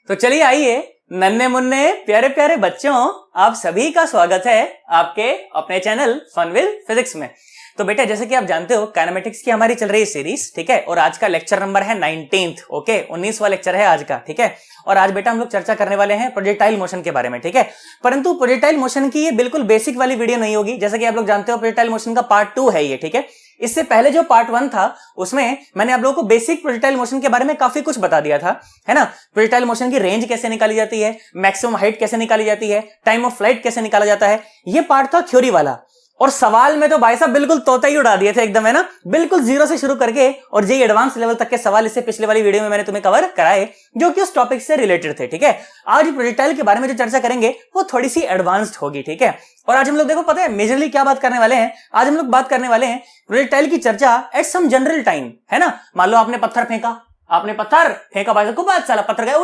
तो चलिए आइए नन्हे मुन्ने प्यारे प्यारे बच्चों, आप सभी का स्वागत है आपके अपने चैनल फन विद फिजिक्स में। तो बेटा जैसे कि आप जानते हो काइनेमेटिक्स की हमारी चल रही है सीरीज, ठीक है। और आज का लेक्चर नंबर है 19th, ओके 19वां लेक्चर है आज का, ठीक है। और आज बेटा हम लोग चर्चा करने वाले हैं प्रोजेक्टाइल मोशन के बारे में, ठीक है। परंतु प्रोजेक्टाइल मोशन की ये बिल्कुल बेसिक वाली वीडियो नहीं होगी। जैसे कि आप लोग जानते हो प्रोजेक्टाइल मोशन का पार्ट 2 है ये, ठीक है। इससे पहले जो पार्ट 1 था उसमें मैंने आप लोगों को बेसिक प्रोजेक्टाइल मोशन के बारे में काफी कुछ बता दिया था, है ना। प्रोजेक्टाइल मोशन की रेंज कैसे निकाली जाती है, मैक्सिमम हाइट कैसे निकाली जाती है, टाइम ऑफ फ्लाइट कैसे निकाला जाता है, ये पार्ट था थ्योरी वाला। और सवाल में तो भाई साहब बिल्कुल तोता ही उड़ा दिए थे एकदम, है ना। बिल्कुल जीरो से शुरू करके और जेईई एडवांस लेवल तक के सवाल इससे पिछले वाली वीडियो में मैंने तुम्हें कवर कराए, जो कि उस टॉपिक से रिलेटेड थे, ठीक है। आज प्रोजेक्टाइल के बारे में जो चर्चा करेंगे वो थोड़ी सी एडवांस्ड होगी, ठीक है। और आज हम लोग देखो पता है मेजरली क्या बात करने वाले हैं। आज हम लोग बात करने वाले हैं प्रोजेक्टाइल की चर्चा एट सम जनरल टाइम, है ना। मान लो आपने पत्थर फेंका भाई साहब, खूब साला पत्थर गया,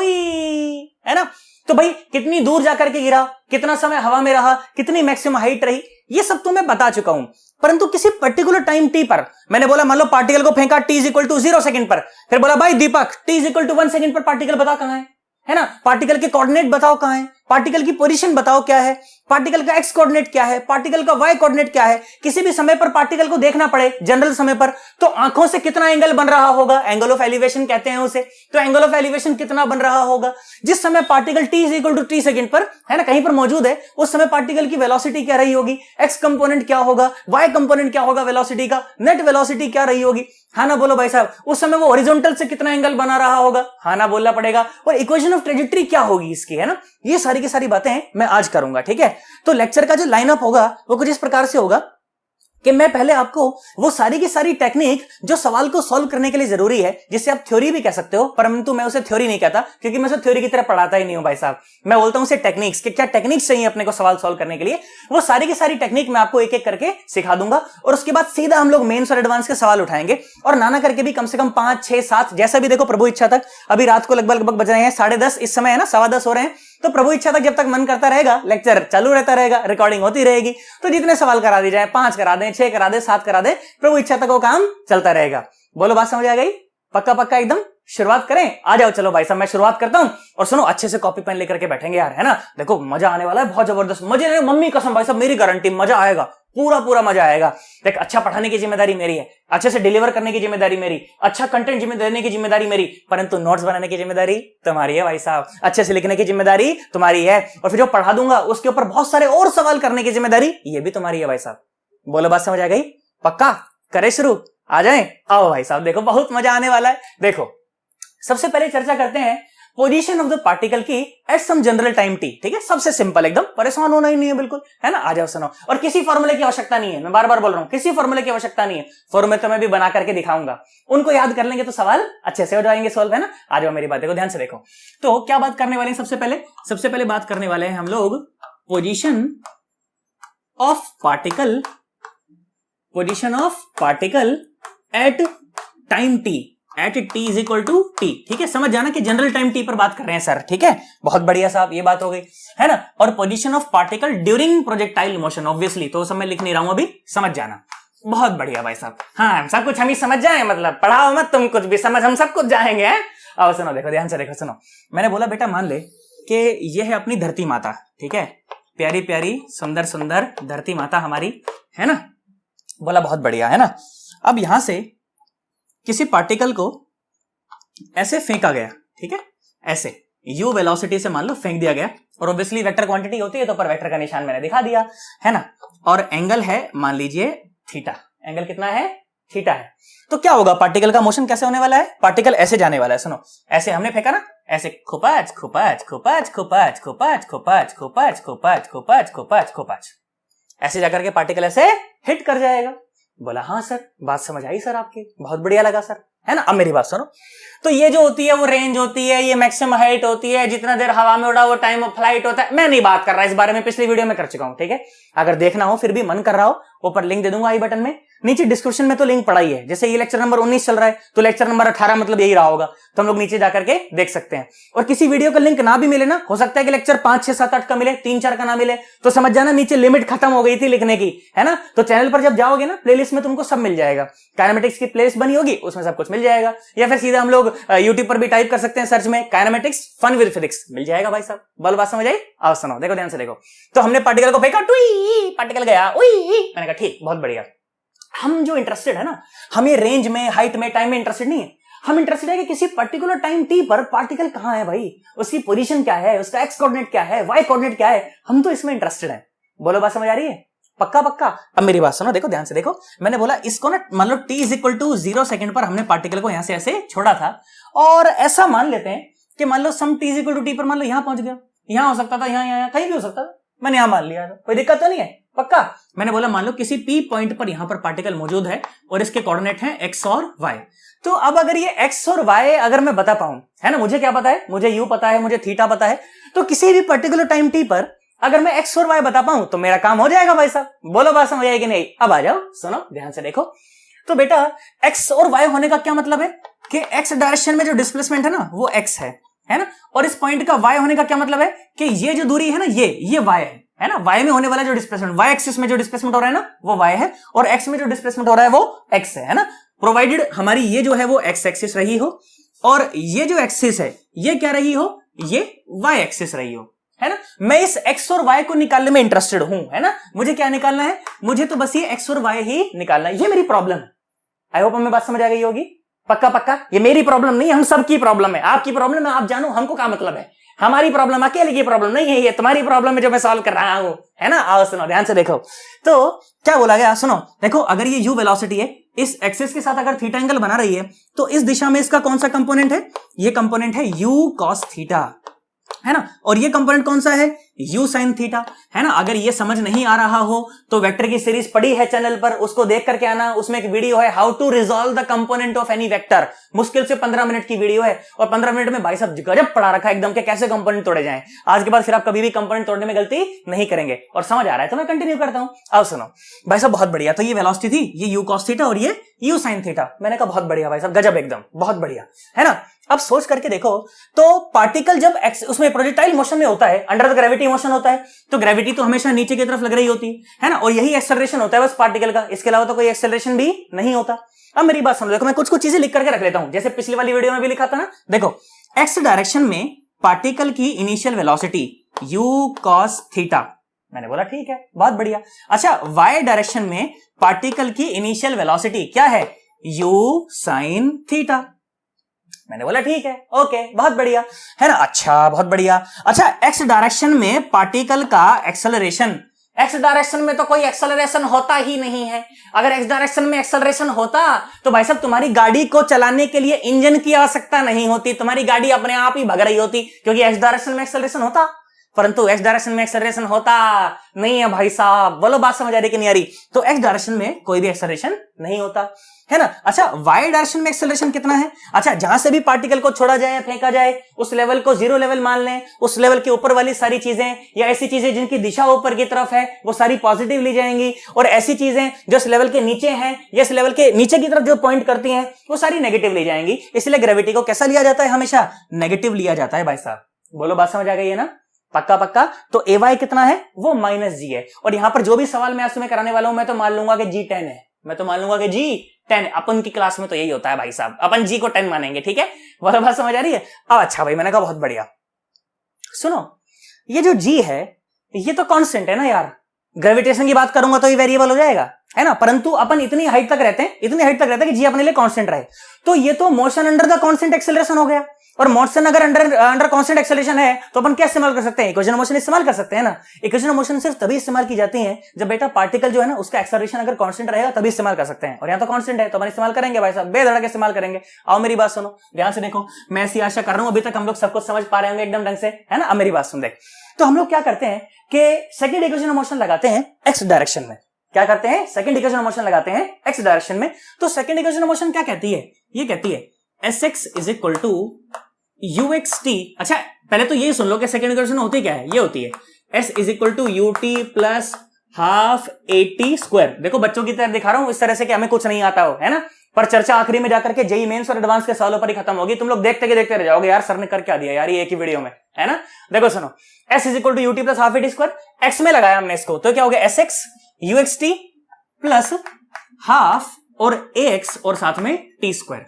है ना। तो भाई कितनी दूर जाकर के गिरा, कितना समय हवा में रहा, कितनी मैक्सिमम हाइट रही, ये सब तो मैं बता चुका हूं। परंतु किसी पर्टिकुलर टाइम टी पर मैंने बोला, मान लो पार्टिकल को फेंका t = 0 सेकंड पर, फिर बोला भाई दीपक t = 1 सेकंड पर पार्टिकल बता कहां है ना। पार्टिकल के कोऑर्डिनेट बताओ कहां है, पार्टिकल की पोजीशन बताओ क्या है, पार्टिकल का एक्स कोऑर्डिनेट क्या है, पार्टिकल का वाई कोऑर्डिनेट क्या है। किसी भी समय पर पार्टिकल को देखना पड़े जनरल समय पर, तो आंखों से कितना एंगल बन रहा होगा, एंगल ऑफ एलिवेशन कहते हैं उसे। तो एंगल ऑफ एलिवेशन कितना बन रहा होगा जिस समय पार्टिकल t = t सेकंड पर, है ना, कहीं पर मौजूद है, उस समय पार्टिकल की वेलोसिटी क्या रही होगी, एक्स कंपोनेंट क्या होगा, वाई कंपोनेंट क्या होगा वेलोसिटी का, नेट वेलोसिटी क्या रही होगी। हाँ ना बोलो भाई साहब। उस समय वो हॉरिजॉन्टल से कितना एंगल बना रहा होगा, हाँ ना बोलना पड़ेगा। और इक्वेशन ऑफ ट्रेजेक्टरी क्या होगी इसकी, है ना। ये सारी की सारी बातें मैं आज करूंगा, ठीक है। तो लेक्चर का जो लाइनअप होगा वो कुछ इस प्रकार से होगा कि मैं पहले आपको वो सारी की सारी टेक्निक जो सवाल को सॉल्व करने के लिए जरूरी है, जिसे आप थ्योरी भी कह सकते हो, परंतु मैं उसे थ्योरी नहीं कहता क्योंकि मैं उसे थ्योरी की तरह पढ़ाता ही नहीं हूं भाई साहब। मैं बोलता हूं उसे टेक्निक्स, कि क्या टेक्निक्स चाहिए अपने को सवाल सॉल्व करने के लिए। वो सारी की सारी टेक्निक मैं आपको एक एक करके सिखा दूंगा और उसके बाद सीधा हम लोग मेंस और एडवांस के सवाल उठाएंगे। और नाना करके भी कम से कम 5, 6, 7 जैसा भी देखो प्रभु इच्छा तक। अभी रात को लगभग बज रहे हैं 10:30 इस समय, है ना, 10:15 हो रहे हैं। तो प्रभु इच्छा तक जब तक मन करता रहेगा लेक्चर चालू रहता रहेगा, रिकॉर्डिंग होती रहेगी। तो जितने सवाल करा दी जाए, 5 करा दें, 6 करा दें, 7 करा दें, प्रभु इच्छा तक वो काम चलता रहेगा। बोलो बात समझ आ गई? पक्का पक्का एकदम। शुरुआत करें? आ जाओ चलो भाई साहब, मैं शुरुआत करता हूं। और सुनो अच्छे से कॉपी पेन लेकर के बैठेंगे यार, है ना। देखो मजा आने वाला है, बहुत जबरदस्त मजे नहीं, मम्मी कसम भाई साहब मेरी गारंटी, मजा आएगा, पूरा मजा आएगा। देख अच्छा पढ़ाने की जिम्मेदारी मेरी है, अच्छे से डिलीवर करने की जिम्मेदारी मेरी, अच्छा कंटेंट देने की जिम्मेदारी मेरी, परंतु नोट्स बनाने की जिम्मेदारी तुम्हारी है भाई साहब, अच्छे से लिखने की जिम्मेदारी तुम्हारी है, और फिर जो पढ़ा दूंगा उसके ऊपर बहुत सारे और सवाल करने की जिम्मेदारी ये भी तुम्हारी है भाई साहब। बोलो बात समझ आ गई? पक्का करें शुरू? आ जाएं? आओ भाई साहब, देखो बहुत मजा आने वाला है। देखो सबसे पहले चर्चा करते हैं पोजीशन ऑफ द पार्टिकल की at some general time T, ठीक है। सबसे सिंपल एकदम, परेशान होना ही नहीं है बिल्कुल, है ना। आ जाओ सुनो। और किसी फॉर्मूले की आवश्यकता नहीं है, मैं बार बार बोल रहा हूं, किसी फॉर्मूले की आवश्यकता नहीं है। फॉर्मूले तो मैं भी बना करके दिखाऊंगा, उनको याद कर लेंगे तो सवाल अच्छे से हो जाएंगे सॉल्व, है ना। आ जाओ मेरी बातें को ध्यान से देखो। तो क्या बात करने वाले हैं सबसे पहले बात करने वाले हैं हम लोग position of particle at time T, at t = t, ठीक है। समझ जाना कि जनरल टाइम t पर बात कर रहे हैं सर, ठीक है। बहुत बढ़िया साहब, ये बात हो गई, है ना। और position of particle during projectile motion, obviously तो सब मैं लिख नहीं रहा हूं अभी, समझ जाना। बहुत बढ़िया भाई साहब, हाँ सब कुछ हम ही समझ जाए, मतलब पढ़ाओ मत तुम कुछ भी, समझ हम सब कुछ जाएंगे, हैं। आओ सुनो, देखो ध्यान से देखो, सुनो। मैंने बोला बेटा मान ले कि ये है अपनी धरती माता, ठीक है, प्यारी प्यारी सुंदर सुंदर धरती माता हमारी, है ना। बोला बहुत बढ़िया, है ना। अब यहां से किसी पार्टिकल को ऐसे फेंका गया, ठीक है, ऐसे u वेलोसिटी से मान लो फेंक दिया गया, और ऑब्वियसली वेक्टर क्वांटिटी होती है तो पर वेक्टर का निशान मैंने दिखा दिया, है ना। और एंगल है मान लीजिए थीटा, एंगल कितना है? थीटा है। तो क्या होगा, पार्टिकल का मोशन कैसे होने वाला है? पार्टिकल ऐसे जाने वाला है, सुनो। ऐसे हमने फेंका ना, ऐसे खुपाच खुपाच खुपाच खुपाच खुपाच खुपाच खुपाच खुपाच खुपाच खुपाच खुपाच, ऐसे जाकर के पार्टिकल ऐसे हिट कर जाएगा। बोला हाँ सर, बात समझ आई सर आपकी, बहुत बढ़िया लगा सर, है ना। अब मेरी बात सुनो। तो ये जो होती है वो रेंज होती है, ये मैक्सिमम हाइट होती है, जितना देर हवा में उड़ा वो टाइम ऑफ फ्लाइट होता है। मैं नहीं बात कर रहा इस बारे में, पिछली वीडियो में कर चुका हूं, ठीक है। अगर देखना हो फिर भी मन कर रहा हो, ऊपर लिंक दे दूंगा आई बटन में, नीचे डिस्क्रिप्शन में तो लिंक पड़ा ही है। जैसे ये लेक्चर नंबर 19 चल रहा है तो लेक्चर नंबर 18 मतलब यही रहा होगा, तो हम लोग नीचे जाकर के देख सकते हैं। और किसी वीडियो का लिंक ना भी मिले ना, हो सकता है कि लेक्चर 5, 6, 7, 8 का मिले, 3, 4 का ना मिले, तो समझ जाना नीचे लिमिट खत्म हो गई थी लिखने की, है ना। तो चैनल पर जब जाओगे ना, प्लेलिस्ट में तुमको सब मिल जाएगा, काइनेमेटिक्स की प्लेलिस्ट बनी होगी, उसमें सब कुछ मिल जाएगा। या फिर सीधा हम लोग यूट्यूब पर भी टाइप कर सकते हैं सर्च में काइनेमेटिक्स फन विद फिजिक्स, मिल जाएगा भाई साहब। बोल बात समझ आई? आओ सुनो, देखो ध्यान से देखो। तो हमने पार्टिकल को फेंका, टुई, पार्टिकल गया, उई, मैंने कहा ठीक, बहुत बढ़िया। हम जो इंटरेस्टेड है ना, हम ये रेंज में, हाइट में, टाइम में इंटरेस्टेड नहीं है। हम इंटरेस्टेड है कि किसी पर्टिकुलर टाइम टी पर पार्टिकल कहां है भाई, उसकी पोजीशन क्या है, उसका एक्स कोऑर्डिनेट क्या है, वाई कोऑर्डिनेट क्या है, हम तो इसमें इंटरेस्टेड है। बोलो बात समझ आ रही है? पक्का पक्का। अब मेरी बात सुनो, देखो ध्यान से देखो। मैंने बोला इसको ना, मान लो t = 0 सेकंड पर हमने पार्टिकल को यहां से ऐसे छोड़ा था, और ऐसा मान लेते हैं कि मान लो सम t = t पर मान लो यहां पहुंच गया, यहां हो सकता था, यहां कहीं भी हो सकता था, मैंने यहां मान लिया, कोई दिक्कत तो नहीं है? पक्का। मैंने बोला मान लो किसी p पॉइंट पर यहां पर पार्टिकल मौजूद है और इसके कोऑर्डिनेट हैं x और y। तो अब अगर ये x और y अगर मैं बता पाऊं, है ना, मुझे क्या पता है, मुझे u पता है, मुझे थीटा पता है, तो किसी भी पर्टिकुलर टाइम t पर अगर मैं x और y बता पाऊं तो मेरा काम हो जाएगा भाई साहब। बोलो बात समझ आएगी नहीं? अब आ जाओ, सुनो ध्यान से देखो। तो बेटा x और y होने का क्या मतलब है कि x डायरेक्शन में जो डिस्प्लेसमेंट है ना वो x है ना, और इस पॉइंट का y होने का क्या मतलब है कि ये जो दूरी है ना, ये y है ना, y में होने वाला जो डिस्प्लेसमेंट, y एक्सिस में जो डिस्प्लेसमेंट हो रहा है ना वो y है, और x में जो डिस्प्लेसमेंट हो रहा है वो x है ना, प्रोवाइडेड हमारी ये जो है वो x एक्सिस रही हो, और ये जो एक्सिस है ये क्या रही हो, ये y एक्सिस रही हो, है ना। मैं इस x और y को निकालने में इंटरेस्टेड हूं, है ना। मुझे क्या निकालना है, मुझे तो बस ये x और y ही निकालना है, ये मेरी प्रॉब्लम है। आई होप हमें बात समझ आ गई होगी। पक्का पक्का। ये मेरी प्रॉब्लम नहीं है, हम सबकी प्रॉब्लम है। आपकी प्रॉब्लम है, आप जानो, हमको क्या मतलब है। हमारी प्रॉब्लम अकेले की प्रॉब्लम नहीं है, ये तुम्हारी प्रॉब्लम है जो मैं सॉल्व कर रहा हूं, है ना। आओ सुनो ध्यान से देखो। तो क्या बोला गया, सुनो देखो, अगर ये u वेलोसिटी है, इस एक्सिस के साथ अगर थीटा एंगल बना रही है, तो इस दिशा में इसका कौन सा कंपोनेंट है, ये कंपोनेंट है u cos थीटा, है ना। और ये कंपोनेंट कौन सा है, u sin थीटा, है ना। अगर ये समझ नहीं आ रहा हो तो वेक्टर की सीरीज पड़ी है चैनल पर, उसको देख करके आना। उसमें एक वीडियो है, how to resolve the component of any vector, मुश्किल से 15 मिनट की वीडियो है, और 15 मिनट में भाई साहब गजब पढ़ा रखा है एकदम के कैसे कंपोनेंट तोड़े जाएं। आज के बाद फिर आप कभी भी कंपोनेंट तोड़ने में गलती नहीं करेंगे। और समझ आ रहा है तो मैं कंटिन्यू करता हूं। अब सुनो भाई साहब, बहुत बढ़िया। तो ये वेलोसिटी थी, ये u cos थीटा और ये u sin थीटा। मैंने कहा बहुत बढ़िया भाई साहब, गजब एकदम, बहुत बढ़िया, है ना। अब सोच करके देखो, तो पार्टिकल जब उसमें प्रोजेक्टाइल मोशन में होता है, अंडर द ग्रेविटी मोशन होता है, तो ग्रेविटी तो हमेशा नीचे की तरफ लग रही होती है ना, और यही एक्सेलरेशन होता है बस पार्टिकल का, इसके अलावा तो कोई एक्सेलरेशन भी नहीं होता। अब मेरी बात सुनो, देखो मैं कुछ चीजें लिख करके रख लेता हूं, जैसे पिछली वाली वीडियो में भी लिखा था ना। देखो एक्स डायरेक्शन में पार्टिकल की initial velocity u cos theta, मैंने बोला ठीक है, बहुत बढ़िया। अच्छा, y डायरेक्शन में पार्टिकल की इनिशियल वेलोसिटी क्या है, u sin थीटा, मैंने बोला ठीक है, ओके, बहुत बढ़िया, है ना। अच्छा, बहुत बढ़िया। अच्छा, एक्स डायरेक्शन में पार्टिकल का एक्सेलरेशन, एक्स डायरेक्शन में तो कोई एक्सेलरेशन होता ही नहीं है। अगर एक्स डायरेक्शन में एक्सेलरेशन होता तो भाई साहब तुम्हारी गाड़ी को चलाने के लिए इंजन की आवश्यकता नहीं होती, तुम्हारी गाड़ी अपने आप ही भग रही होती, क्योंकि एक्स डायरेक्शन में एक्सेलरेशन होता। परंतु एक्स डायरेक्शन में एक्सेलरेशन होता नहीं है भाई साहब। बोलो बात समझ आ रही कि नहीं आ रही? तो एक्स डायरेक्शन में कोई भी एक्सेलरेशन नहीं होता, है ना। अच्छा, वाई डायरेक्शन में एक्सेलरेशन कितना है? अच्छा, जहां से भी पार्टिकल को छोड़ा जाए या फेंका जाए, उस लेवल को जीरो लेवल मान लें, उस लेवल के ऊपर वाली सारी चीजें या ऐसी चीजें जिनकी दिशा ऊपर की तरफ है वो सारी पॉजिटिव ली जाएंगी, और ऐसी चीजें जो इस लेवल के नीचे हैं या इस लेवल के नीचे की तरफ जो पॉइंट करती हैं वो सारी नेगेटिव ली जाएंगी। इसलिए ग्रेविटी को कैसा लिया जाता है, हमेशा नेगेटिव लिया जाता है भाई साहब। बोलो बात समझ आ गई है ना? पक्का पक्का। तो ए वाई कितना है, वो -g है। और यहां पर जो भी सवाल मैं तुम्हें कराने वाला हूं, मैं तो मान लूंगा कि g 10 है, मैं तो मान लूंगा कि g 10। अपन की क्लास में तो यही होता है भाई साहब, अपन g को 10 मानेंगे, ठीक है। बोलो बात समझ आ रही है? अब अच्छा भाई, मैंने कहा बहुत बढ़िया। सुनो, ये जो g है ये तो कांस्टेंट है ना यार, ग्रेविटेशन की बात करूंगा तो ये वेरिएबल हो जाएगा, है ना। परंतु अपन इतनी हाइट तक रहते हैं, इतनी हाइट तक रहते हैं कि g अपने लिए कांस्टेंट रहे, तो ये तो motion under the constant acceleration हो गया। और मोशन अगर अंडर कांस्टेंट एक्सेलरेशन है तो अपन क्या इस्तेमाल कर सकते हैं, इक्वेशन मोशन इस्तेमाल कर सकते हैं ना। इक्वेशन मोशन सिर्फ तभी इस्तेमाल की जाती है जब बेटा पार्टिकल जो है ना उसका एक्सेलरेशन अगर कांस्टेंट रहेगा तभी इस्तेमाल कर सकते हैं, और यहां तो कांस्टेंट है तो अपन इस्तेमाल करेंगे भाई साहब, बेधड़क इस्तेमाल करेंगे। आओ मेरी बात सुनो, ध्यान से देखो। मैं ऐसी आशा कर रहा हूं अभी तक हम लोग सब कुछ समझ पा रहे होंगे एकदम ढंग से, है ना। अब मेरी बात सुन देख, तो हम लोग क्या करते हैं कि सेकंड इक्वेशन मोशन लगाते हैं एक्स डायरेक्शन में। क्या करते हैं, सेकंड इक्वेशन मोशन लगाते हैं एक्स डायरेक्शन में। तो सेकंड इक्वेशन मोशन क्या कहती है, ये कहती है Sx = uxt। अच्छा, पहले तो ये सुन लो कि सेकंड इक्वेशन होती क्या है, ये होती है S = ut + half AT square. देखो बच्चों की तरह दिखा रहा हूं इस तरह से कि हमें कुछ नहीं आता हो, है ना, पर चर्चा आखिरी में जाकर के जेई मेंस और एडवांस के सवालों पर ही खत्म होगी। तुम लोग देखते रह जाओगे यार, सर ने कर क्या दिया यार ये एक ही वीडियो में, है ना। देखो सुनो, s is equal to UT plus half AT square. X में लगाया हमने इसको, तो क्या हो गया SX UXT प्लस हाफ और AX और साथ में T स्क्वायर,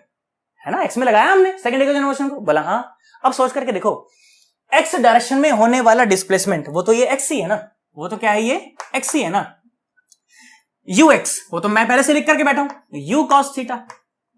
है ना। एक्स में लगाया हमने सेकंड इक्वेशन मोशन को, बोला हाँ। अब सोच करके देखो, एक्स डायरेक्शन में होने वाला डिस्प्लेसमेंट वो तो ये एक्स ही है ना, वो तो क्या है ये एक्स ही है ना। ux वो तो मैं पहले से लिख करके बैठा हूं, u cos थीटा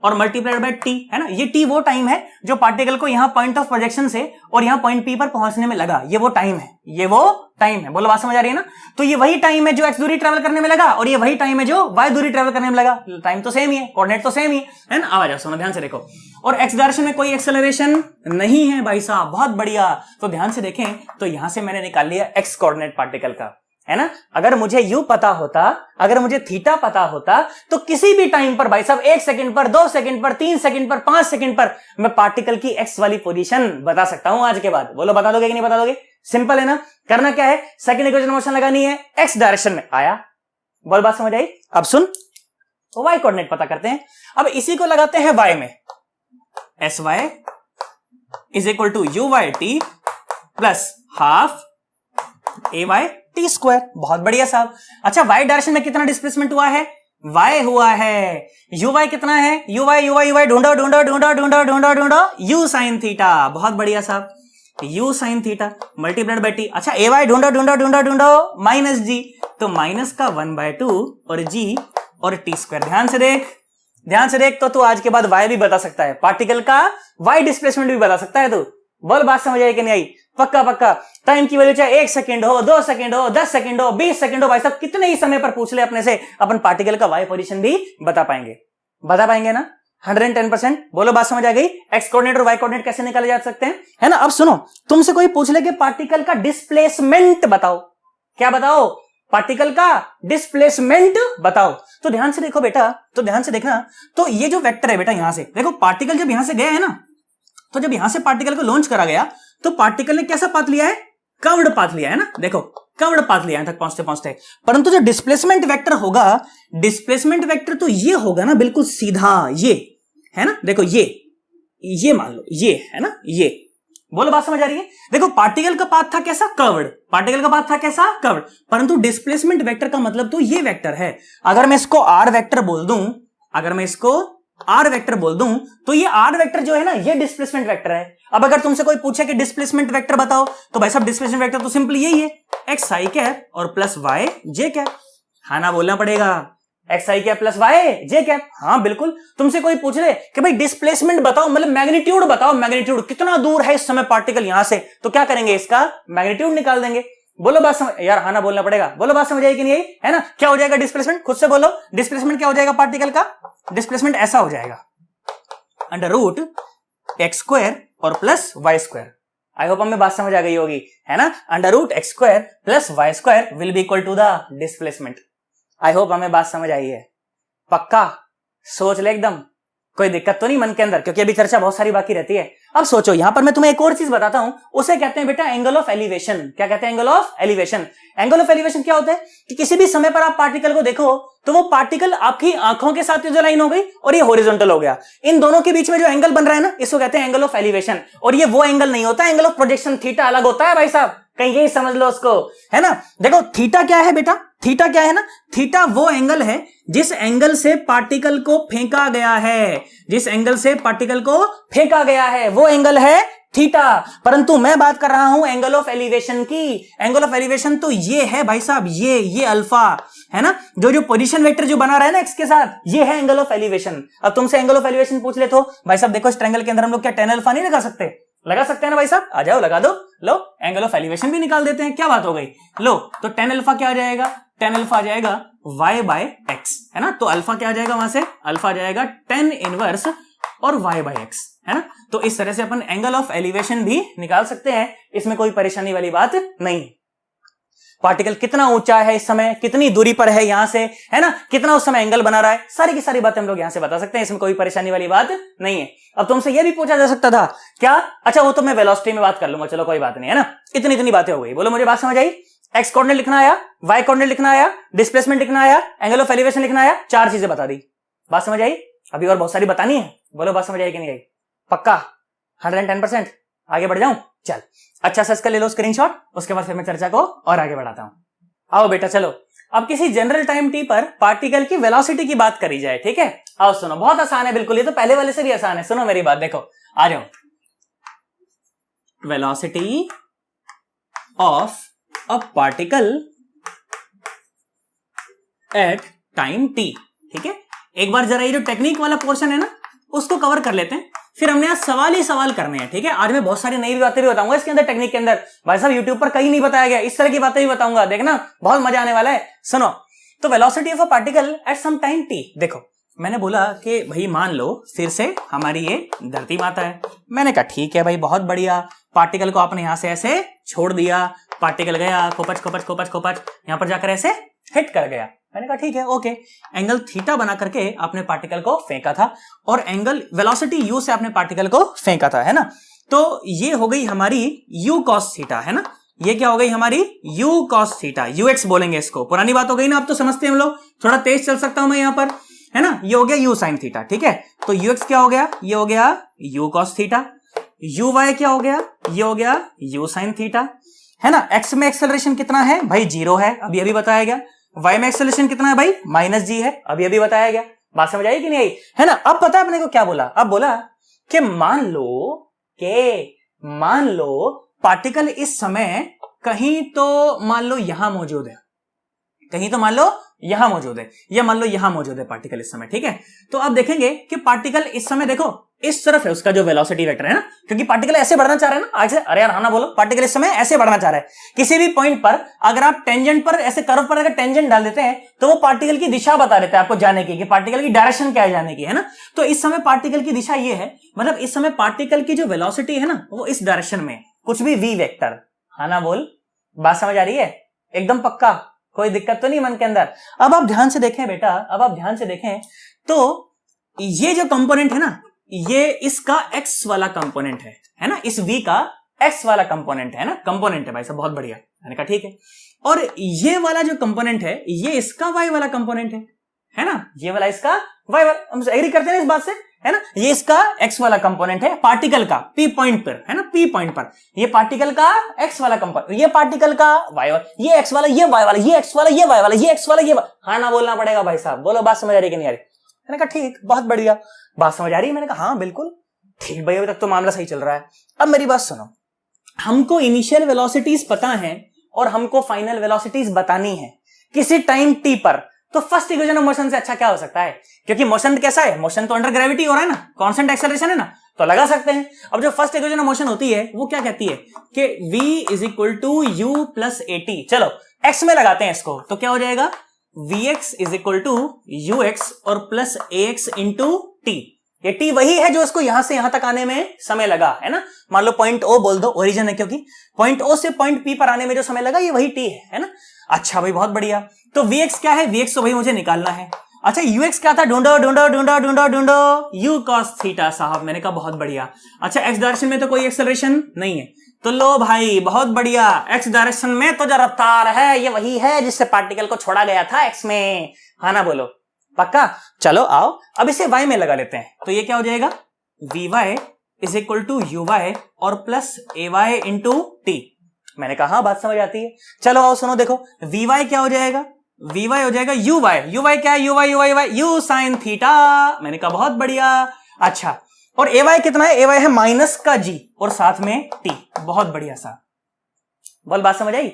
और मल्टीप्लाइड बाय t, है ना। ये t वो टाइम है जो पार्टिकल को यहां पॉइंट ऑफ प्रोजेक्शन से और यहां पॉइंट p पर पहुंचने में लगा, ये वो टाइम है, ये वो टाइम है। बोलो बात समझ आ रही है ना। तो ये वही टाइम है जो x दूरी ट्रेवल करने में लगा और ये वही टाइम है जो y दूरी ट्रेवल करने में लगा। टाइम तो सेम ही है, कोऑर्डिनेट तो सेम ही है ना। आ जाओ सुनो ध्यान से देखो, और x डायरेक्शन में कोई एक्सेलरेशन नहीं है भाई साहब, बहुत बढ़िया। तो ध्यान से देखें तो यहां से मैंने निकाल लिया x कोऑर्डिनेट पार्टिकल का, है ना। अगर मुझे u पता होता, अगर मुझे थीटा पता होता, तो किसी भी टाइम पर भाई साहब 1 सेकंड पर, 2 सेकंड पर, 3 सेकंड पर, 5 सेकंड पर मैं पार्टिकल की x वाली पोजीशन बता सकता हूं आज के बाद। बोलो बता दोगे कि नहीं बता दोगे? सिंपल है ना। करना क्या है, सेकंड इक्वेशन मोशन लगानी है, x डायरेक्शन में आया। बोल बात समझ आई। अब सुन, y कोऑर्डिनेट पता करते हैं। अब इसी को लगाते हैं y में, sy is equal to uy_t plus half ay_t square. बहुत बढ़िया साहब। अच्छा, y डायरेक्शन में कितना डिस्प्लेसमेंट हुआ है? y हुआ है। uy कितना है? uy ढूंढो ढूंढो ढूंढो ढूंढो ढूंढो ढूंढो u sin थीटा। बहुत बढ़िया साहब, u sin theta multiplied by t। अच्छा, ay ढूंढो ढूंढो ढूंढो ढूंढो माइनस जी, तो माइनस का 1/2 और g और t स्क्वायर। ध्यान से देख तो तू आज के बाद y भी बता सकता है, पार्टिकल का y डिस्प्लेसमेंट भी बता सकता है तू। बोल बात समझ आई कि नहीं आई? पक्का। टाइम की वैल्यू चाहे 1 सेकंड हो, 2 सेकंड हो, 10 सेकंड हो, 20 सेकंड हो, भाई साहब कितने ही समय पर पूछ ले अपने से, अपन पार्टिकल का y पोजीशन भी बता पाएंगे ना 110%। बोलो बात समझ आ गई। x कोऑर्डिनेट और y कोऑर्डिनेट कैसे निकाले जा सकते हैं, है ना। अब सुनो, तुमसे कोई पूछ ले कि पार्टिकल का डिस्प्लेसमेंट बताओ, क्या बताओ? पार्टिकल का डिस्प्लेसमेंट बताओ। तो ध्यान से देखो बेटा, तो ध्यान से देखना, तो ये जो वेक्टर है बेटा, यहां से देखो, पार्टिकल जब यहां से गया है ना, तो जब यहां से पार्टिकल को लॉन्च करा गया तो पार्टिकल ने कैसा पाथ लिया है? कर्व्ड पाथ लिया है ना। देखो कर्व्ड पाथ लिया है तक पहुंचते, परंतु जो डिस्प्लेसमेंट वेक्टर होगा, डिस्प्लेसमेंट वेक्टर तो ये होगा ना बिल्कुल सीधा, ये है ना। देखो ये मान लो, ये है ना, ये। बोलो बात समझ आ रही है। देखो पार्टिकल का पाथ था कैसा? कर्व्ड। पार्टिकल का पाथ था कैसा? कर्व्ड। परंतु डिस्प्लेसमेंट वेक्टर का मतलब तो ये वेक्टर है। अगर मैं इसको r वेक्टर बोल दूं, अगर मैं इसको r वेक्टर बोल दूं, तो ये r वेक्टर जो है ना, ये डिस्प्लेसमेंट वेक्टर है। अब अगर तुमसे कोई पूछे कि डिस्प्लेसमेंट वेक्टर बताओ, तो भाई साहब डिस्प्लेसमेंट वेक्टर तो सिंपल यही है, एक्स आई कैप और प्लस वाई जे कैप। हाँ ना बोलना पड़ेगा, एक्स आई कैप प्लस वाई जे कैप। हाँ बिल्कुल। तुमसे कोई पूछ ले कि भाई डिस्प्लेसमेंट बताओ, मतलब मैग्नीट्यूड बताओ, मैग्नीट्यूड कितना दूर है इस समय पार्टिकल यहां से, तो क्या करेंगे, इसका मैग्नीट्यूड निकाल देंगे। बोलो बात समझ यार, हाँ ना बोलना पड़ेगा। बोलो बात समझ आई कि नहीं, है ना। क्या हो जाएगा डिस्प्लेसमेंट, खुद से बोलो। डिस्प्लेसमेंट क्या हो जाएगा पार्टिकल का? डिस्प्लेसमेंट ऐसा हो जाएगा, अंडर रूट एक्स स्क्वायर और plus Y square. I hope हमें बात समझ आ गई होगी, है ना। Under root X square plus Y square will be equal to the displacement. I hope हमें बात समझ आई है। पक्का सोच ले एकदम, कोई दिक्कत तो नहीं मन के अंदर, क्योंकि अभी चर्चा बहुत सारी बाकी रहती है। अब सोचो, यहां पर मैं तुम्हें एक और चीज बताता हूं, उसे कहते हैं बेटा एंगल ऑफ एलिवेशन। क्या कहते हैं? Angle of elevation. Angle of elevation क्या होता है कि किसी भी समय पर आप पार्टिकल को देखो तो वो पार्टिकल आपकी आंखों के साथ जो लाइन हो गई और ये हॉरिजॉन्टल हो गया, इन दोनों के बीच में जो एंगल बन रहा है ना, इसको कहते हैं एंगल ऑफ एलिवेशन। और ये वो एंगल नहीं होता, एंगल ऑफ प्रोजेक्शन थीटा अलग होता है भाई साहब, कहीं यही समझ लो उसको, है ना। देखो थीटा क्या है बेटा, थीटा क्या है ना, थीटा वो एंगल है जिस एंगल से पार्टिकल को फेंका गया है, जिस एंगल से पार्टिकल को फेंका गया है वो एंगल है थीटा। परंतु मैं बात कर रहा हूं एंगल ऑफ एलिवेशन की। एंगल ऑफ एलिवेशन तो ये है भाई साहब, ये अल्फा है ना, जो पोजीशन वेक्टर जो बना रहा है ना एक्स के साथ, ये है एंगल ऑफ एलिवेशन। अब तुमसे एंगल ऑफ एलिवेशन पूछ ले तो भाई साहब देखो, इस ट्रायंगल के अंदर हम लोग क्या tan अल्फा नहीं लगा सकते? लगा सकते हैं ना भाई साहब, आ जाओ लगा दो। लो एंगल ऑफ एलिवेशन भी निकाल देते हैं, क्या बात हो गई। लो तो tan अल्फा क्या आ जाएगा? tan अल्फा आ जाएगा y/x, है ना। तो अल्फा क्या आ जाएगा वहां से? अल्फा आ जाएगा tan इनवर्स और y/x, है ना। तो इस तरह से अपन एंगल ऑफ एलिवेशन भी निकाल सकते हैं, इसमें कोई परेशानी वाली बात नहीं। पार्टिकल कितना ऊंचा है इस समय, कितनी दूरी पर है यहां से, है ना, कितना उस समय एंगल बना रहा है, सारी की सारी बातें हम लोग यहां से बता सकते हैं, इसमें कोई परेशानी वाली बात नहीं है। अब तुमसे यह भी पूछा जा सकता था क्या, अच्छा वो तो मैं वेलोसिटी में बात कर लूंगा, चलो कोई बात नहीं, है ना। इतनी बातें हो गई। बोलो मुझे बात समझ आई। एक्स कोऑर्डिनेट लिखना आया, वाई कोऑर्डिनेट लिखना आया, डिस्प्लेसमेंट लिखना आया, एंगल ऑफ एलिवेशन लिखना आया, 4 चीजें बता दी। बात समझ आई? अभी और बहुत सारी बतानी है, बोलो बात समझ आई कि नहीं आई? पक्का 110%? आगे बढ़ जाऊं? चल अच्छा सा इसका ले लो स्क्रीनशॉट, उसके बाद फिर मैं चर्चा को और आगे बढ़ाता हूं। आओ बेटा चलो, अब किसी जनरल टाइम टी पर पार्टिकल की वेलोसिटी की बात करी जाए, ठीक है? आओ सुनो, बहुत आसान है बिल्कुल, ये तो पहले वाले से भी आसान है। सुनो मेरी बात, देखो आ जाओ। Velocity of a particle at time T, ठीक है? एक बार जरा ये जो टेक्निक वाला पोर्शन है ना, उसको कवर कर लेते हैं, फिर हमने आज सवाल ही सवाल करने हैं, ठीक है? आज मैं बहुत सारी नई बातें भी बताऊंगा इसके अंदर, टेक्निक के अंदर। भाई साहब यूट्यूब पर कहीं नहीं बताया गया, इस तरह की बातें भी बताऊंगा, देखना बहुत मजा आने वाला है। सुनो, तो velocity of a particle at some time T, देखो मैंने बोला कि भाई मान लो फिर से हमारी ये धरती माता है। मैंने कहा ठीक है भाई, बहुत बढ़िया, पार्टिकल को आपने यहां से ऐसे छोड़ दिया, पार्टिकल गया खोपच खोपच खोपच खोपच, यहां पर जाकर ऐसे हिट कर गया। मैंने कहा ठीक है, ओके, एंगल थीटा बना करके आपने पार्टिकल को फेंका था, और एंगल वेलोसिटी यू से आपने पार्टिकल को फेंका था, है ना? तो ये हो गई हमारी यू कॉस थीटा, है ना? ये क्या हो गई हमारी यू कॉस थीटा, यूएक्स बोलेंगे इसको, पुरानी बात हो गई ना, अब तो समझते हैं हम लोग, थोड़ा तेज चल सकता हूं मैं यहां पर, है ना? ये हो गया यू साइन थीटा, ठीक है? तो यूएक्स क्या हो गया? ये हो गया U cos theta. U Y क्या हो गया? ये हो गया यू साइन थीटा, है ना? एक्स में एक्सेलरेशन कितना है भाई? 0 है, अभी अभी बताया गया। वाई में एक्सेलरेशन कितना है भाई? -g है, अभी अभी बताया गया। बात समझ आई कि नहीं आई? है ना? अब पता है अपने को क्या बोला? अब बोला कि मान लो पार्टिकल इस समय कहीं तो मान लो यहां मौजूद है, कहीं तो मान लो यहां मौजूद है, या मान लो यहां मौजूद है पार्टिकल इस समय, ठीक है? तो अब देखेंगे कि पार्टिकल इस समय देखो इस तरफ है उसका जो वेलोसिटी वेक्टर है ना, क्योंकि पार्टिकल ऐसे बढ़ना चाह रहा है ना आगे से। अरे यार हाँ ना बोलो, पार्टिकल इस समय ऐसे बढ़ना चाह रहा है। किसी भी पॉइंट पर अगर आप टेंजेंट पर ऐसे कर्व पर अगर टेंजेंट डाल देते हैं तो वो पार्टिकल की दिशा बता देता है आपको जाने की, कि पार्टिकल की डायरेक्शन क्या है जाने की, है ना? तो इस समय पार्टिकल की दिशा ये है, मतलब इस समय पार्टिकल की जो वेलोसिटी है ना वो इस डायरेक्शन में, कुछ भी वी वेक्टर, हाँ ना बोल? बात समझ आ रही है? एकदम पक्का, कोई दिक्कत तो नहीं मन के अंदर? अब आप ध्यान से देखें बेटा, अब आप ध्यान से देखें तो ये जो कंपोनेंट है ना, ये इसका एक्स वाला कंपोनेंट है ना? इस v का एक्स वाला कंपोनेंट है ना, कंपोनेंट है भाई साहब, बहुत बढ़िया। मैंने कहा ठीक है। और ये वाला जो कंपोनेंट है ये इसका वाई वाला कंपोनेंट है ना? ये वाला इसका वाई वाला, हम एग्री करते हैं इस बात से, है ना? ये इसका एक्स वाला कंपोनेंट है पार्टिकल का, पी पॉइंट पर, है ना? पी पॉइंट पर ये पार्टिकल का एक्स वाला कंपोनेंट, ये पार्टिकल का वाई वाला, ये एक्स वाला, ये वाई वाला, ये एक्स वाला, ये वाई वाला, ये एक्स वाला, ये हाँ ना बोलना पड़ेगा भाई साहब, बोलो बात समझ आ रही कि नहीं आ रही? मैंने कहा ठीक, बहुत बढ़िया, बात समझ आ रही है? मैंने कहा हाँ बिल्कुल ठीक भाई, अभी तक तो मामला सही चल रहा है। अब मेरी बात सुनो, हमको इनिशियल वेलोसिटीज पता है और हमको फाइनल वेलोसिटीज बतानी है किसी टाइम टी पर, तो फर्स्ट इक्वेशन ऑफ मोशन से अच्छा क्या हो सकता है? क्योंकि मोशन कैसा है? मोशन तो अंडर ग्रेविटी हो रहा है ना, कांस्टेंट एक्सेलरेशन है ना, तो लगा सकते हैं। अब जो फर्स्ट इक्वेशन ऑफ मोशन होती है वो क्या कहती है कि v is equal to you plus A T. चलो x में लगाते हैं इसको, तो क्या हो जाएगा? vx is equal to you X और प्लस ए एक्स इंटू टी। ये टी वही है जो इसको यहां से यहां तक आने में समय लगा, है ना? मान लो पॉइंट ओ बोल दो, ओरिजिन है, क्योंकि पॉइंट ओ से पॉइंट पी पर आने में जो समय लगा ये वही टी है ना? अच्छा भाई बहुत बढ़िया। तो vx क्या है? vx तो भाई मुझे निकालना है। अच्छा ux क्या था? ढूंढो ढूंढो ढूंढो ढूंढो ढूंढो, u cos थीटा साहब। मैंने कहा बहुत बढ़िया। अच्छा x डायरेक्शन में तो कोई एक्सेलरेशन नहीं है, तो लो भाई बहुत बढ़िया, x डायरेक्शन में तो जो रफ्तार है ये वही है जिससे पार्टिकल को छोड़ा गया था x में, हाँ ना बोलो? पक्का? चलो आओ अब इसे y में लगा लेते हैं, तो ये क्या हो जाएगा? vy is equal to you Y और प्लस ए वाई इंटू टी। मैंने कहा हाँ बात समझ आती है। चलो आओ सुनो, देखो vy क्या हो जाएगा? vy हो जाएगा यू वाई क्या है? You why you sine theta. मैंने कहा बहुत बढ़िया। अच्छा और ए वाई कितना है? ए वाई है माइनस का जी और साथ में टी। बहुत बढ़िया सा, बोल बात समझ आई?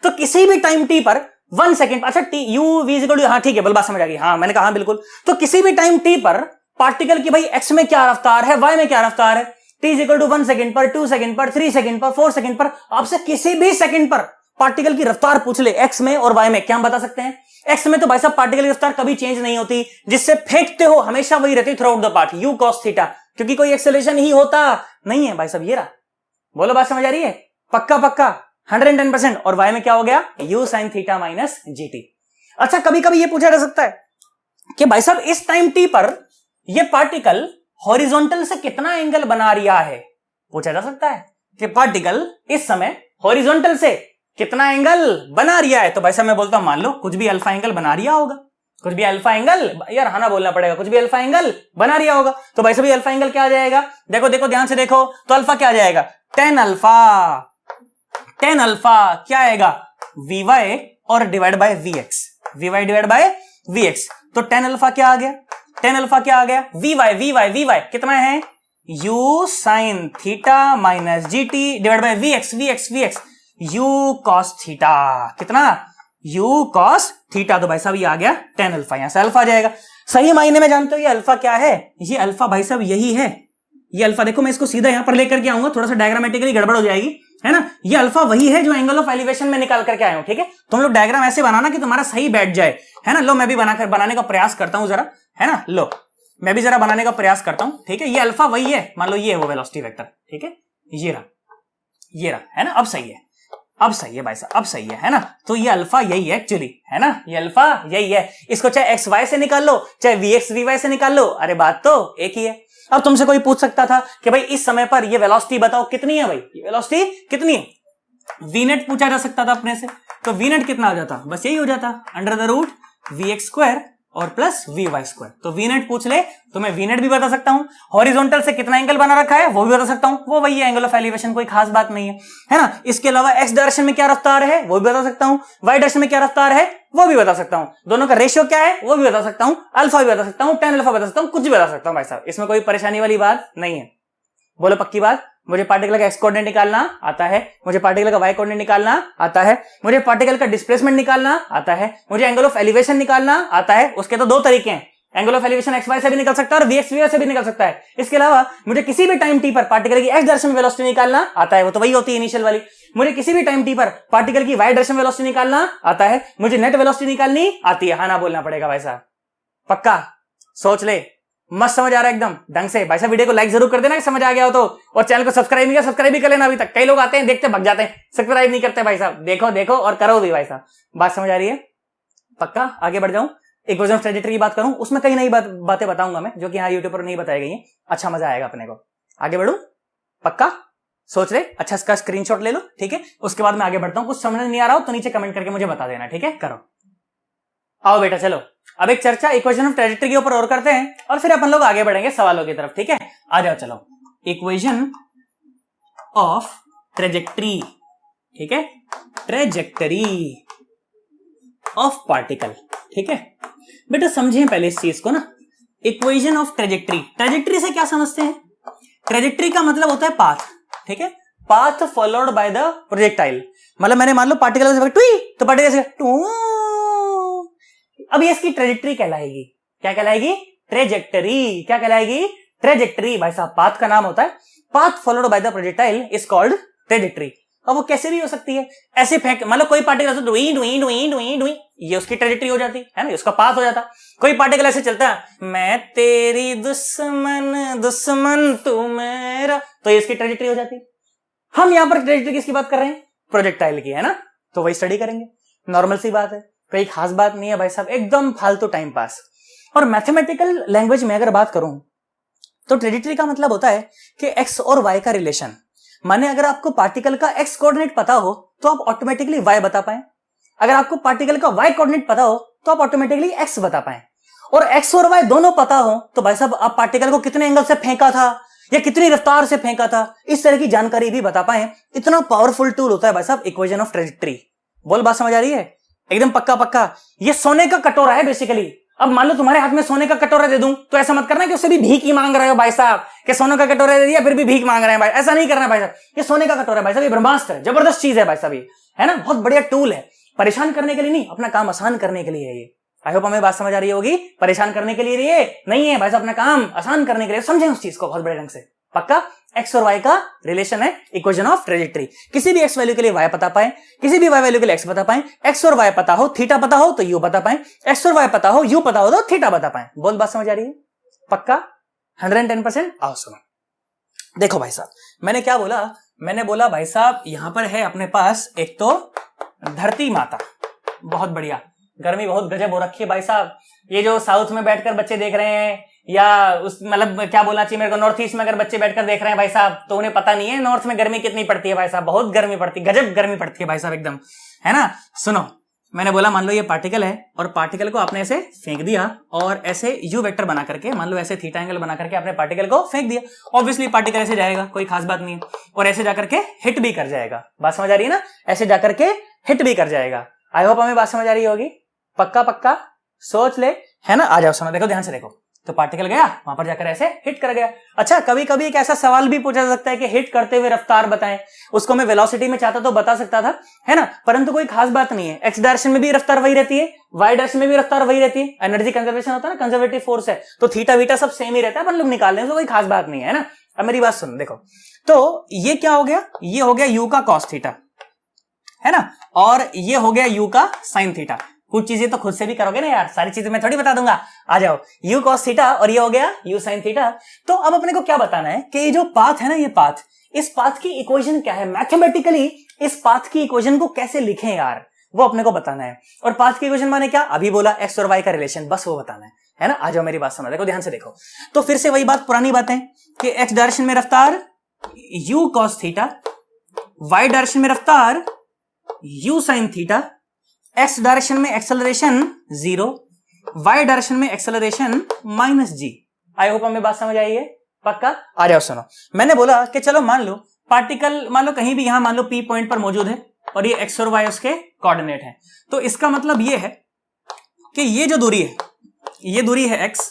तो किसी भी टाइम टी पर 1 सेकेंड, अच्छा T U V equal to, हाँ ठीक है, बोल बात समझ आ गई? हाँ मैंने कहा हाँ बिल्कुल। तो किसी भी टाइम टी पर पार्टिकल की भाई एक्स में क्या रफ्तार है, वाई में क्या रफ्तार है? T is equal to 1 second पर, 2 सेकेंड पर, 3 सेकेंड पर, 4 सेकेंड पर, आपसे किसी भी सेकेंड पर पार्टिकल की रफ्तार पूछ ले एक्स में और वाई में, क्या हम बता सकते हैं? एक्स में तो भाई साहब पार्टिकल की रफ्तार कभी चेंज नहीं होती, जिससे फेंकते हो हमेशा वही रहती through out the path, you cos theta, क्योंकि कोई एक्सेलरेशन ही होता नहीं है भाई साहब। ये रहा, बोलो बात समझ आ रही है? पक्का पक्का 110%। और वाई में क्या हो गया? You sine theta minus g T. अच्छा कभी कभी ये पूछा जा सकता है कि भाई साहब इस टाइम टी पर ये पार्टिकल हॉरिजॉन्टल से कितना एंगल बना रहा है? पूछा जा सकता है कि पार्टिकल इस समय हॉरिजॉन्टल से कितना एंगल बना रिया है, तो भाई साहब मैं बोलता हूं मान लो कुछ भी अल्फा एंगल बना रिया होगा, कुछ भी अल्फा एंगल, यार हाना बोलना पड़ेगा, कुछ भी अल्फा एंगल बना रिया होगा, तो भाई साहब ये अल्फा एंगल क्या आ जाएगा, देखो देखो ध्यान से देखो, तो अल्फा क्या आ जाएगा, टेन अल्फा क्या आएगा, वी वाई और divide by v x, v y divide by v x, तो टेन अल्फा क्या आ गया, टेन अल्फा क्या आ गया, वी वाई कितना है, u sine theta minus g t divide by v x u cos theta, कितना, u कॉस थीटा, तो भाई साहब ये आ गया टेन अल्फा, यहां से अल्फा आ जाएगा। सही मायने में जानते हो ये अल्फा क्या है, ये अल्फा भाई साहब यही है, ये अल्फा देखो मैं इसको सीधा यहां पर लेकर के आऊंगा, थोड़ा सा डायग्रामेटिकली गड़बड़ हो जाएगी, है ना, ये अल्फा वही है जो एंगल ऑफ एलिवेशन में निकाल करके आया हूं, ठीक है, तुम लोग डायग्राम ऐसे बनाना कि तुम्हारा सही बैठ जाए, है ना, लो मैं भी बनाने का प्रयास करता हूं जरा, है ना, लो मैं भी जरा बनाने का प्रयास करता हूं, ठीक है, ये अल्फा वही है, मान लो ये है वो वेलोसिटी वेक्टर, ठीक है, ये रहा, है ना, अब सही है, अब सही है भाई साहब, अब सही है ना, तो ये अल्फा यही है एक्चुअली, है ना, ये अल्फा यही है, इसको चाहे एक्स वाई से निकाल लो, चाहे वी एक्स वी वाई से निकाल लो, अरे बात तो एक ही है। अब तुमसे कोई पूछ सकता था कि भाई इस समय पर ये वेलोसिटी बताओ कितनी है, भाई ये वेलोसिटी कितनी है, वी नेट पूछा जा सकता था अपने से, तो वी नेट कितना आ जाता, बस यही हो जाता, under the root v x square और प्लस वी वाई स्क्वायर, तो वी नेट पूछ ले तो मैं वी नेट भी बता सकता हूं, हॉरिजॉन्टल से कितना एंगल बना रखा है वो भी बता सकता हूं, वो वही है एंगल ऑफ एलिवेशन, कोई खास बात नहीं है ना, इसके अलावा एक्स डायरेक्शन में क्या रफ्तार है वो भी बता सकता हूं, वाई डायरेक्शन में क्या रफ्तार है वो भी बता सकता हूं, दोनों का रेशियो क्या है वो भी बता सकता हूं, अल्फा भी बता सकता हूं, टेन अल्फा बता सकता हूं, कुछ भी बता सकता हूं भाई साहब, इसमें कोई परेशानी वाली बात नहीं है। बोलो पक्की बात, मुझे पार्टिकल का एक्स कोऑर्डिनेट निकालना आता है, मुझे पार्टिकल का वाई कोऑर्डिनेट निकालना आता है, मुझे पार्टिकल का डिस्प्लेसमेंट निकालना आता है, मुझे एंगल ऑफ एलिवेशन निकालना आता है, उसके तो दो तरीके हैं, angle of elevation x y से भी निकल सकता है और वी एक्स वी वाई से भी निकल सकता है। इसके अलावा मुझे किसी भी टाइम टी पर पार्टिकल की एक्स डायरेक्शन में वेलोसिटी निकालना आता है, वो तो वही होती है इनिशियल वाली, मुझे किसी भी टाइम टी पर पार्टिकल की वाई डायरेक्शन में वेलोसिटी निकालना आता है, मुझे नेट वेलोसिटी निकालनी आती है, हाँ ना बोलना पड़ेगा भाई साहब, पक्का सोच ले, मस्त समझ आ रहा है एकदम ढंग से भाई साहब, वीडियो को लाइक जरूर कर देना कि समझ आ गया हो तो, और चैनल को सब्सक्राइब नहीं किया सब्सक्राइब भी कर लेना, अभी तक कई लोग आते हैं देखते भग जाते हैं, सब्सक्राइब नहीं करते भाई साहब, देखो देखो और करो भी भाई साहब, बात समझ आ रही है, पक्का आगे बढ़ जाऊं, इक्वेशन ऑफ ट्रेजेक्टरी की बात करूं, उसमें कई नई बातें बताऊंगा मैं जो कि यहाँ यूट्यूब पर नहीं बताई गई है, अच्छा मजा आएगा अपने को, आगे बढ़ू, पक्का सोच ले, अच्छा इसका स्क्रीनशॉट ले लो, ठीक है, उसके बाद मैं आगे बढ़ता हूं, कुछ समझ नहीं आ रहा हो तो नीचे कमेंट करके मुझे बता देना, ठीक है, करो, आओ बेटा चलो, अब एक चर्चा इक्वेशन ऑफ ट्रेजेक्टरी के ऊपर और करते हैं और फिर अपन लोग आगे बढ़ेंगे सवालों की तरफ, ठीक है, आ जाओ चलो, इक्वेशन ऑफ ट्रेजेक्टरी, ठीक है, ट्रेजेक्टरी ऑफ पार्टिकल, ठीक है बेटा, समझें पहले इस चीज को ना, इक्वेशन ऑफ ट्रेजेक्टरी, ट्रेजेक्टरी से क्या समझते हैं, ट्रेजेक्टरी का मतलब होता है पाथ, ठीक है, path followed by the projectile, मतलब मैंने मान लो पार्टिकल से टुई तो पार्टिकल से टू, अब ये इसकी ट्रेजेक्टरी कहलाएगी, क्या कहलाएगी, ट्रेजेक्टरी, क्या कहलाएगी, ट्रेजेक्टरी, भाई साहब पाथ का नाम होता है, path followed by the projectile is called trajectory. अब वो कैसे भी हो सकती है, ऐसे फेंक, मतलब कोई particle dewy dewy dewy dewy dewy, ये उसकी ट्रेजेक्टरी हो जाती है ना, उसका पाथ हो जाता। कोई पार्टिकल ऐसे चलता है, मैं तेरी दुश्मन दुश्मन तू मेरा, तो ये इसकी ट्रेजेक्टरी हो जाती। हम यहां पर ट्रेजेक्टरी किसकी बात कर रहे हैं, प्रोजेक्टाइल की, है ना, तो वही स्टडी करेंगे, नॉर्मल सी बात है, कोई खास बात नहीं है भाई साहब, एकदम फालतू टाइम पास। और मैथमेटिकल लैंग्वेज में अगर बात करूं तो ट्रेजेक्टरी का मतलब होता है कि एक्स और वाई का रिलेशन, माने अगर आपको पार्टिकल का एक्स कोऑर्डिनेट पता हो तो आप ऑटोमेटिकली वाई बता पाए, अगर आपको पार्टिकल का वाई कोऑर्डिनेट पता हो तो आप ऑटोमेटिकली एक्स बता पाए, और एक्स और वाई दोनों पता हो तो भाई साहब आप पार्टिकल को कितने एंगल से फेंका था या कितनी रफ्तार से फेंका था, इस तरह की जानकारी भी बता पाए। इतना पावरफुल टूल होता है भाई साहब इक्वेशन ऑफ ट्रेजेक्टरी। बोल बात समझ आ रही है, एकदम पक्का पक्का। ये सोने का कटोरा है बेसिकली। अब मान लो तुम्हारे हाथ में सोने का कटोरा दे दूं तो ऐसा मत करना कि उससे भी भीख ही मांग रहे हो भाई साहब, कि सोने का कटोरा दे दिया फिर भी भीख मांग रहे हैं भाई, ऐसा नहीं करना भाई साहब। ये सोने का कटोरा है भाई साहब, ये ब्रह्मास्त्र है, जबरदस्त चीज है भाई साहब, ये है ना, बहुत बढ़िया टूल है। परेशान करने के लिए नहीं, अपना काम आसान करने के लिए है ये। आई होप हमें बात समझ आ रही होगी, परेशान करने के लिए ये नहीं है भाई साहब, अपना काम आसान करने के लिए। समझें उस चीज को बहुत बड़े ढंग से, पक्का। एक्स और वाई का रिलेशन है इक्वेशन ऑफ ट्रेजेक्टरी। किसी भी एक्स वैल्यू के लिए वाई पता पाए, किसी भी वाई वैल्यू के लिए एक्स बता पाए, एक्स और वाई पता हो, थीटा पता हो तो यू बता पाए, एक्स और वाई पता हो, यू पता हो तो थीटा बता पाए। बोल बात समझ आ रही है, पक्का 110%। आओ सुनो, देखो भाई साहब, मैंने क्या बोला, मैंने बोला भाई साहब यहां पर है अपने पास एक तो धरती माता, बहुत बढ़िया, गर्मी बहुत गजब हो रखी है भाई साहब। ये जो साउथ में बैठकर बच्चे देख रहे हैं या उस मतलब क्या बोलना चाहिए मेरे को, नॉर्थ ईस्ट में अगर बच्चे बैठकर देख रहे हैं भाई साहब तो उन्हें पता नहीं है नॉर्थ में गर्मी कितनी पड़ती है भाई साहब, बहुत गर्मी पड़ती है, गजब गर्मी पड़ती है भाई साहब एकदम, है ना। सुनो, मैंने बोला मान लो ये पार्टिकल है और पार्टिकल को आपने ऐसे फेंक दिया और ऐसे यू वेक्टर बना करके, मान लो ऐसे थीटा एंगल बना करके आपने पार्टिकल को फेंक दिया, ऑब्वियसली पार्टिकल ऐसे जाएगा, कोई खास बात नहीं है, और ऐसे जाकर के हिट भी कर जाएगा। बात समझ आ रही है ना, ऐसे जाकर के हिट भी कर जाएगा। आई होप हमें बात समझ आ रही होगी, पक्का पक्का सोच ले, है ना। आ जाओ समझ, देखो ध्यान से देखो, तो पार्टिकल गया वहां पर जाकर ऐसे हिट कर गया। अच्छा, कभी कभी एक ऐसा सवाल भी पूछा जा सकता है कि हिट करते हुए रफ्तार बताएं, उसको मैं वेलोसिटी में चाहता तो बता सकता था, है ना, परंतु कोई खास बात नहीं है। एक्स डायरेक्शन में भी रफ्तार वही रहती है, वाई डायरेक्शन में भी रफ्तार वही रहती है, एनर्जी कंजर्वेशन होता है ना, कंजर्वेटिव फोर्स है, तो थीटा वीटा सब सेम ही रहता है, अपन लोग निकाल लें, तो कोई खास बात नहीं है ना। अब मेरी बात सुनो, देखो तो ये क्या हो गया, ये हो गया यू का कॉस थीटा, है ना, और ये हो गया यू का साइन थीटा। कुछ चीजें तो खुद से भी करोगे ना यार, सारी चीजें मैं थोड़ी बता दूंगा। आ जाओ, यू कॉस थीटा और ये हो गया यू साइन थीटा। तो अब अपने को क्या बताना है कि ये जो पाथ है ना, ये पाथ, इस पाथ की इक्वेशन क्या है, मैथमेटिकली इस पाथ की इक्वेशन को कैसे लिखें यार, वो अपने को बताना है। और पाथ की इक्वेशन माने क्या, अभी बोला एक्स और वाई का रिलेशन, बस वो बताना है ना। आ जाओ मेरी बात समझ, देखो ध्यान से देखो, तो फिर से वही बात, पुरानी बातें कि एक्स डायरेक्शन में रफ्तार u cos theta, y direction में रफ्तार u sine theta, x direction में एक्सेलरेशन 0, वाई डायरेक्शन में एक्सेलरेशन -g। आई होप हमें बात समझ आई है, पक्का। आ जाओ सुनो, मैंने बोला कि चलो मान लो पार्टिकल, मान लो कहीं भी यहां मान लो P पॉइंट पर मौजूद है और ये x और y उसके कोऑर्डिनेट है, तो इसका मतलब ये है कि ये जो दूरी है, ये दूरी है x,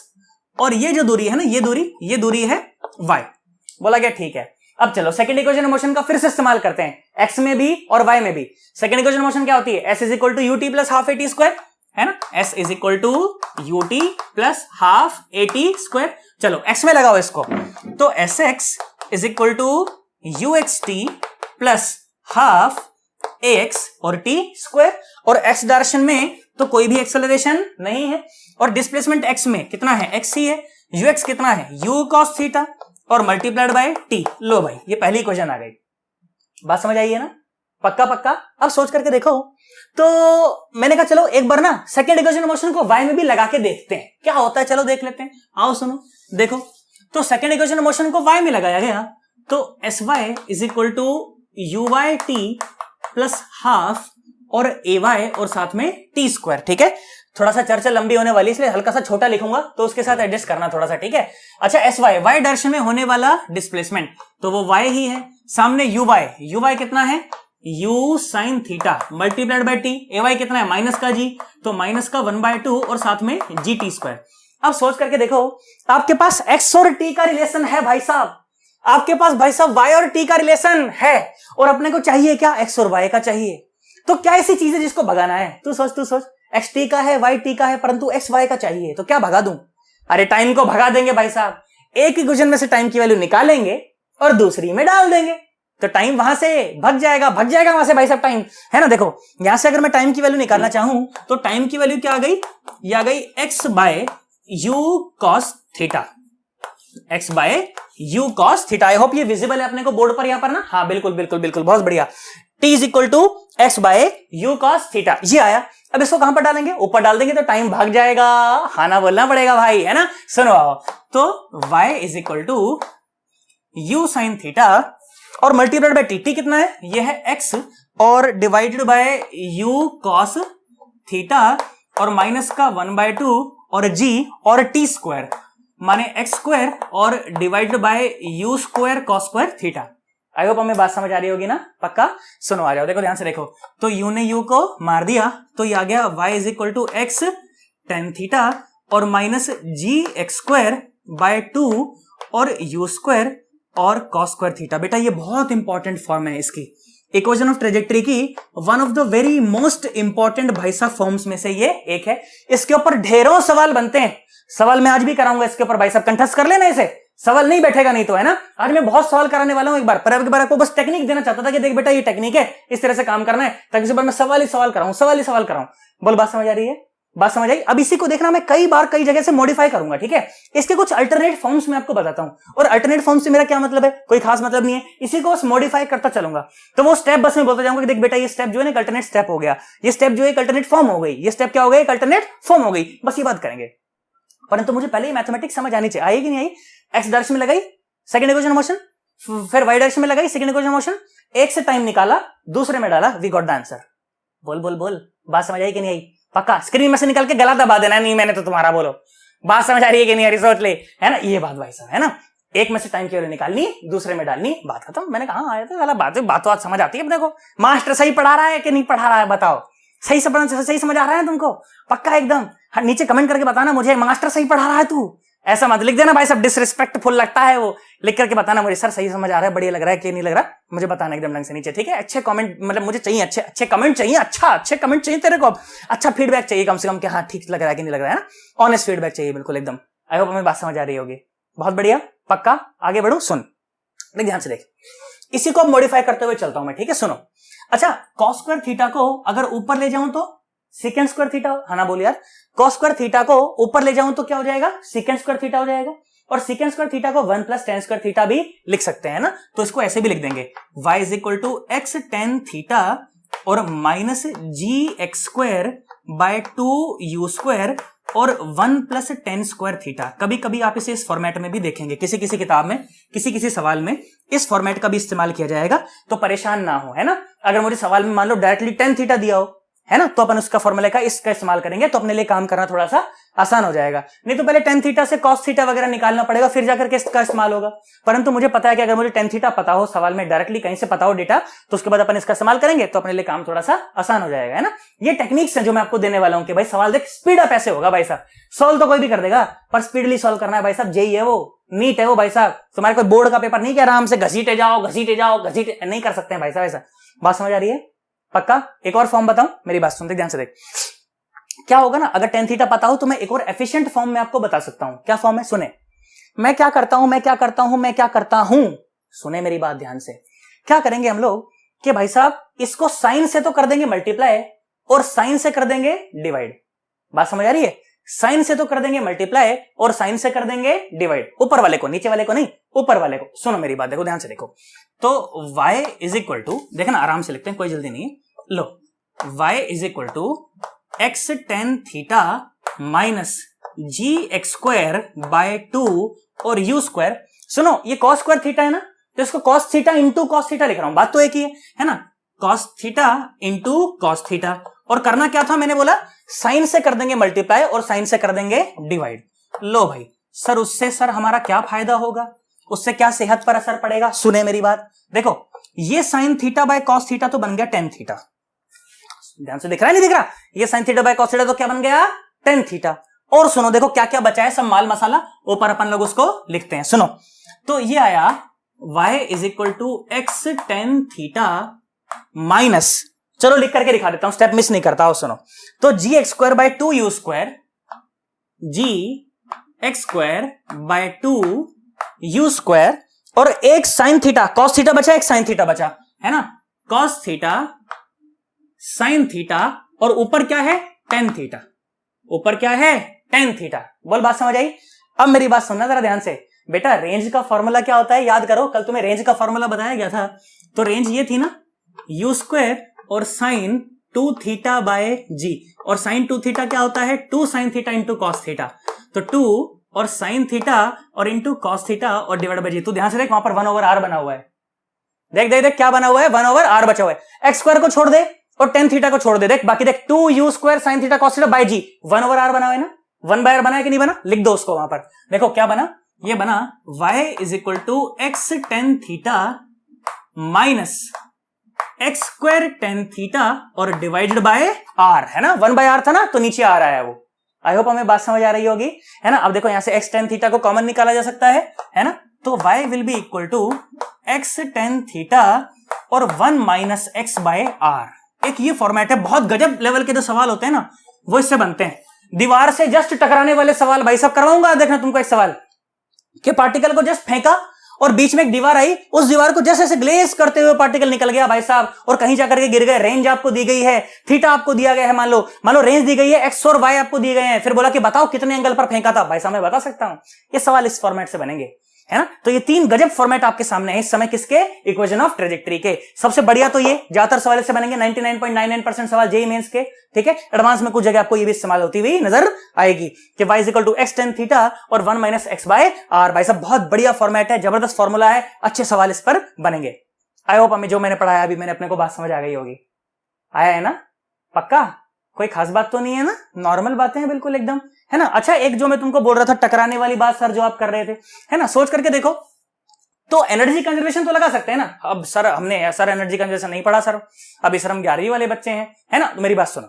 और ये जो दूरी है ना, ये दूरी है y। बोला गया ठीक है। अब चलो सेकंड इक्वेशन ऑफ मोशन का फिर से इस्तेमाल करते हैं, x में भी और y में भी। सेकंड इक्वेशन ऑफ मोशन क्या होती है, s is equal to UT plus half eighty square, है ना, s is equal to UT plus half eighty square. चलो x में लगाओ इसको, तो sx is equal to uxt plus half ax और t स्क्वायर। और x डायरेक्शन में तो कोई भी एक्सेलरेशन नहीं है, और डिस्प्लेसमेंट x में कितना है, x ही है, ux कितना है, u cos थीटा और मल्टीप्लाइड बाय t। लो भाई, ये पहली इक्वेशन आ गई, बात समझ आई है ना, पक्का पक्का। अब सोच करके देखो, तो मैंने कहा चलो एक बार ना सेकंड इक्वेशन ऑफ मोशन को y में भी लगा के देखते हैं क्या होता है, चलो देख लेते हैं। आओ सुनो, देखो तो सेकंड इक्वेशन ऑफ मोशन को y में लगाया गया, तो sy is equal to uy t plus half और ay और साथ में t स्क्वायर। ठीक है, थोड़ा सा चर्चा लंबी होने वाली, इसलिए हल्का सा छोटा लिखूंगा, तो उसके साथ एडजस्ट करना थोड़ा सा, ठीक है। अच्छा, sy y डायरेक्शन में होने वाला डिस्प्लेसमेंट तो वो y ही है, सामने uy कितना है, u sine theta multiplied by t, ay कितना है माइनस का g, तो माइनस का 1/2 और साथ में gt स्क्वायर। अब सोच करके देखो, आपके पास x और t का रिलेशन है भाई साहब, आपके पास भाई साहब y और t का रिलेशन है, और अपने को चाहिए क्या, x और y का चाहिए। तो क्या ऐसी चीज है जिसको भगाना है, तू सोच, x t का है, y t का है, परंतु x y का चाहिए, तो क्या भगा दूं। अरे टाइम को भगा देंगे भाई साहब, एक इक्वेशन में से टाइम की वैल्यू निकालेंगे और दूसरी में डाल देंगे, तो टाइम वहां से भाग जाएगा वहां से भाई साहब टाइम, है ना। देखो यहां से अगर मैं टाइम की वैल्यू निकालना चाहूं तो टाइम की वैल्यू क्या आ गई, ये आ गई x by u cos theta, x by u cos theta. I hope ये विजिबल है अपने को बोर्ड पर यहां पर ना, हाँ बिल्कुल बिल्कुल बिल्कुल, बहुत बढ़िया। t is equal to x by u cos theta, ये आया। अब इसको कहां पर डालेंगे, ऊपर डाल देंगे तो टाइम भाग जाएगा, खाना बोलना पड़ेगा भाई, है ना। सुनो आओ, तो y is equal to u sine theta और मल्टीप्लाइड बाय t कितना है, ये है x, और divided by u cos theta और माइनस का 1/2 और g और t स्क्वायर माने x स्क्वायर और divided by u square cos square theta. I hope हमें बात समझ आ रही होगी ना, पक्का। सुनो आ जाओ, देखो ध्यान से देखो, तो u ने u को मार दिया, तो ये आ गया y is equal to x tan theta और minus g x square by 2 और u स्क्वायर और कॉस स्क्वायर थीटा। बेटा ये बहुत इंपॉर्टेंट फॉर्म है इसकी, इक्वेशन ऑफ ट्रेजेक्टरी की one of the very most important भाई साहब फॉर्म्स में से ये एक है। इसके ऊपर ढेरों सवाल बनते हैं, सवाल मैं आज भी कराऊंगा इसके ऊपर भाई साहब, कंठस्थ कर लेना इसे, सवाल नहीं बैठेगा नहीं तो, है ना। आज मैं बहुत सवाल कराने वाला हूं एक बार, पर एक बार आपको बस टेक्निक देना चाहता था कि देख बेटा ये टेक्निक है, इस तरह से काम करना है, ताकि इस बार मैं सवाल ही सवाल कराऊं। बोल बात समझ आ रही है, बात समझ आई। अब इसी को देखना मैं कई बार कई जगह से मॉडिफाई करूंगा, ठीक है। इसके कुछ अल्टरनेट फॉर्म्स मैं आपको बताता हूं, और अल्टरनेट फॉर्म से मेरा क्या मतलब है, कोई खास मतलब नहीं है, इसी को बस मॉडिफाई करता चलूंगा। तो वो स्टेप बस मैं बोलता जाऊंगा कि देख बेटा ये स्टेप जो है ना अल्टरनेट स्टेप हो गया, ये स्टेप जो है अल्टरनेट फॉर्म हो गई, ये स्टेप क्या हो गई, अल्टरनेट फॉर्म हो गई, बस ये बात करेंगे। परंतु मुझे पहले ही मैथमेटिक्स समझ आनी चाहिए। आई कि नहीं आई? एक्स डायरेक्शन में लगाई सेकंड इक्वेशन मोशन, फिर वाई डायरेक्शन में लगाई सेकंड इक्वेशन मोशन, एक से टाइम निकाला दूसरे में डाला, वी गॉट द आंसर। बोल बोल बोल, बात समझ आई कि नहीं आई? पक्का स्क्रीन में से निकाल के गला दबा देना, नहीं मैंने तो तुम्हारा, बोलो बात समझ आ रही है कि नहीं आ रही? सोच ले, है ना ये बात भाई साहब, है ना? एक में से टाइम की वैल्यू निकालनी, दूसरे में डालनी, बात खत्म। मैंने कहा आया तो वाला बात समझ आती है अपने को। मास्टर सही पढ़ा रहा है कि नहीं पढ़ा रहा है बताओ? सही समझ आ रहा है तुमको? पक्का एकदम? नीचे कमेंट करके बताना मुझे, मास्टर सही पढ़ा रहा है तू। ऐसा मत लिख देना भाई सब, डिसरिस्पेक्टफुल लगता है वो। लिख करके बताना मुझे, सर सही समझ आ रहा है, बढ़िया लग रहा है कि नहीं लग रहा, मुझे बताना एकदम ढंग से नीचे, ठीक है? अच्छे कमेंट, मतलब मुझे चाहिए अच्छे कमेंट चाहिए, अच्छे कमेंट चाहिए तेरे को, अच्छा फीडबैक चाहिए कम से कम कि हाँ ठीक लग रहा है कि नहीं लग रहा है ना, ऑनेस्ट फीडबैक चाहिए बिल्कुल एकदम। आई होप हमें बात समझ आ रही होगी। बहुत बढ़िया, पक्का आगे बढ़ू। सुन ध्यान से देख, इसी को मॉडिफाई करते हुए चलता हूं मैं, ठीक है? सुनो, अच्छा कॉस स्क्वायर थीटा को अगर ऊपर ले जाऊं तो सेकेंड स्क्वायर थीटा, है ना? बोल यार, कॉस स्क्वायर थीटा को ऊपर ले जाऊं तो क्या हो जाएगा? सेकेंड स्क्वायर थीटा हो जाएगा। और सेकेंड स्क्वायर थीटा को 1 + tan स्क्वायर थीटा भी लिख सकते हैं ना, तो इसको ऐसे भी लिख देंगे, y = x tan थीटा और -gx² / 2u² और 1 + tan स्क्वायर थीटा। कभी कभी आप इसे इस फॉर्मेट में भी देखेंगे, किसी किसी किताब में, किसी सवाल में इस फॉर्मेट का भी इस्तेमाल किया जाएगा, तो परेशान ना हो, है ना? अगर मुझे सवाल में मान लो डायरेक्टली tan थीटा दिया हो, है ना, तो अपन उसका फॉर्मूला का इसका इस्तेमाल करेंगे, तो अपने लिए काम करना थोड़ा सा आसान हो जाएगा। नहीं तो पहले tan थीटा से cos थीटा वगैरह निकालना पड़ेगा, फिर जाकर के इसका इस्तेमाल होगा। परंतु मुझे पता है कि अगर मुझे tan थीटा पता हो, सवाल में डायरेक्टली कहीं से पता हो डेटा, तो उसके बाद अपन इसका इस्तेमाल करेंगे, तो अपने लिए काम थोड़ा सा आसान हो जाएगा, है ना? ये टेक्निक्स है जो मैं आपको देने वाला हूं कि भाई सवाल देख स्पीड अप ऐसे होगा भाई साहब। सॉल्व तो कोई भी कर देगा, पर स्पीडली सॉल्व करना है भाई साहब। जेई है वो, नीट है वो भाई साहब, तुम्हारे कोई बोर्ड का पेपर नहीं कि आराम से घसीटे जाओ नहीं कर सकते हैं भाई साहब ऐसा। बात समझ आ रही है? पक्का? एक और फॉर्म बताऊं, मेरी बात सुनते ध्यान से देख। क्या होगा ना, अगर tan थीटा पता हो तो मैं एक और एफिशिएंट फॉर्म में आपको बता सकता हूं। क्या फॉर्म है? सुने, मैं क्या करता हूं, सुने मेरी बात ध्यान से। क्या करेंगे हम लोग कि भाई साहब इसको साइन से तो कर देंगे मल्टीप्लाई और साइन से कर देंगे डिवाइड। बात समझ आ रही है? साइन से तो कर देंगे मल्टीप्लाई और साइन से कर देंगे डिवाइड, ऊपर वाले को, नीचे वाले को नहीं, ऊपर वाले को। सुनो मेरी बात, देखो ध्यान से देखो। तो y = देखना, आराम से लिखते हैं, कोई जल्दी नहीं है। लो, y = x tan theta -gx² / 2 और u²। सुनो, ये cos स्क्वायर थीटा है ना, तो इसको cos थीटा * cos थीटा लिख रहा हूं, बात तो एक ही है ना? cos theta * cos theta. और करना क्या था, मैंने बोला साइन से कर देंगे मल्टीप्लाई और साइन से कर देंगे डिवाइड। लो भाई सर, उससे सर हमारा क्या फायदा होगा, उससे क्या सेहत पर असर पड़ेगा? सुने मेरी बात, देखो ये sine theta by cos theta तो बन गया tan थीटा। ध्यान से दिख रहा है, नहीं दिख रहा? ये sine theta by cos theta तो क्या बन गया? tan theta. और सुनो, देखो क्या क्या बचा है, सब माल मसाला ऊपर अपन लोग उसको लिखते हैं। सुनो, तो ये आया y = x tan theta minus, चलो लिख करके दिखा देता हूं, स्टेप मिस नहीं करता हो। सुनो, तो gx² / 2u², gx² / 2u² और एक साइन थीटा, कॉस थीटा बचा, एक साइन थीटा बचा, है ना? कॉस थीटा साइन थीटा और ऊपर क्या है? tan theta. ऊपर क्या है? tan theta. बोल, बात समझ आई? अब मेरी बात सुनना जरा ध्यान से बेटा। रेंज का फॉर्मूला क्या होता है, याद करो, कल तुम्हें रेंज का फॉर्मूला बताया गया था। तो रेंज ये थी ना, u² और साइन 2 थीटा बाय g, और साइन 2 थीटा क्या होता है? 2 sign theta into cos theta. तो 2 और साइन थीटा और इंटू कॉस थीटा और डिवाइड बाय g। तू ध्यान से देख, वहां पर 1/r बना हुआ है। देख देख देख क्या बना हुआ है, 1/r बचा हुआ है। x² को छोड़ दे और tan थीटा को छोड़ दे, देख बाकी देख 2u² sine theta cos theta by g, 1/r बना हुआ है ना? 1/r बना है कि नहीं बना? लिख दो उसको वहां पर। देखो क्या बना, ये बना y = x tan theta minus x² tan theta और डिवाइडेड बाय r, है ना? 1/r था ना, तो नीचे आ रहा है वो। आई होप हमें बात समझ आ रही होगी, है ना? अब देखो यहां से x tan थीटा को कॉमन निकाला जा सकता है ना? तो y will be = x tan theta और 1 - x/r। एक ये फॉर्मेट है, बहुत गजब लेवल के जो सवाल होते हैं ना, वो इससे बनते हैं। दीवार से जस्ट टकराने वाले सवाल भाई साहब करवाऊंगा। देखना तुमको एक सवाल कि पार्टिकल को जस्ट फेंका और बीच में एक दीवार आई, उस दीवार को जैसे ऐसे ग्लेज करते हुए पार्टिकल निकल गया भाई साहब, और कहीं जाकर के गिर गए। रेंज आपको दी गई है, थीटा आपको दिया गया है, मान लो रेंज दी गई है, एक्स और वाई आपको दिए गए हैं, फिर बोला कि बताओ कितने एंगल पर फेंका था। भाई साहब मैं बता सकता हूं, ये सवाल इस फॉर्मेट से बनेंगे। है ना। तो ये 3 गजब फॉर्मेट आपके सामने है इस समय किसके, इक्वेशन ऑफ ट्रेजेक्टरी के। सबसे बढ़िया तो ये ज्यादातर सवाल से बनेंगे, 99.99% सवाल जेईई मेंस के, ठीक है। एडवांस में कुछ जगह आपको ये भी इस्तेमाल होती हुई नजर आएगी कि y = x tan थीटा और 1 - x/r। भाई साहब बहुत बढ़िया फॉर्मेट है, जबरदस्त फॉर्मूला है, अच्छे सवाल इस पर बनेंगे। आई होप हमें जो मैंने पढ़ाया अभी मैंने अपने को बात समझ आ गई होगी। आया है ना, पक्का कोई खास बात तो नहीं है ना, नॉर्मल बातें हैं बिल्कुल एकदम, है ना। अच्छा एक जो मैं तुमको बोल रहा था टकराने वाली बात सर जो आप कर रहे थे, है ना, सोच करके देखो तो एनर्जी कंजर्वेशन तो लगा सकते हैं ना। अब सर हमने सर एनर्जी कंजर्वेशन नहीं पढ़ा सर, अभी सर हम 11वीं वाले बच्चे हैं, है ना। तो मेरी बात सुनो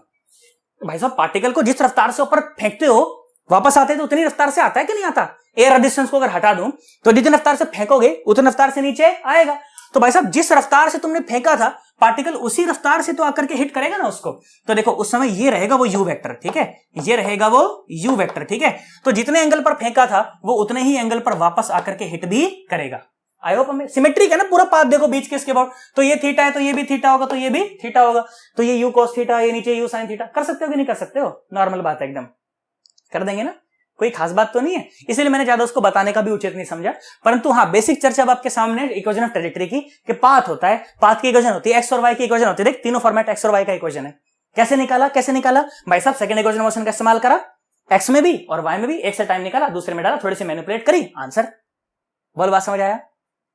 भाई साहब, पार्टिकल को जिस रफ्तार से ऊपर फेंकते हो वापस आते तो उतनी रफ्तार से आता है कि नहीं आता। एयर रेजिस्टेंस को अगर हटा दूं तो जितनी रफ्तार से फेंकोगे उतनी रफ्तार से नीचे आएगा। तो भाई साहब जिस रफ्तार से तुमने फेंका था पार्टिकल उसी रफ्तार से तो आकर के हिट करेगा ना उसको। तो देखो उस समय ये रहेगा वो यू वेक्टर, ठीक है, ये रहेगा वो यू वेक्टर, ठीक है। तो जितने एंगल पर फेंका था वो उतने ही एंगल पर वापस आकर के हिट भी करेगा। आई होप हमें सिमेट्रिक है ना पूरा पाथ। देखो बीच के इसके बाद तो ये थीटा है तो ये भी थीटा होगा, तो ये भी थीटा होगा, तो ये यू cos थीटा, ये नीचे यू sin थीटा। कर सकते हो कि नहीं कर सकते हो, नॉर्मल बात है एकदम, कर देंगे ना, कोई खास बात तो नहीं है। इसलिए मैंने ज्यादा उसको बताने का भी उचित नहीं समझा, परंतु हाँ बेसिक चर्चा अब आपके सामने इक्वेशन ऑफ ट्रेजेक्टरी की कि पाथ होता है, पाथ की इक्वेशन होती है, एक्स और वाई की इक्वेशन होती है। देख तीनों फॉर्मेट एक्स और वाई का इक्वेशन है। कैसे निकाला, कैसे निकाला भाई साहब, सेकंड इक्वेशन मोशन का इस्तेमाल करा, एक्स में भी और वाई में भी, एक से टाइम निकाला दूसरे में डाला, थोड़ी सी मैनिपुलेट करी, आंसर। बोल बात समझ आया,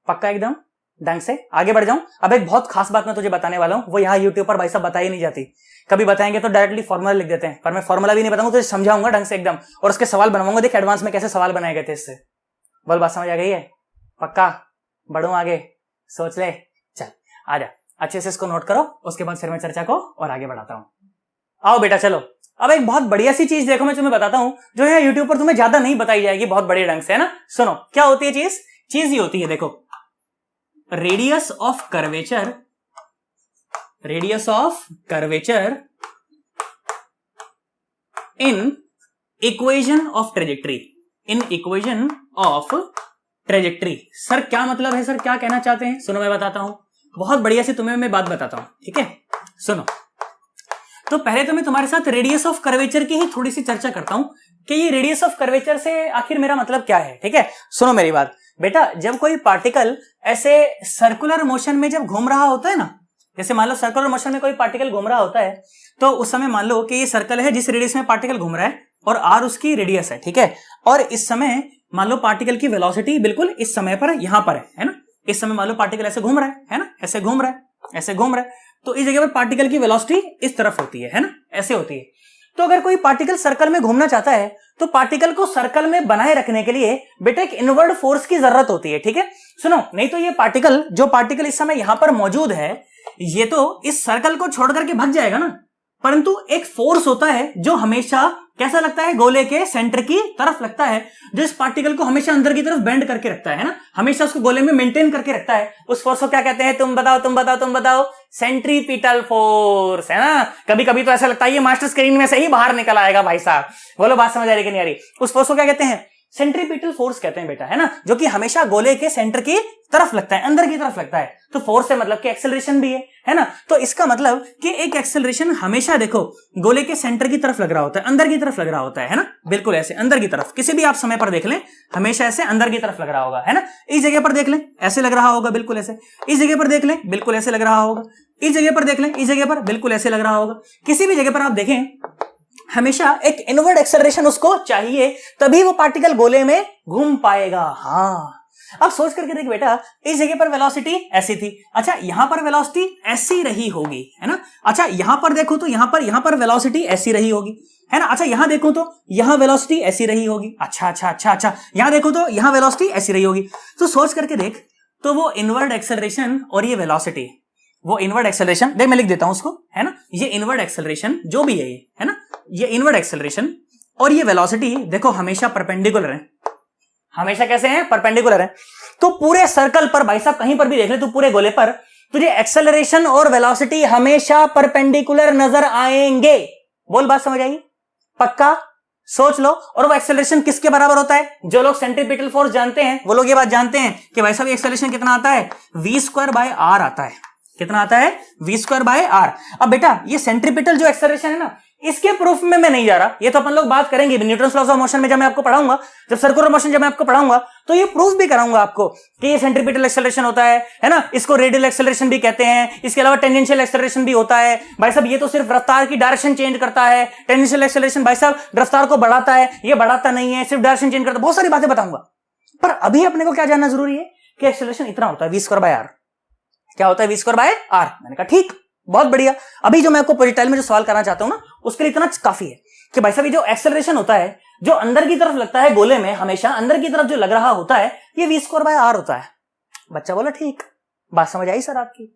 पक्का एकदम ढंग से। आगे बढ़ जाऊं, अब एक बहुत खास बात मैं तुझे बताने वाला हूं, वो यहाँ यूट्यूब पर भाई साहब बताई नहीं जाती। कभी बताएंगे तो डायरेक्टली फॉर्मूला लिख देते हैं, पर मैं फॉर्मूला भी नहीं बताऊंगा, तुझे समझाऊंगा ढंग से एकदम, और उसके सवाल बनवाऊंगा। देख एडवांस में कैसे सवाल बनाए गए थे इससे। बोल बात समझ आ गई है, पक्का बढ़ूं आगे, सोच ले, चल आजा अच्छे से इसको नोट करो, उसके बाद फिर मैं चर्चा को और आगे बढ़ाता हूं। आओ बेटा चलो, अब एक बहुत बढ़िया सी चीज देखो मैं तुम्हें बताता हूं, जो है यूट्यूब पर तुम्हें ज्यादा नहीं बताई जाएगी, बहुत बड़े ढंग से, है ना। सुनो क्या होती है चीज, चीज ये होती है देखो, radius of curvature, radius of curvature in equation of trajectory, in equation of trajectory. Sir क्या मतलब है, सर क्या कहना चाहते हैं, सुनो मैं बताता हूं, बहुत बढ़िया से तुम्हें मैं बात बताता हूं, ठीक है। सुनो तो पहले तो मैं तुम्हारे साथ रेडियस ऑफ कर्वेचर की ही थोड़ी सी चर्चा करता हूं कि ये रेडियस ऑफ कर्वेचर से आखिर मेरा मतलब क्या है, ठीक है। सुनो मेरी बात बेटा, जब कोई पार्टिकल ऐसे सर्कुलर मोशन में जब घूम रहा होता है ना, जैसे मान लो सर्कुलर मोशन में कोई पार्टिकल घूम रहा होता है, तो उस समय मान लो कि ये सर्कल है जिस रेडियस में पार्टिकल घूम रहा है और आर उसकी रेडियस है, ठीक है। और इस समय मान लो पार्टिकल की वेलोसिटी बिल्कुल इस समय पर यहां पर है ना, इस समय मान लो पार्टिकल ऐसे घूम रहा है ना, ऐसे घूम रहा है, ऐसे घूम रहा है, तो इस जगह पर पार्टिकल की वेलोसिटी इस तरफ होती है ना, ऐसे होती है। तो अगर कोई पार्टिकल सर्कल में घूमना चाहता है तो पार्टिकल को सर्कल में बनाए रखने के लिए बेटा एक इनवर्ड फोर्स की जरूरत होती है, ठीक है। सुनो नहीं तो ये पार्टिकल, जो पार्टिकल इस समय यहां पर मौजूद है, ये तो इस सर्कल को छोड़ करके भाग जाएगा ना, परंतु एक फोर्स होता है जो हमेशा कैसा लगता है, गोले के सेंटर की तरफ लगता है, जो इस पार्टिकल को हमेशा अंदर की तरफ बेंड करके रखता है ना, हमेशा उसको गोले में मेंटेन करके रखता है। उस फोर्स को क्या कहते हैं, तुम बताओ तुम बताओ तुम बताओ, सेंट्रीपिटल फोर्स, है ना। कभी कभी तो ऐसा लगता है ये मास्टर स्क्रीन में से ही बाहर निकल आएगा भाई साहब, बोलो बात समझ आ रही कि नहीं आ रही। उस फोर्स को क्या कहते हैं, सेंट्रीपिटल फोर्स कहते हैं बेटा, है ना, जो कि हमेशा गोले के सेंटर की तरफ लगता है, अंदर की तरफ लगता है। तो फोर्स से मतलब कि एक्सेलरेशन भी है ना। तो इसका मतलब कि एक एक्सेलरेशन हमेशा देखो गोले के सेंटर की तरफ लग रहा होता है, अंदर की तरफ लग रहा होता है ना, बिल्कुल ऐसे अंदर की तरफ। किसी भी आप समय पर देख लें हमेशा ऐसे अंदर की तरफ लग रहा होगा, है ना। इस जगह पर देख लें ऐसे लग रहा होगा, बिल्कुल ऐसे। इस जगह पर देख लें बिल्कुल ऐसे लग रहा होगा। इस जगह पर देख लें, इस जगह पर बिल्कुल ऐसे लग रहा होगा। किसी भी जगह पर आप देखें हमेशा एक इनवर्ड एक्सेलरेशन उसको चाहिए, तभी वो पार्टिकल गोले में घूम पाएगा। हाँ अब सोच करके देख बेटा, इस जगह पर वेलोसिटी ऐसी थी, अच्छा यहां पर वेलोसिटी ऐसी रही होगी, है ना। अच्छा यहां पर देखो तो यहां पर वेलोसिटी ऐसी रही होगी, है ना। अच्छा यहां देखो तो यहां वेलोसिटी ऐसी रही होगी, अच्छा यहां देखो तो यहां वेलोसिटी ऐसी रही होगी। तो सोच करके देख, तो वो इनवर्ड एक्सेलरेशन और ये वेलोसिटी, वो इनवर्ड एक्सेलरेशन देख मैं लिख देता हूं उसको, है ना। ये इनवर्ड एक्सेलरेशन जो भी है ये, है ना, ये इनवर्ड एक्सेलरेशन और ये वेलोसिटी देखो हमेशा परपेंडिकुलर है, हमेशा कैसे हैं, परपेंडिकुलर है। तो पूरे सर्कल पर भाई साहब कहीं पर भी देख ले, तो पूरे गोले पर तुझे एक्सेलरेशन और वेलोसिटी हमेशा परपेंडिकुलर नजर आएंगे। बोल बात समझ आई, पक्का सोच लो। और वो एक्सेलरेशन किसके बराबर होता है, जो लोग सेंट्रीपिटल फोर्स जानते हैं वो लोग ये बात जानते हैं कि भाई साहब एक्सेलरेशन कितना आता है, v²/r आता है। कितना आता है, v²/r। अब बेटा ये सेंट्रीपिटल जो एक्सेलरेशन है ना, इसके प्रूफ में मैं नहीं जा रहा, ये तो अपन लोग बात करेंगे न्यूटन लॉज ऑफ मोशन में, जब मैं आपको पढ़ाऊंगा, जब सर्कुलर मोशन जब मैं आपको पढ़ाऊंगा तो ये प्रूफ भी कराऊंगा आपको कि ये सेंट्रीपिटल एक्सेलरेशन होता है ना, इसको रेडियल एक्सेलरेशन भी कहते हैं, इसके अलावा टेंजेंशियल एक्सेलरेशन भी होता है। भाई साहब ये तो सिर्फ रफ्तार की डायरेक्शन चेंज करता है, टेंजेंशियल एक्सेलरेशन भाई साहब रफ्तार को बढ़ाता है, ये बढ़ाता नहीं है, सिर्फ डायरेक्शन चेंज करता है, बहुत सारी बातें बताऊंगा। पर अभी अपने को क्या जानना जरूरी है कि एक्सेलरेशन इतना होता है v²/r। क्या होता है v²/r? मैंने कहा ठीक, बहुत बढ़िया। अभी जो मैं आपको प्रोजेक्टाइल में जो सवाल करना चाहता हूं ना, उसके लिए इतना काफी है कि भाई साहब ये जो एक्सेलरेशन होता है, जो अंदर की तरफ लगता है गोले में, हमेशा अंदर की तरफ जो लग रहा होता है, ये v²/r होता है। बच्चा बोला ठीक, बात समझ आई सर आपकी?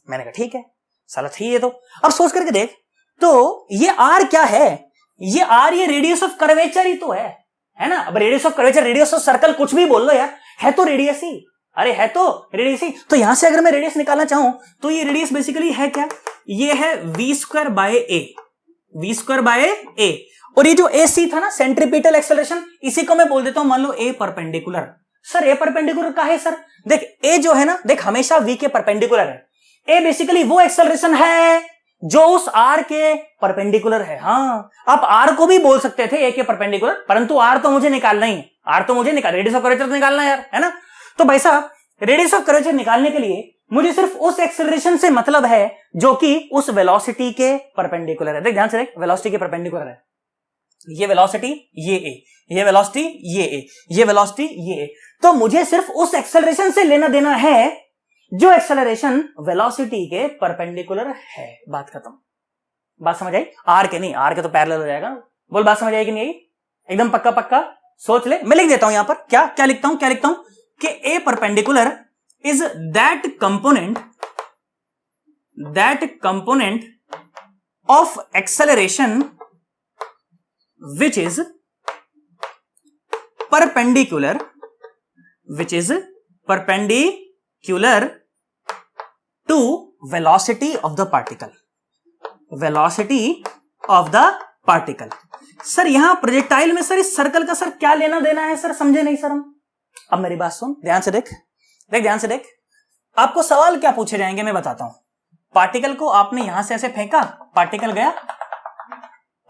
मैंने कहा ठीक है, साला ठीक है। तो अब सोच करके देख, तो ये r क्या है? ये r ये रेडियस ऑफ कर्वेचर ही तो है ना। अब radius of curvature, radius of circle, कुछ भी बोल लो यार, है तो रेडियस ही। अरे है तो रेडियस ही। तो यहां से अगर मैं रेडियस निकालना चाहूं तो ये रेडियस बेसिकली है क्या? ये है v²/a, v²/a। और ये जो ac था ना, सेंट्रीपिटल एक्सेलरेशन, इसी को मैं बोल देता हूं मान लो a perpendicular. Sir a perpendicular का है सर? देख a जो है ना, देख हमेशा v के परपेंडिकुलर है। a बेसिकली वो एक्सेलरेशन है जो उस r के परपेंडिकुलर है। हाँ, आप r को भी बोल सकते थे a के परपेंडिकुलर, परंतु r तो मुझे निकालना ही है, r तो मुझे रेडियस ऑफ कर्वेचर निकालना है यार, है ना। तो भाई साहब रेडियस ऑफ कर्वेचर निकालने के लिए मुझे सिर्फ उस एक्सेलरेशन से मतलब है जो कि उस वेलोसिटी के परपेंडिकुलर है। देख ध्यान से देख, वेलोसिटी के परपेंडिकुलर है। ये वेलोसिटी, ये a, ये वेलोसिटी, ये a, ये वेलोसिटी, ये a। तो मुझे सिर्फ उस एक्सेलरेशन से लेना देना है जो एक्सेलरेशन वेलोसिटी के परपेंडिकुलर है। बात खत्म। बात समझ आई? आर के नहीं, आर के तो पैरेलल हो जाएगा। बोल बात समझ आई कि नहीं आई? एकदम पक्का पक्का सोच ले। मैं लिख देता हूं यहां पर, क्या लिखता हूं कि a perpendicular is that component of acceleration which is perpendicular to velocity of the particle, sir यहां प्रोजेक्टाइल में सर इस सर्कल का सर क्या लेना देना है सर? समझे नहीं सर हम। अब मेरी बात सुन, ध्यान से देख, ध्यान से देख। आपको सवाल क्या पूछे जाएंगे मैं बताता हूं। पार्टिकल को आपने यहां से ऐसे फेंका, पार्टिकल गया,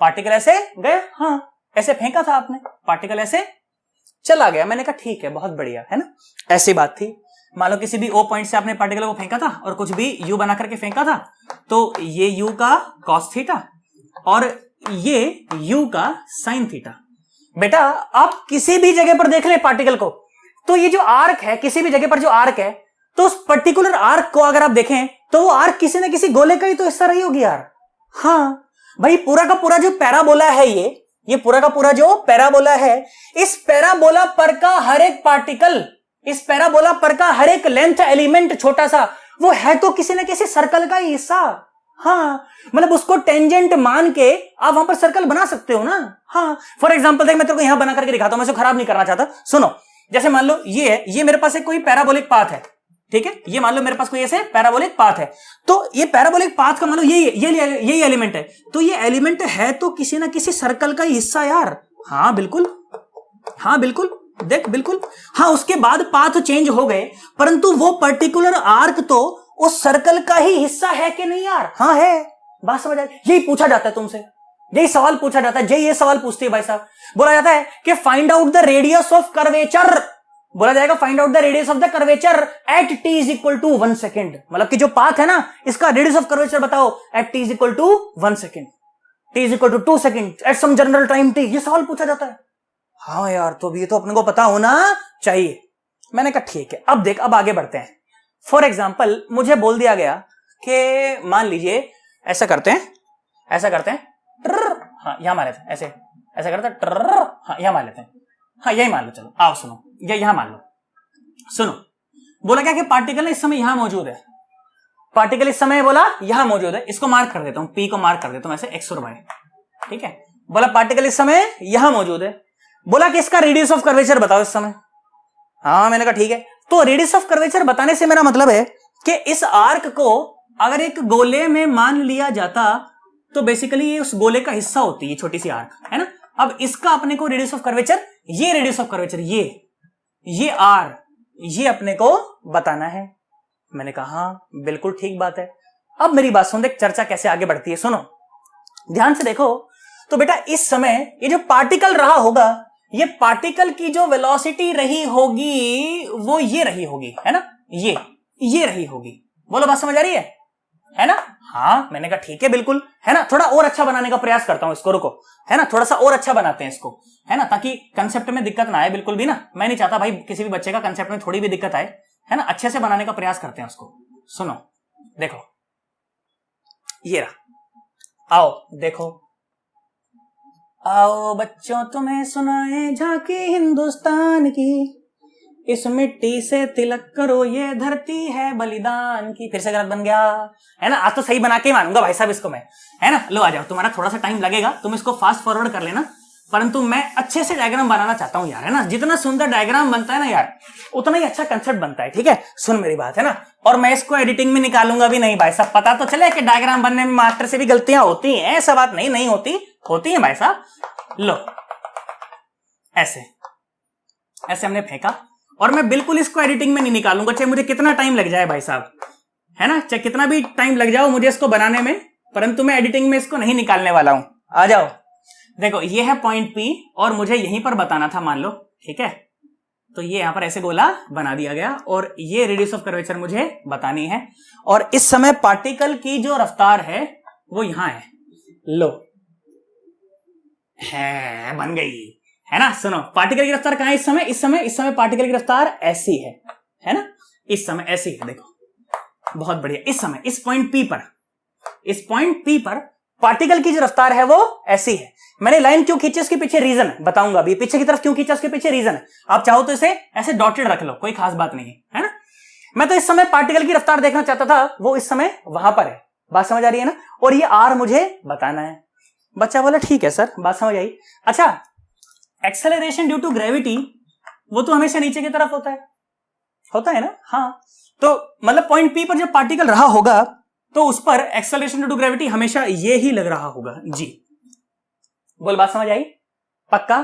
पार्टिकल ऐसे गया, हाँ ऐसे फेंका था आपने, पार्टिकल ऐसे चला गया। मैंने कहा ठीक है, बहुत बढ़िया, है ना। ऐसी बात थी, मान लो किसी भी ओ पॉइंट से आपने पार्टिकल को फेंका था और कुछ भी यू बना करके फेंका था, तो ये यू का कॉस थीटा और ये यू का साइन थीटा। बेटा आप किसी भी जगह पर देख ले पार्टिकल को, तो ये जो आर्क है, किसी भी जगह पर जो आर्क है, तो उस पर्टिकुलर आर्क को अगर आप देखें तो वो आर्क किसी न किसी गोले का ही तो हिस्सा रही होगी यार। हाँ भाई, पूरा का पूरा जो पैराबोला है, ये पूरा का पूरा जो पैराबोला है, इस पैराबोला पर का हर एक पार्टिकल, इस पैराबोला पर का हर एक लेंथ एलिमेंट छोटा सा, वो है तो किसी न किसी सर्कल का ही हिस्सा। हाँ मतलब उसको टेंजेंट मान के आप वहां पर सर्कल बना सकते हो ना। हाँ फॉर एग्जांपल देख, मैं तेरे को यहां बना करके दिखाता हूं, मैं इसे खराब नहीं करना चाहता। सुनो, जैसे मान लो ये है, ये मेरे पास एक कोई पैराबोलिक पाथ है, ठीक है, ये मान लो मेरे पास कोई ऐसे पैराबोलिक पाथ है, तो ये पैराबोलिक पाथ का मान लो ये एलिमेंट है, तो ये एलिमेंट है तो किसी ना किसी सर्कल का हिस्सा यार। हाँ बिल्कुल, हाँ बिल्कुल, देख बिल्कुल। हाँ उसके बाद पाथ चेंज हो गए, परंतु वो पर्टिकुलर आर्क तो उस सर्कल का ही हिस्सा है कि नहीं यार? हाँ है। बात समझ आई? यही पूछा जाता है तुमसे, यही सवाल पूछा जाता है, जय ये सवाल पूछते हैं भाई साहब। बोला जाता है कि find out the radius of curvature, बोला जाएगा find out the radius of the curvature at t is equal to 1 second. मतलब कि जो पाथ है ना, इसका रेडियस ऑफ कर्वेचर बताओ at t is equal to 1 second, t is equal to 2 second at some general time t। ये सवाल पूछा जाता है। हाँ यार, तो ये तो अपने को पता होना चाहिए। मैंने कहा ठीक है। अब देख, अब आगे बढ़ते हैं। फॉर एग्जाम्पल मुझे बोल दिया गया कि मान लीजिए ऐसा करते हैं, हाँ यहां मान लेते हैं, ऐसा करते हैं, हाँ यहां मान लेते हैं, हाँ यही मान लो, चलो आओ सुनो, ये यहां मान लो। सुनो, बोला क्या कि पार्टिकल इस समय यहां मौजूद है, पार्टिकल इस समय बोला यहां मौजूद है। इसको मार्क कर देता हूं, पी को मार्क कर देता हूं ऐसे एक्स और वाई, ठीक है। बोला पार्टिकल इस समय यहां मौजूद है, बोला कि इसका रेडियस ऑफ कर्वेचर बताओ इस समय। हाँ मैंने कहा ठीक है। तो रेडियस ऑफ कर्वेचर बताने से मेरा मतलब है कि इस आर्क को अगर एक गोले में मान लिया जाता तो बेसिकली ये उस गोले का हिस्सा होती है, छोटी सी आर्क, है ना। अब इसका अपने को रेडियस ऑफ कर्वेचर, ये रेडियस ऑफ कर्वेचर, ये आर, ये अपने को बताना है। मैंने कहा हाँ बिल्कुल ठीक बात है। अब मेरी बात सुन, देख चर्चा कैसे आगे बढ़ती है। सुनो, ध्यान से देखो तो बेटा इस समय ये जो पार्टिकल रहा होगा, ये पार्टिकल की जो वेलोसिटी रही होगी वो ये रही होगी, है ना, ये रही होगी। बोलो बात समझ आ रही है ना? हाँ, मैंने कहा ठीक है बिल्कुल, है ना। थोड़ा और अच्छा बनाने का प्रयास करता हूं इसको, रुको, है ना, थोड़ा सा और अच्छा बनाते हैं इसको, है ना, ताकि कंसेप्ट में दिक्कत ना आए बिल्कुल भी ना। मैं नहीं चाहता भाई किसी भी बच्चे का कंसेप्ट में थोड़ी भी दिक्कत आए, है ना। अच्छे से बनाने का प्रयास करते हैं उसको। सुनो, देखो ये रहा, आओ देखो, आओ बच्चों तुम्हें सुनाए झांकी हिंदुस्तान की, इस मिट्टी से तिलक करो ये धरती है बलिदान की। फिर से गलत बन गया, है ना। आज तो सही बना के मानूंगा भाई साहब इसको मैं, है ना। लो आ जाओ, तुम्हारा थोड़ा सा टाइम लगेगा, तुम इसको फास्ट फॉरवर्ड कर लेना, परंतु मैं अच्छे से डायग्राम बनाना चाहता हूं यार, है ना। जितना सुंदर डायग्राम बनता है ना यार, उतना ही अच्छा कंसेप्ट बनता है, ठीक है। सुन मेरी बात, है ना। और मैं इसको एडिटिंग में निकालूंगा भी नहीं भाई साहब, पता तो चले कि डायग्राम बनने में मास्टर से भी गलतियां होती हैं, ऐसा बात नहीं होती, होती है भाई साहब। लो ऐसे ऐसे हमने फेंका, और मैं बिल्कुल इसको एडिटिंग में नहीं निकालूंगा, चाहे मुझे कितना टाइम लग जाए भाई साहब, है ना, चाहे कितना भी टाइम लग जाओ मुझे इसको बनाने में, परंतु मैं एडिटिंग में इसको नहीं निकालने वाला हूं। आ जाओ, देखो ये है पॉइंट P और मुझे यहीं पर बताना था, मान लो, ठीक है। तो ये यहां पर ऐसे गोला बना दिया गया और ये रेडियस ऑफ कर्वेचर मुझे बतानी है, और इस समय पार्टिकल की जो रफ्तार है वो यहां है। लो है, बन गई, है ना। सुनो, पार्टिकल की रफ्तार कहां है इस समय पार्टिकल की रफ्तार ऐसी है ना, इस समय ऐसी है, देखो बहुत बढ़िया। इस समय इस पॉइंट P पर पार्टिकल की जो रफ्तार है वो ऐसी है। मैंने लाइन क्यों खींची उसके पीछे रीजन बताऊंगा अभी, पीछे की तरफ क्यों खींचा उसके पीछे रीजन है। आप चाहो तो इसे ऐसे डॉटेड रख लो, कोई खास बात नहीं है ना। मैं तो इस समय पार्टिकल की रफ्तार देखना चाहता था, वो इस समय वहां पर है, बात समझ आ रही है ना। और ये R मुझे बताना है। बच्चा बोला ठीक है सर, बात समझ आई। अच्छा, एक्सेलरेशन ड्यू टू ग्रेविटी वो तो हमेशा नीचे की तरफ होता है ना। हाँ, तो मतलब पॉइंट P पर जब पार्टिकल रहा होगा तो उस पर एक्सेलरेशन ड्यू टू ग्रेविटी हमेशा ये ही लग रहा होगा जी। बोल, बात समझ आई? पक्का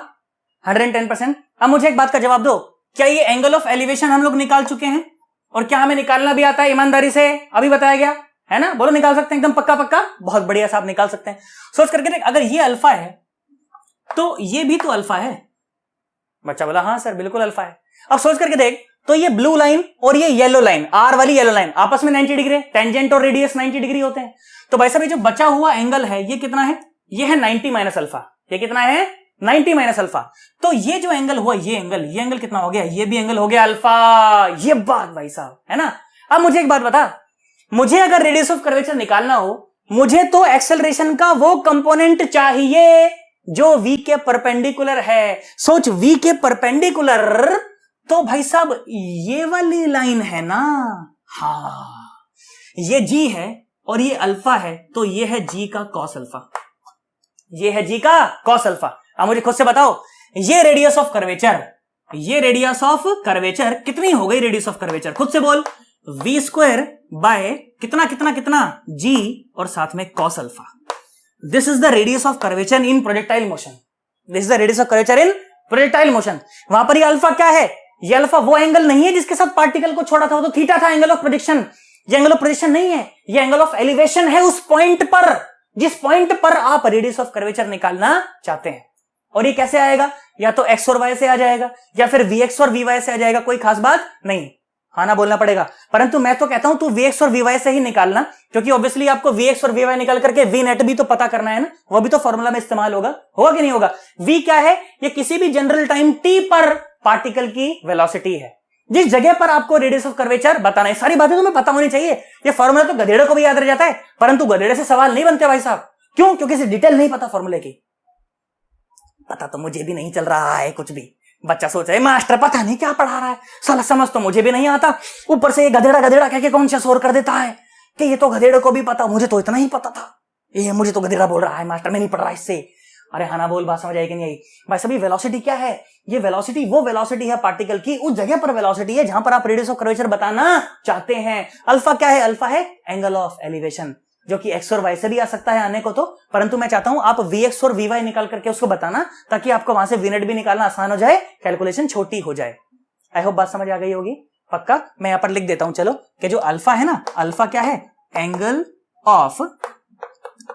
110%। अब मुझे एक बात का जवाब दो, क्या ये एंगल ऑफ एलिवेशन हम लोग निकाल चुके हैं? और क्या हमें निकालना भी आता है ईमानदारी से? अभी बताया गया है ना। बोलो, निकाल सकते हैं एकदम पक्का? बहुत बढ़िया साहब, निकाल सकते हैं। सोच करके देख, अगर ये अल्फा है तो ये भी तो अल्फा है। बच्चा बोला हाँ सर बिल्कुल अल्फा है। अब सोच करके देख, तो ये ब्लू लाइन और ये येलो लाइन, आर वाली येलो लाइन, आपस में 90 डिग्री, टेंजेंट और रेडियस 90 डिग्री होते हैं। तो भाई साहब ये जो बचा हुआ एंगल है ये कितना है? ये है 90 माइनस अल्फा। ये कितना है? 90 माइनस अल्फा। तो ये जो एंगल हुआ, ये एंगल कितना हो गया? ये भी एंगल हो गया अल्फा। ये बात भाई साहब, है ना। अब मुझे एक बात बता, मुझे अगर रेडियस ऑफ कर्वेचर निकालना हो, मुझे तो एक्सेलरेशन का वो कंपोनेंट चाहिए जो v के परपेंडिकुलर है। सोच, v के परपेंडिकुलर, तो भाई साहब ये वाली लाइन है ना। हाँ, ये g है और ये अल्फा है, तो ये है g का कॉस अल्फा, ये है g का कॉस अल्फा। अब मुझे खुद से बताओ, ये रेडियस ऑफ कर्वेचर कितनी हो गई? रेडियस ऑफ कर्वेचर खुद से बोल, v स्क्वायर बाय कितना g और साथ में cos alpha. This is the radius of curvature in projectile motion. This is the radius of curvature in projectile motion. वहां पर ये अल्फा क्या है? ये अल्फा वो एंगल नहीं है जिसके साथ पार्टिकल को छोड़ा था, वो तो थीटा था, एंगल ऑफ प्रोजेक्शन। ये एंगल ऑफ प्रोजेक्शन नहीं है, ये एंगल ऑफ एलिवेशन है उस पॉइंट पर, जिस पॉइंट पर आप रेडियस ऑफ कर्वेचर निकालना चाहते हैं। और ये कैसे आएगा? या तो x और y से आ जाएगा या फिर vx और vy से आ जाएगा, कोई खास बात नहीं, हाँ ना बोलना पड़ेगा। परंतु मैं तो कहता हूं तू vx और vy से ही निकालना, क्योंकि ऑब्वियसली आपको vx और vy निकाल करके v नेट भी तो पता करना है ना, वो भी तो फॉर्मूला में इस्तेमाल होगा कि नहीं होगा। v क्या है? ये किसी भी जनरल टाइम t पर पार्टिकल की वेलोसिटी है, जिस जगह पर आपको रेडियस ऑफ कर्वेचर बताना है। सारी बातें तुम्हें पता होनी चाहिए। ये फॉर्मूला तो गधेड़े को भी याद रह जाता है, परंतु गधेड़े से सवाल नहीं बनते भाई साहब। क्यों? क्योंकि इसे डिटेल नहीं पता फॉर्मूले की। पता तो मुझे भी नहीं चल रहा है कुछ भी। बच्चा सोच रहा है मास्टर पता नहीं क्या पढ़ा रहा है, साला समझ तो मुझे भी नहीं आता, ऊपर से ये गधेड़ा कह के कौन सा शोर कर देता है कि ये तो गधेड़े को भी पता, मुझे तो इतना ही पता था, ये मुझे तो गधेड़ा बोल रहा है मास्टर, मैं नहीं पढ़ रहा इससे। अरे हाँ ना बोल, बात समझ आई कि नहीं आई? भाई सभी वेलोसिटी क्या है? ये वेलोसिटी वो वेलोसिटी है पार्टिकल की, उस जगह पर वेलोसिटी है जहां पर आप रेडियस ऑफ कर्वेचर बताना चाहते हैं। अल्फा क्या है? अल्फा है एंगल ऑफ एलिवेशन, जो कि x और y से भी आ सकता है आने को तो, परंतु मैं चाहता हूं आप vx और vy निकाल करके उसको बताना, ताकि आपको वहां से v नेट भी निकालना आसान हो जाए, कैलकुलेशन छोटी हो जाए। आई होप बात समझ आ गई होगी। पक्का मैं यहां पर लिख देता हूं, चलो, कि जो अल्फा है ना, अल्फा क्या है? Angle of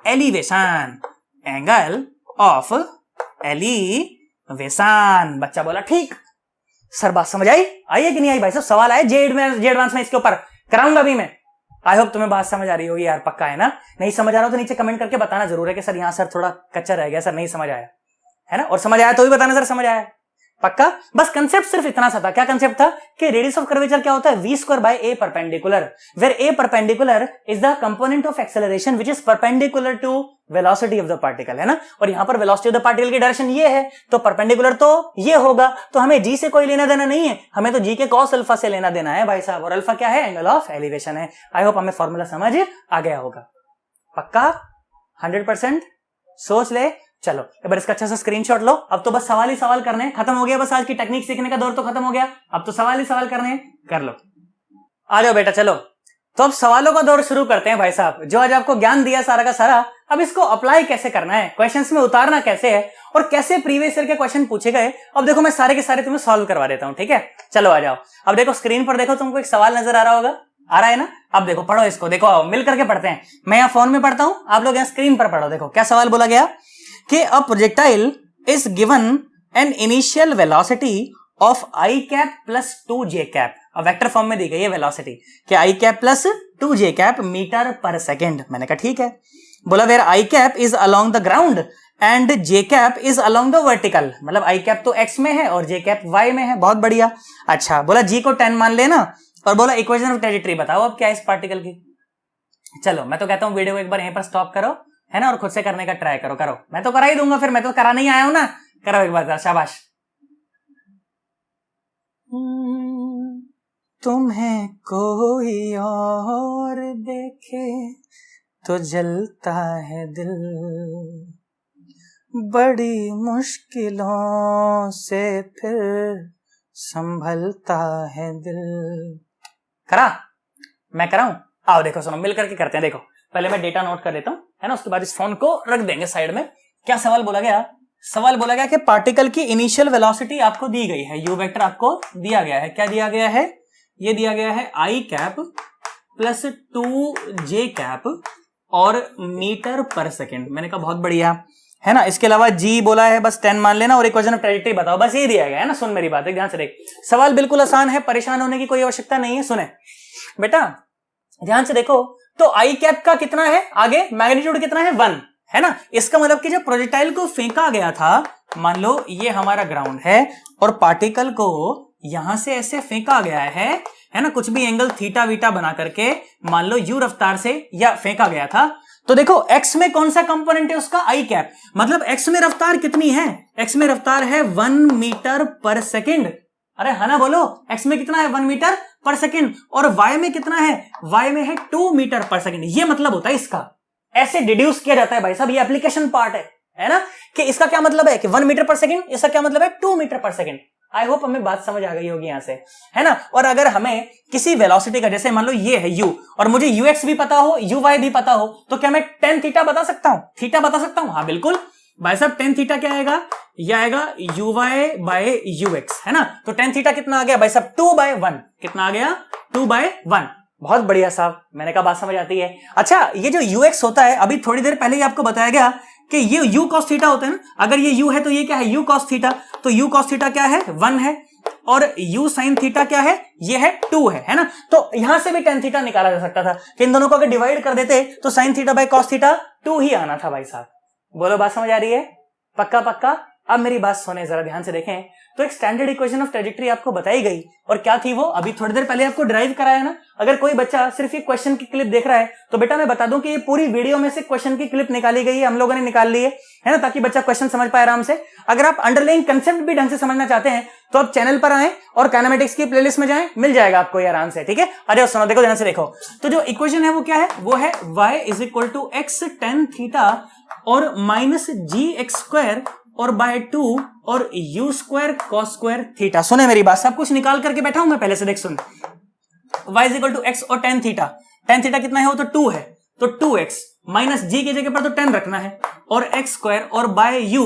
elevation. Angle of elevation. बच्चा बोला ठीक। सर बात समझ आई है कि नहीं आई भाई साहब? सवाल आए जे एडवांस में इसके ऊपर कराऊंगा भी मैं। आई होप तुम्हें बात समझ आ रही होगी यार, पक्का है ना? नहीं समझ आ रहा हो तो नीचे कमेंट करके बताना जरूर है कि सर यहाँ सर थोड़ा कच्चा रह गया, सर नहीं समझ आया, है ना? और समझ आया तो भी बताना सर समझ आया, पक्का। बस कंसेप्ट सिर्फ इतना सा था। क्या कंसेप्ट था कि रेडियस ऑफ कर्वेचर क्या होता है? v square by a perpendicular, where a perpendicular is the component of acceleration which is perpendicular to velocity of the particle, है ना? और यहां पर वेलोसिटी ऑफ द पार्टिकल की डायरेक्शन ये है, तो परपेंडिकुलर तो ये होगा। तो हमें g से कोई लेना देना नहीं है, हमें तो g के cos अल्फा से लेना देना है भाई साहब। और अल्फा क्या है? एंगल ऑफ एलिवेशन है। आई होप हमें फॉर्मूला समझ आ गया होगा, पक्का 100%। सोच ले। चलो एक बार इसका अच्छा सा स्क्रीनशॉट लो। अब तो बस सवाल ही सवाल करने हैं, खत्म हो गया। बस आज की टेक्निक सीखने का दौर तो खत्म हो गया, अब तो सवाल ही सवाल करने हैं, कर लो। आ जाओ बेटा चलो। तो अब सवालों का दौर शुरू करते हैं भाई साहब। जो आज आपको ज्ञान दिया सारा का सारा, अब इसको अप्लाई कैसे करना है, क्वेश्चंस में उतारना कैसे है, और कैसे प्रीवियस ईयर के क्वेश्चन पूछे गए, अब देखो मैं सारे के सारे तुम्हें सॉल्व करवा देता हूं, ठीक है? चलो आ जाओ। अब देखो स्क्रीन पर देखो, तुमको एक सवाल नजर आ रहा होगा, आ रहा है ना? अब देखो पढ़ो इसको, देखो आओ मिल करके पढ़ते हैं। मैं यहाँ फोन में पढ़ता हूं, आप लोग यहाँ स्क्रीन पर पढ़ो। देखो क्या सवाल बोला गया कि a projectile is given an initial velocity of i cap plus 2j cap. अब वेक्टर फॉर्म में दी गई है वेलोसिटी कि i cap plus 2j cap metre पर सेकेंड। मैंने कहा ठीक है। बोला where i cap is along the ground and j cap is along the vertical, मतलब आई कैप तो x में है और j कैप y में है। बहुत बढ़िया। अच्छा बोला g को 10 मान लेना, और बोला इक्वेशन ऑफ ट्रेजेक्टरी बताओ अब क्या है इस पार्टिकल की। चलो मैं तो कहता हूं वीडियो को एक बार यहीं पर स्टॉप करो, है ना, और खुद से करने का ट्राई करो। करो, मैं तो करा ही दूंगा, फिर मैं तो करा नहीं आया हूं ना। करो एक बार, शाबाश। तुम्हें कोई और देखे तो जलता है दिल, बड़ी मुश्किलों से फिर संभलता है दिल। करा? मैं कराऊं? आओ देखो सुनो, मिल करके करते हैं। देखो पहले मैं डेटा नोट कर लेता हूं, है ना, उसके बाद इस फोन को रख देंगे साइड में। क्या सवाल बोला गया? सवाल बोला गया कि पार्टिकल की इनिशियल वेलोसिटी आपको दी गई है, यू वेक्टर आपको दिया गया है। क्या दिया गया है? ये दिया गया है आई कैप प्लस 2j कैप और मीटर पर सेकेंड। मैंने कहा बहुत बढ़िया, है ना। इसके अलावा g बोला है, बस 10 मान लेना, और इक्वेशन ऑफ ट्रेजेक्टरी बताओ। बस ये दिया गया है ना। सुन मेरी बात, ध्यान से देख। सवाल बिल्कुल आसान है, परेशान होने की कोई आवश्यकता नहीं है। सुने बेटा ध्यान से देखो, तो आई कैप का कितना है आगे, मैग्नीट्यूड कितना है? 1, है ना। इसका मतलब कि जब प्रोजेक्टाइल को फेंका गया था, मान लो ये हमारा ग्राउंड है और पार्टिकल को यहां से ऐसे फेंका गया है ना, कुछ भी एंगल थीटा वीटा बना करके, मान लो यू रफ्तार से या फेंका गया था। तो देखो x में कौन सा कंपोनेंट है उसका? आई कैप। मतलब x में रफ्तार कितनी है? x में रफ्तार है 1 मीटर पर सेकेंड। अरे है ना, बोलो x में कितना है? 1 मीटर पर सेकेंड। और y में कितना है? y में है 2 मीटर पर सेकेंड। ये मतलब होता है इसका, ऐसे डिड्यूस किया जाता है भाई साहब, ये एप्लीकेशन पार्ट है ना, कि इसका क्या मतलब है कि 1 मीटर पर सेकेंड, इसका क्या मतलब है 2 मीटर पर सेकेंड। आई होप हमें बात समझ आ गई होगी यहां से, है ना। और अगर हमें किसी वेलोसिटी का, जैसे मान लो ये है u, और मुझे ux भी पता हो, uy भी पता हो, तो क्या मैं tan थीटा बता सकता हूं? थीटा बता सकता हूं? हाँ बिल्कुल भाई साहब। tan थीटा क्या आएगा? यह आएगा uy बाय ux, है ना। तो tan थीटा कितना आ गया भाई साहब? 2/1। कितना आ गया? 2/1। बहुत बढ़िया साहब, मैंने कहा बात समझ आती है। अच्छा ये जो ux होता है, अभी थोड़ी देर पहले ही आपको बताया गया कि ये u cos थीटा होता है ना। अगर ये u है तो ये क्या है? u cos theta. तो u cos थीटा क्या है? 1 है। और u sin थीटा क्या है? ये है 2 है ना। तो यहां से भी tan थीटा निकाला जा सकता था कि इन दोनों को अगर डिवाइड कर देते तो sin theta by cos theta 2 ही आना था भाई साहब। बोलो बात समझ आ रही है? पक्का पक्का। अब मेरी बात सुने, जरा ध्यान से देखें। तो एक स्टैंडर्ड इक्वेशन ऑफ ट्रेजेक्टरी आपको बताई गई, और क्या थी वो? अभी थोड़ी देर पहले आपको ड्राइव कराया ना। अगर कोई बच्चा सिर्फ एक क्वेश्चन की क्लिप देख रहा है, तो बेटा मैं बता दूं कि ये पूरी वीडियो में से क्वेश्चन की क्लिप निकाली गई है, हम लोगों ने निकाल ली है ना, ताकि बच्चा क्वेश्चन समझ पाए आराम से। अगर आप अंडरलाइन कंसेप्ट भी ढंग से समझना चाहते हैं तो आप चैनल पर आए और काइनेमेटिक्स की प्लेलिस्ट में जाएं, मिल जाएगा आपको ये आराम से, ठीक है। अरे सुनो, देखो ध्यान से देखो। तो जो इक्वेशन है वो क्या है? वो है y = x tan थीटा और माइनस gx² और बाय 2 और u² cos² थीटा। सुने मेरी बात, सब कुछ निकाल करके बैठा हूं मैं पहले से, देख सुन। y = x और tan थीटा। tan थीटा कितना है? वो तो 2 है, तो 2x माइनस g की जगह पर तो 10 रखना है, और x² और बाय u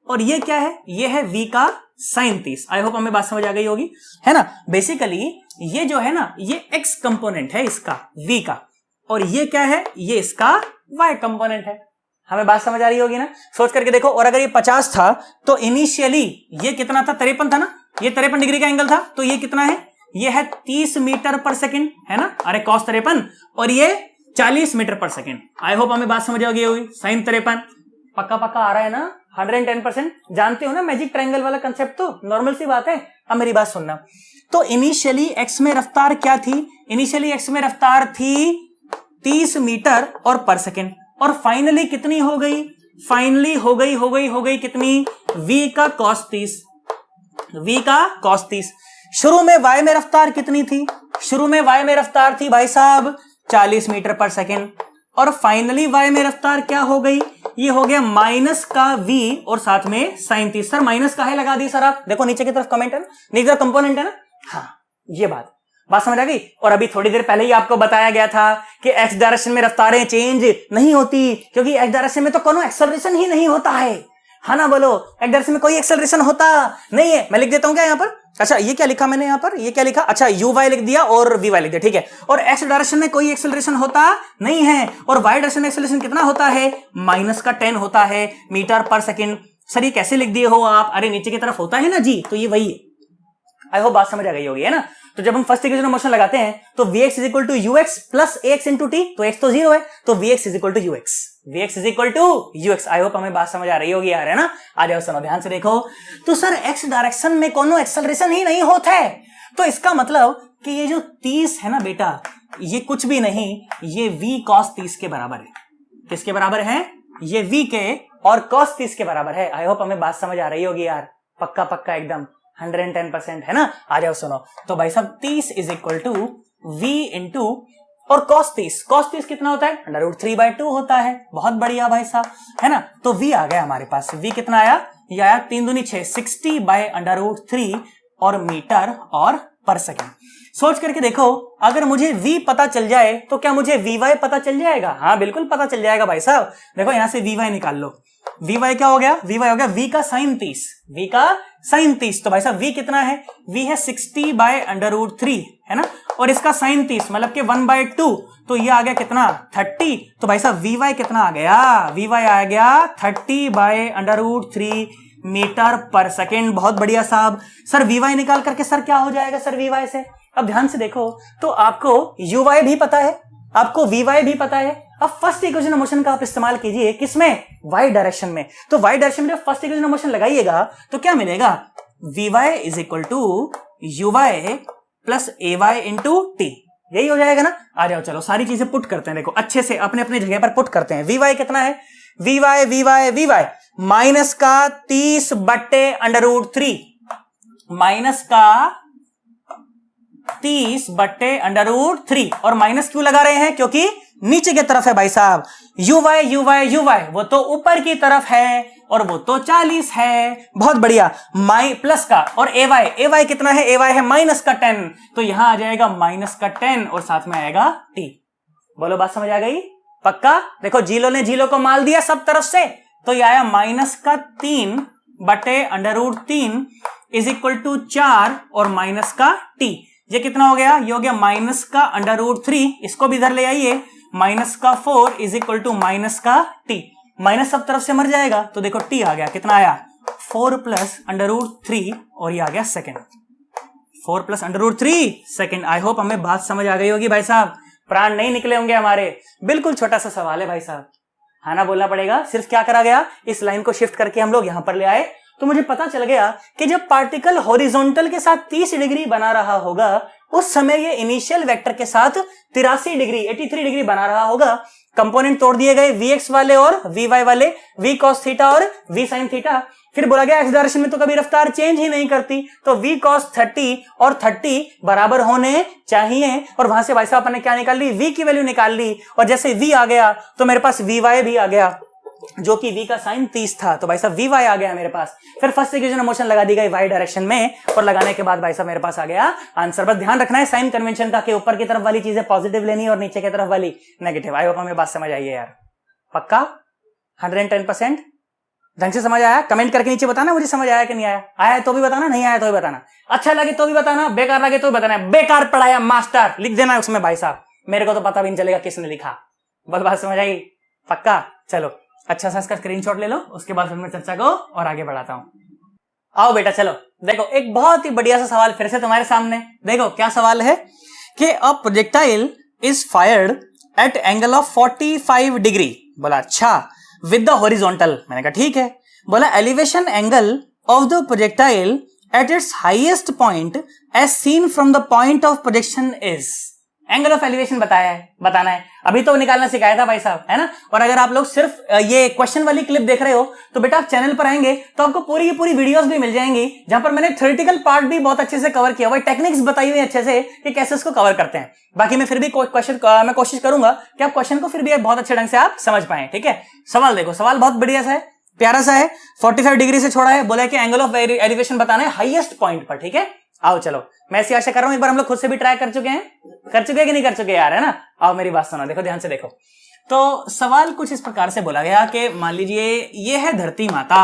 और ये क्या है, ये है v का साइन 30। आई होप हमें बात समझ आ गई होगी, है ना। बेसिकली ये जो है ना, ये x कंपोनेंट है इसका v का, और ये क्या है, ये इसका y कंपोनेंट है। हमें बात समझ आ रही होगी ना। सोच करके देखो, और अगर ये 50 था तो इनिशियली ये कितना था, 53 था ना, ये 53 डिग्री का एंगल था, तो ये कितना है, ये है 30 मीटर पर सेकंड, है ना। अरे cos 53, और ये 40 मीटर पर सेकंड। आई होप हमें बात समझ आ गई होगी। साइन 53 पक्का पक्का आ रहा है ना, 110%। जानते हो ना मैजिक ट्रायंगल वाला कंसेप्ट, तो नॉर्मल सी बात है। अब मेरी बात सुनना, तो इनिशियली एक्स में रफ्तार क्या थी, इनिशियली एक्स में रफ्तार थी 30 मीटर और पर सेकंड, और फाइनली कितनी हो गई, फाइनली हो गई कितनी, v का cos 30, v का cos 30। शुरू में y में रफ्तार कितनी थी, शुरू में y में रफ्तार थी भाई साहब 40 मीटर पर सेकंड, और फाइनली y में रफ्तार क्या हो गई, ये हो गया माइनस का v और साथ में साइन 30। सर माइनस का है लगा दी सर, आप देखो नीचे की तरफ कमेंट है ना, नीचे की तरफ कंपोनेंट है ना। हाँ ये बात समझ आ गई। और अभी थोड़ी देर पहले ही आपको बताया गया था कि एक्स डायरेक्शन में रफ्तारें चेंज नहीं होती, क्योंकि एक्स डायरेक्शन में तो कोनो एक्सेलरेशन ही नहीं होता है ना। बोलो, एक्स डायरेक्शन में कोई एक्सेलरेशन होता नहीं है। मैं लिख देता हूं क्या यहां पर, अच्छा ये क्या लिखा मैंने यहां पर, ये क्या लिखा, अच्छा यू वाई लिख दिया और वी वाई लिख दिया, ठीक है। और एक्स डायरेक्शन में कोई एक्सेलरेशन होता नहीं है, और वाई डायरेक्शन में एक्सेलरेशन कितना होता है, माइनस का 10 होता है मीटर पर सेकंड। सर ये कैसे लिख दिए हो आप, अरे नीचे की तरफ होता है ना जी, तो ये वही है। आई होप बात समझ आ गई होगी, है ना। तो जब हम फर्स्ट इक्वेशन में मोशन लगाते हैं तो vx is equal to ux plus ax into t, तो x तो 0 है, तो vx is equal to ux, vx is equal to ux। I hope हमें बात समझ आ रही होगी यार, है ना। आ जाओ सुनो ध्यान से देखो, तो सर x डायरेक्शन में कोनो एक्सेलरेशन ही नहीं होता है, तो इसका मतलब कि ये जो 30 है ना बेटा, ये कुछ भी नहीं, ये v cos 30 के बराबर है। किसके बराबर है, ये v के और cos 30 के बराबर है। आई होप हमें बात समझ आ रही होगी यार, पक्का पक्का एकदम 110%, है ना। आ जाओ सुनो, तो भाई साहब 30 is equal to v into और cos 30 कितना होता है, √3/2 होता है। बहुत बढ़िया भाई साहब, है ना। तो v आ गया हमारे पास, v कितना आया, ये आया 3 दूनी 6, 60/√3 और मीटर और पर सेकेंड। सोच करके देखो, अगर मुझे v पता चल जाए तो क्या मुझे vy पता चल जाएगा, हाँ बिल्कुल पता चल जाएगा भाई साहब। देखो यहां से vy निकाल लो, vy क्या हो गया, vy हो गया v का साइन 30, v का साइन 30। तो भाई साहब v कितना है, v है 60/√3, है ना, और इसका साइन 30 मतलब कि 1/2, तो ये आ गया कितना 30। तो भाई साहब vy कितना आ गया, vy आ गया 30/√3 मीटर पर सेकेंड। बहुत बढ़िया साहब। सर vy निकाल करके सर क्या हो जाएगा सर vy से, अब ध्यान से देखो, तो आपको uy भी पता है, आपको vy भी पता है। अब फर्स्ट इक्वेशन ऑफ मोशन का आप इस्तेमाल कीजिए किसमें, y डायरेक्शन में। तो y डायरेक्शन में जब फर्स्ट इक्वेशन ऑफ मोशन लगाइएगा तो क्या मिलेगा, vy is equal to uy plus ay into t, यही हो जाएगा ना। आ जाओ चलो सारी चीजें पुट करते हैं, देखो अच्छे से अपने अपने जगह पर पुट करते हैं। vy कितना है, vy माइनस का 30/√3, माइनस का 30/√3, और माइनस क्यों लगा रहे हैं, क्योंकि नीचे की तरफ है भाई साहब। uy वो तो ऊपर की तरफ है और वो तो 40 है। बहुत बढ़िया। प्लस का, और ay कितना है, ay है माइनस का 10, तो यहां आ जाएगा माइनस का 10 और साथ में आएगा t। बोलो बात समझ आ गई, पक्का। देखो जीलो ने जीलो को माल दिया सब तरफ से, तो ये आया माइनस का 3/√3 इज इक्वल टू 4 और माइनस का t। ये कितना हो गया, ये हो गया माइनस का √3, इसको भी इधर ले आइए, माइनस का 4 इज इक्वल टू माइनस का t। माइनस सब तरफ से मर जाएगा, तो देखो t आ गया, कितना आया 4 प्लस √3, और ये आ गया सेकेंड, 4 प्लस √3 सेकेंड। आई होप हमें बात समझ आ गई होगी भाई साहब, प्राण नहीं निकले होंगे हमारे। बिल्कुल छोटा सा सवाल है भाई साहब, हाँ ना बोलना पड़ेगा। सिर्फ क्या करा गया, इस लाइन को शिफ्ट करके हम लोग यहां पर ले आए, तो मुझे पता चल गया कि जब पार्टिकल हॉरिजॉन्टल के साथ 30 डिग्री बना रहा होगा, उस समय ये इनिशियल वेक्टर के साथ 83 डिग्री बना रहा होगा। कंपोनेंट तोड़ दिए गए, vx वाले और vy वाले, v cos थीटा और v sin थीटा। फिर बोला गया एक्स डायरेक्शन में तो कभी रफ्तार चेंज ही नहीं करती, तो v cos 30 और 30 बराबर होने चाहिए। और वहां से भाई साहब अपने क्या निकाल ली, v की वैल्यू निकाल ली, और जैसे v आ गया तो मेरे पास vy भी आ गया, जो कि v का साइन 30 था, तो भाई साहब vy आ गया मेरे पास। फिर फर्स्ट इक्वेशन ऑफ मोशन लगा दी गई y डायरेक्शन में, और लगाने के बाद भाई साहब मेरे पास आ गया आंसर। बस ध्यान रखना है साइन कन्वेंशन का, कि ऊपर की तरफ वाली चीजें पॉजिटिव लेनी और नीचे की तरफ वाली नेगेटिव। आई होप हमें बात समझ आई है यार, पक्का 110%। ढंग से समझ आया? कमेंट करके नीचे बताना मुझे समझ आया कि नहीं आया। आया है तो भी बताना, नहीं आया तो भी बताना, अच्छा लगे तो भी बताना, बेकार लगे तो भी बताना। बेकार पढ़ाया मास्टर लिख देना उसमें भाई साहब, मेरे को तो पता भी नहीं चलेगा किसने लिखा। बोल बात समझ आई? पक्का? चलो अच्छा सा इसका स्क्रीनशॉट ले लो, उसके बाद फिर मैं चर्चा को और आगे बढ़ाता हूं। आओ बेटा चलो देखो एक बहुत ही बढ़िया सा सवाल फिर से तुम्हारे सामने। देखो क्या सवाल है कि a projectile is fired eight angle of 45 degree. बोला अच्छा विद द हॉरिजॉन्टल। मैंने कहा ठीक है। बोला elevation angle of the projectile at its highest point as seen from the point of projection is. Angle of elevation बताना है। अभी तो निकालना सिखाया था भाई साहब, है ना। और अगर आप लोग सिर्फ ये क्वेश्चन वाली क्लिप देख रहे हो तो बेटा आप चैनल पर आएंगे तो आपको पूरी की पूरी वीडियोस भी मिल जाएंगी, जहां पर मैंने थ्योरेटिकल पार्ट भी बहुत अच्छे से कवर किया हुआ है, टेक्निक्स बताई हुई अच्छे से कि कैसे इसको कवर करते हैं। बाकी मैं फिर भी मैं कोशिश करूंगा कि आप क्वेश्चन को फिर भी बहुत अच्छे ढंग से आप समझ पाए। ठीक है, सवाल देखो, सवाल बहुत बढ़िया सा है, प्यारा सा है। 45 डिग्री से छोड़ा है, बोला कि एंगल ऑफ एलिवेशन बताना है हाईएस्ट पॉइंट पर। ठीक है, आओ चलो, मैं ऐसी आशा कर रहा हूं एक बार हम लोग खुद से भी ट्राई कर चुके कि नहीं कर चुके यार, है ना। आओ मेरी बात सुनो, देखो ध्यान से देखो। तो सवाल कुछ इस प्रकार से बोला गया कि मान लीजिए ये है धरती माता,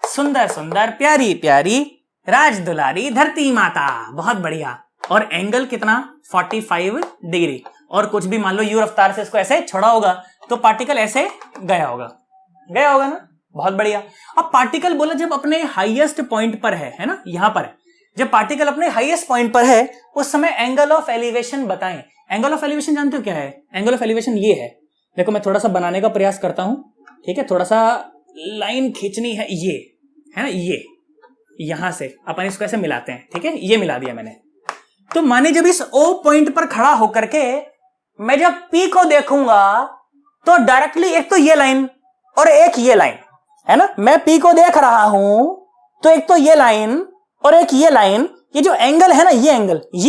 सुंदर सुंदर प्यारी प्यारी राज दुलारी धरती माता, बहुत बढ़िया। और एंगल कितना 45 डिग्री, और कुछ भी मान लो यू रफ्तार से इसको ऐसे छोड़ा होगा तो पार्टिकल ऐसे गया होगा ना, बहुत बढ़िया। अब पार्टिकल बोला जब अपने हाईएस्ट पॉइंट पर है ना, यहां पर जब पार्टिकल अपने हाईएस्ट पॉइंट पर है उस समय एंगल ऑफ एलिवेशन बताएं। एंगल ऑफ एलिवेशन जानते हो क्या है? एंगल ऑफ एलिवेशन ये है, देखो मैं थोड़ा सा बनाने का प्रयास करता हूं। ठीक है, थोड़ा सा लाइन खींचनी है, ये है ना, ये यहां से अपन इसको ऐसे मिलाते हैं। ठीक है, ये मिला दिया मैंने। तो माने जब इस O पॉइंट पर खड़ा होकर के मैं जब P को देखूंगा तो डायरेक्टली एक तो ये लाइन और एक ये लाइन, है ना। मैं P को देख रहा हूं तो एक तो ये लाइन और एक ये लाइन, ये जो एंगल है ना, ये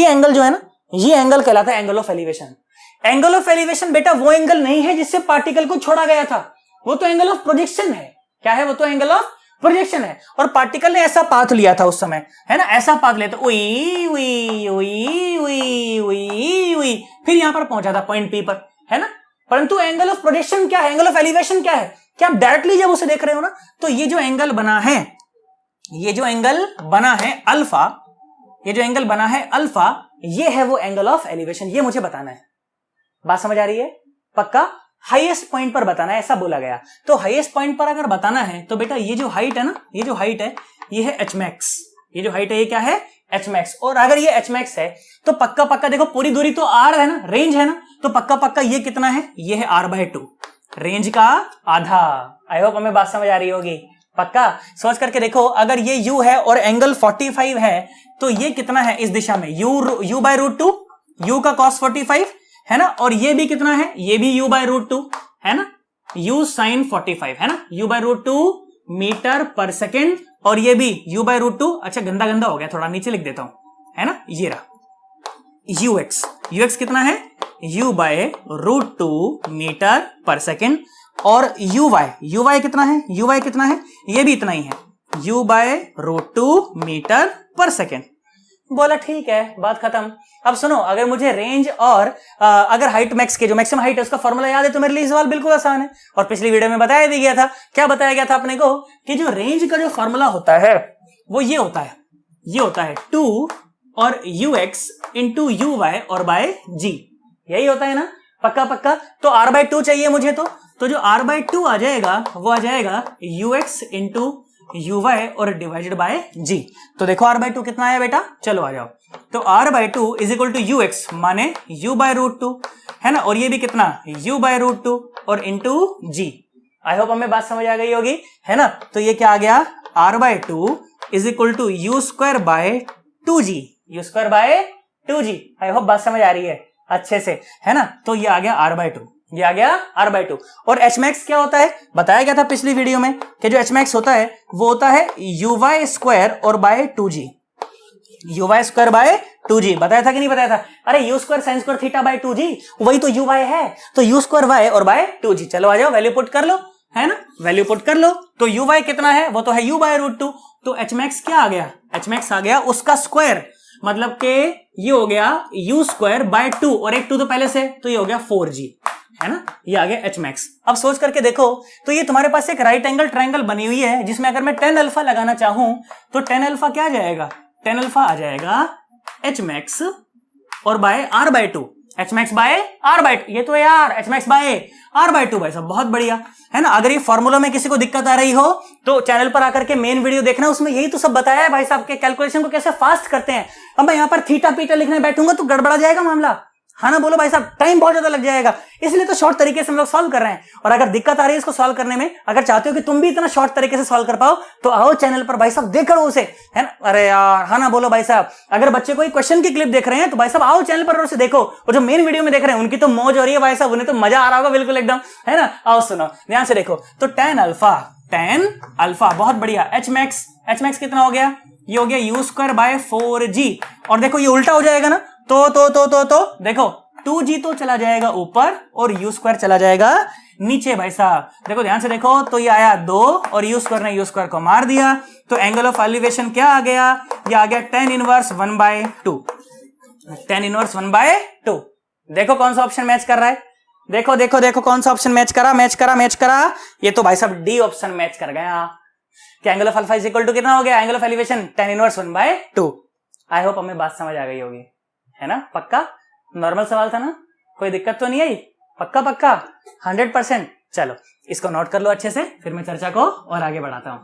एंगल जो है ना, ये एंगल कहलाता है angle of elevation. Angle of elevation बेटा वो एंगल नहीं है जिससे पार्टिकल को छोड़ा गया था, वो तो एंगल ऑफ प्रोजेक्शन है। क्या है? वो तो एंगल ऑफ प्रोजेक्शन है। और पार्टिकल ने ऐसा पाथ लिया था उस समय, है ना, ऐसा पाथ लिया था, उई उई उई उई उई उई, फिर यहां पर पहुंचा था पॉइंट P पर, है ना। परंतु एंगल ऑफ प्रोजेक्शन क्या है, एंगल ऑफ एलिवेशन क्या है? क्या आप डायरेक्टली जब उसे देख रहे हो ना, तो ये जो एंगल बना है, ये जो एंगल बना है अल्फा, ये जो एंगल बना है अल्फा, ये है वो एंगल ऑफ एलिवेशन। ये मुझे बताना है, बात समझ आ रही है? पक्का हाईएस्ट पॉइंट पर बताना है, ऐसा बोला गया। तो हाईएस्ट पॉइंट पर अगर बताना है तो बेटा ये जो हाइट है ना, ये जो हाइट है ये है h max। ये जो हाइट है ये क्या है? h max। और अगर ये h max है तो पक्का पक्का देखो पूरी दूरी तो r है ना, रेंज है ना, तो पक्का पक्का ये कितना है? ये है r/2, रेंज का आधा। आई होप हमें बात समझ आ रही होगी। पक्का सोच करके देखो, अगर ये u है और एंगल 45 है तो ये कितना है इस दिशा में? u/√2, u का cos 45 है ना, और ये भी कितना है? ये भी u/√2 है ना, u sin 45 है ना, u/√2 मीटर पर सेकेंड, और ये भी u/√2। अच्छा गंदा गंदा हो गया थोड़ा, नीचे लिख देता हूं, है ना, ये रहा ux कितना है? u/√2 मीटर पर सेकेंड। और uy कितना है? uy कितना है? ये भी इतना ही है, u/√2 मीटर पर सेकेंड। बोला ठीक है, बात खत्म। अब सुनो, अगर मुझे रेंज और अगर हाइट मैक्स के जो मैक्सिमम हाइट है उसका फॉर्मूला याद है तो मेरे लिए सवाल बिल्कुल आसान है। और पिछली वीडियो में बताया भी गया था, क्या बताया गया था अपने को, कि जो रेंज का जो फॉर्मूला होता है वो ये होता है 2 और ux इंटू uy और बाय g, यही होता है ना। पक्का पक्का। तो r/2 चाहिए मुझे, तो जो r/2 आ जाएगा वो आ जाएगा ux इंटू uy और डिवाइडेड बाय g। तो देखो r/2 कितना आया बेटा, चलो आ जाओ। तो r/2 is equal to ux माने u/√2 है ना, और ये भी कितना? u/√2 और इंटू g। आई होप हमें बात समझ आ गई होगी, है ना। तो ये क्या आ गया? r/2 is equal to u² by 2g, u² by 2g। I hope बात समझ आ रही है अच्छे से, है ना। तो ये आ गया r/2, ये आ गया r/2। और h max क्या होता है? बताया गया था पिछली वीडियो में कि जो h max होता है वो होता है uy² और bye 2g, uy² bye 2g। बताया था कि नहीं बताया था? अरे u² sin² theta by 2g, वही तो uy है, तो u² y और बाय 2g। चलो आ जाओ, वैल्यू पुट कर लो, है ना, वैल्यू पुट कर लो। तो uy कितना है? वो तो है u/√2। तो h max क्या आ गया? h max आ गया उसका स्क्वायर, मतलब के ये हो गया u² बाय 2 और एक 2 तो पहले से, तो ये हो गया 4g, है ना, ये आ गया एच मैक्स। अब सोच करके देखो, तो ये तुम्हारे पास एक राइट एंगल ट्रायंगल बनी हुई है जिसमें अगर मैं टेन अल्फा लगाना चाहूं तो टेन अल्फा क्या आ जाएगा, टेन अल्फा आ जाएगा एच मैक्स और by r by two, h max by r by two, ये तो यार h max by r by two भाई साहब, बहुत बढ़िया है ना। अगर ये फॉर्मूला में किसी को दिक्कत आ रही हो तो चैनल पर आकर के मेन वीडियो देखना, उसमें यही तो सब बताया है भाई साहब के कैलकुलेशन को कैसे फास्ट करते हैं। अब मैं यहां पर थीटा पीटा लिखने बैठूंगा तो गड़बड़ा जाएगा मामला, हाँ ना बोलो भाई साहब, टाइम बहुत ज्यादा लग जाएगा, इसलिए तो शॉर्ट तरीके से हम लोग सॉल्व कर रहे हैं। और अगर दिक्कत आ रही है इसको सॉल्व करने में, अगर चाहते हो कि तुम भी इतना शॉर्ट तरीके से सॉल्व कर पाओ तो आओ चैनल पर भाई साहब, देखो उसे, है ना। अरे यार हाँ ना बोलो भाई साहब, अगर बच्चे कोई क्वेश्चन की क्लिप देख रहे हैं तो भाई साहब आओ चैनल पर उसे देखो, और जो मेन वीडियो में देख रहे हैं उनकी तो मौज हो रही है भाई साहब, उन्हें तो मजा आ रहा होगा बिल्कुल एकदम, है ना। आओ सुनो ध्यान से देखो, तो टेन अल्फा बहुत बढ़िया, एच मैक्स कितना हो गया, ये हो गया यू स्क्वायर बाय 4g, और देखो ये उल्टा हो जाएगा ना, तो देखो 2g तो चला जाएगा ऊपर और u स्क्वायर चला जाएगा नीचे भाई साहब। देखो ध्यान से देखो, तो ये आया 2 और u स्क्वायर ने u स्क्वायर को मार दिया, तो एंगल ऑफ एलिवेशन क्या आ गया, ये आ गया tan इनवर्स 1/2, tan इनवर्स 1/2। देखो कौन सा ऑप्शन मैच कर रहा है, देखो कौन सा ऑप्शन मैच करा, ये तो भाई साहब डी ऑप्शन मैच कर गया कि angle of alpha is equal to कितना हो गया, angle of elevation tan inverse 1/2। I hope हमें बात समझ आ गई होगी, है ना, पक्का नॉर्मल सवाल था ना, कोई दिक्कत तो नहीं आई, पक्का 100%। चलो इसको नोट कर लो अच्छे से, फिर मैं चर्चा को और आगे बढ़ाता हूं।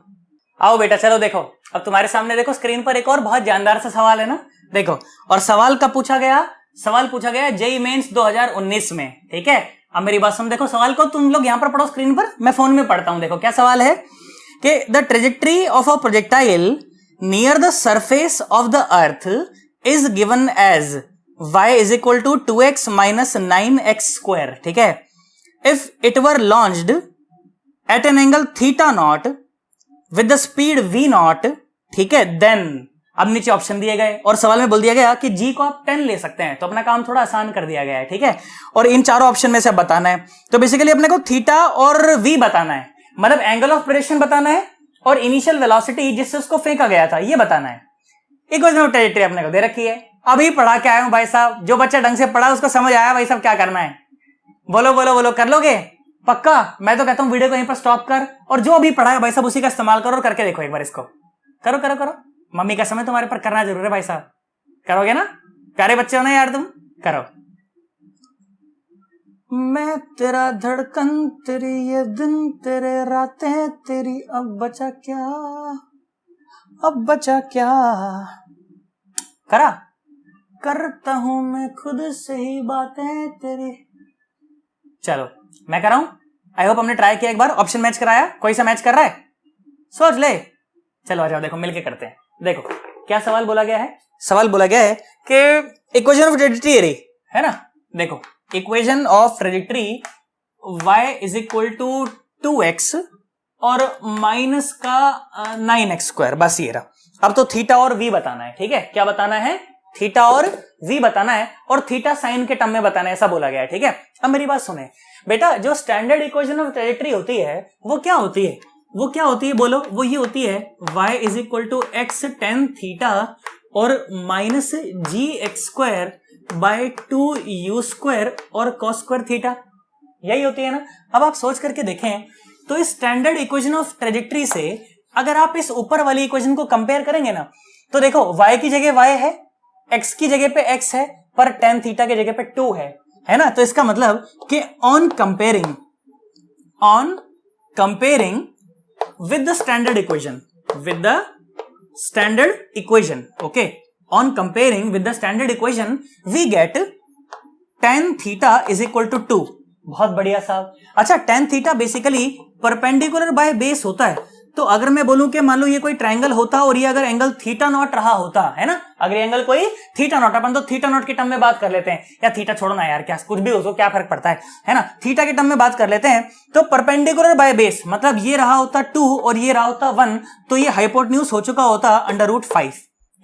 आओ बेटा चलो देखो, अब तुम्हारे सामने देखो स्क्रीन पर एक और बहुत जानदार सा सवाल है ना, देखो, और सवाल कब पूछा गया, सवाल पूछा गया जेईई मेंस 2019 में, ठीक है। अब मेरी बात सुन, देखो सवाल को तुम लोग यहां पर पढ़ो स्क्रीन पर, मैं फोन में पढ़ता हूं। देखो क्या सवाल है कि the trajectory of a projectile near the surface of the earth is given as y is equal to 2x minus 9x square, ठीक है। If it were launched at an angle theta naught with the speed v naught, ठीक है, then अब नीचे option दिए गए और सवाल में बोल दिया गया कि g को आप 10 ले सकते हैं, तो अपना काम थोड़ा आसान कर दिया गया है, ठीक है। और इन चारों ऑप्शन में से बताना है, तो बेसिकली अपने को थीटा और v बताना है, मतलब एंगल ऑफ प्रोजेक्शन बताना है और इनिशियल वेलोसिटी जिससे उसको फेंका गया था ये बताना है। इक्वेशन ऑफ ट्रेजेक्टरी अपने को दे रखी है, अभी पढ़ा के आया हूं भाई साहब, जो बच्चा ढंग से पढ़ा उसको समझ आया भाई साहब क्या करना है, बोलो कर लोगे पक्का। मैं तो कहता हूं वीडियो को यहीं पर स्टॉप कर और जो अभी पढ़ा है भाई साहब उसी का इस्तेमाल करो और करके देखो एक बार इसको, करो मम्मी का समय तुम्हारे पर करना जरूर है भाई साहब, करोगे ना, प्यारे बच्चे हो ना यार तुम, करो। मैं तेरा धड़कन तेरी ये दिन तेरे रातें तेरी, अब बचा क्या करा करता हूं मैं खुद से ही बातें तेरी। चलो मैं कर रहा हूं, आई होप हमने ट्राई किया एक बार, ऑप्शन मैच कराया, कोई सा मैच कर रहा है सोच ले। चलो आ जाओ देखो मिलके करते हैं। देखो क्या सवाल बोला गया है, सवाल बोला गया है कि इक्वेशन ऑफ ट्रेजेक्टरी है ना, देखो equation of trajectory y is equal to 2x और माइनस का 9x स्क्वायर, बस ये रहा। अब तो थीटा और v बताना है, ठीक है, क्या बताना है, थीटा और v बताना है, और थीटा साइन के टर्म में बताना है, ऐसा बोला गया है, ठीक है। अब मेरी बात सुने बेटा, जो स्टैंडर्ड इक्वेशन ऑफ ट्रेजेक्टरी होती है वो क्या होती है, बोलो, वो ये होती है y is equal to x tan theta और minus g x square by 2u square और कॉस स्क्वायर थीटा, यही होती है ना। अब आप सोच करके देखें तो इस स्टैंडर्ड इक्वेशन ऑफ ट्रेजेक्टरी से अगर आप इस ऊपर वाली इक्वेशन को कंपेयर करेंगे ना, तो देखो y की जगह y है, x की जगह पे x है, पर tan थीटा की जगह पे 2 है ना। तो इसका मतलब कि on comparing with the standard equation, okay, on comparing with the standard equation we get tan theta is equal to 2। बहुत बढ़िया साहब। अच्छा, tan थीटा बेसिकली परपेंडिकुलर बाय बेस होता है, तो अगर मैं बोलूं कि मान लो ये कोई ट्रायंगल होता और ये अगर एंगल थीटा नॉट रहा होता, है ना, अगर ये एंगल कोई थीटा नॉट, अपन तो थीटा नॉट के टर्म में बात कर लेते हैं, या थीटा छोड़ो ना यार, क्या कुछ भी हो क्या फर्क पड़ता है ना, थीटा के टर्म में बात कर लेते हैं। तो परपेंडिकुलर बाय बेस मतलब ये रहा होता 2 और ये रहा होता 1, तो ये हाइपोटेन्यूज हो चुका होता √5।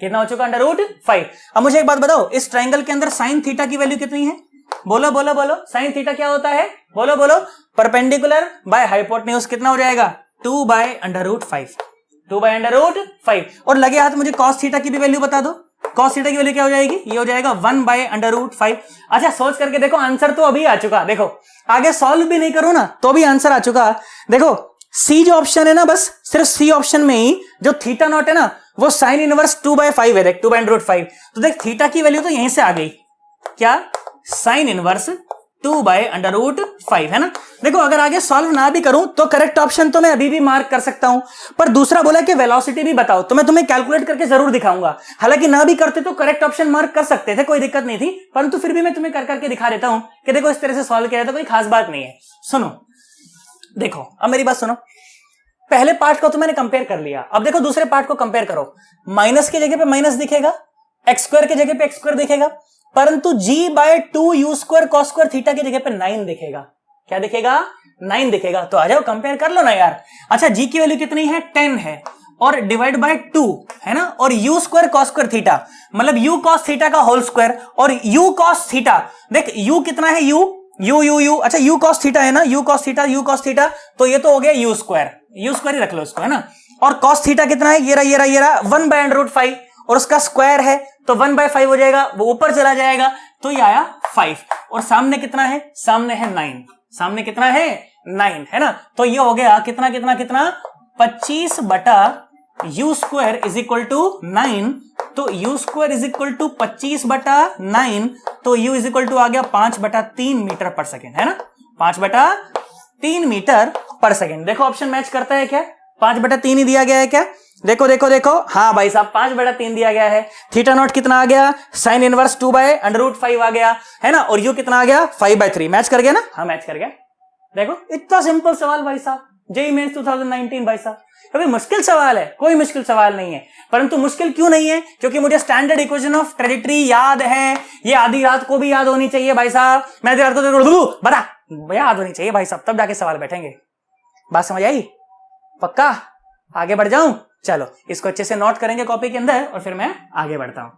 कितना हो चुका, √5। अब मुझे एक बात बताओ, इस ट्रायंगल के अंदर साइन थीटा की वैल्यू कितनी है, बोलो, साइन थीटा क्या होता है, बोलो, परपेंडिकुलर बाय हाइपोटेन्यूज कितना हो जाएगा, 2/√5। और लगे हाथ मुझे कॉस थीटा की भी वैल्यू बता दो, cos थीटा की वैल्यू क्या हो जाएगी, ये हो जाएगा 1/√5। अच्छा सोच करके देखो, आंसर तो अभी आ चुका। देखो आगे सॉल्व भी नहीं करो ना तो भी आंसर आ चुका। देखो सी जो ऑप्शन है ना, बस सिर्फ सी ऑप्शन में ही जो थीटा नॉट है ना वो साइन इनवर्स 2/5 है। देख 2/√5, तो देख थीटा की वैल्यू तो यहीं से आ गई, क्या, साइन इनवर्स 2/√5 है ना। देखो अगर आगे सॉल्व ना भी करूं तो करेक्ट ऑप्शन तो मैं अभी भी मार्क कर सकता हूं, पर दूसरा बोला कि वेलोसिटी भी बताओ, तो मैं तुम्हें कैलकुलेट करके जरूर दिखाऊंगा। हालांकि ना भी करते तो करेक्ट ऑप्शन मार्क कर सकते थे, कोई दिक्कत नहीं थी, परंतु फिर भी मैं तुम्हें कर करके दिखा देता हूं कि देखो इस तरह से सॉल्व किया तो कोई खास बात नहीं है। सुनो देखो अब मेरी बात सुनो, पहले पार्ट को तो मैंने कंपेयर कर लिया, अब देखो दूसरे पार्ट को कंपेयर करो। माइनस की जगह पे माइनस दिखेगा, एक्स स्क्वायर की जगह पे एक्स स्क्वायर दिखेगा, परंतु g/2u² cos² थीटा की जगह पे 9 दिखेगा। क्या दिखेगा, 9 दिखेगा। तो आ जाओ कंपेयर कर लो ना यार। अच्छा g की वैल्यू कितनी है, 10 है, और डिवाइड बाय 2 है ना, और u² cos² थीटा मतलब u cos थीटा का होल स्क्वायर, और u cos थीटा, देख u कितना है, u अच्छा u cos थीटा है ना, u cos थीटा, तो ये तो हो गया u² ही रख लो इसको, है ना। और cos थीटा कितना है, ये रहा 1/√5, और उसका स्क्वायर है तो 1/5 हो जाएगा, वो ऊपर चला जाएगा, तो ये आया 5। और सामने कितना है, सामने है 9, सामने कितना है 9 है ना। तो ये हो गया कितना 25/u² इज इक्वल टू 9, तो u² इज इक्वल टू 25/9, तो u इज इक्वल टू आ गया 5/3 मीटर पर सेकेंड, है ना, 5/3 मीटर पर सेकेंड। देखो ऑप्शन मैच करता है क्या, 5/3 ही दिया गया है क्या, देखो हाँ भाई साहब 5/3 दिया गया है। थीटा नॉट कितना आ गया, साइन इनवर्स 2/√5 आ गया, है ना, और यू कितना आ गया 5/3, मैच कर गया ना, हाँ मैच कर गया। देखो इतना सिंपल सवाल भाई साहब, जेईई मेंस 2019 भाई साहब, कभी मुश्किल सवाल है, कोई मुश्किल सवाल नहीं है। परंतु मुश्किल क्यों नहीं है, क्योंकि मुझे स्टैंडर्ड इक्वेशन ऑफ ट्रेजेक्टरी याद है। ये आधी रात को भी याद होनी चाहिए भाई साहब, मैं आधी रात को बता याद होनी चाहिए भाई साहब, तब जाके सवाल बैठेंगे। बात समझ आई, पक्का आगे बढ़ जाऊं, चलो इसको अच्छे से नोट करेंगे कॉपी के अंदर और फिर मैं आगे बढ़ता हूं।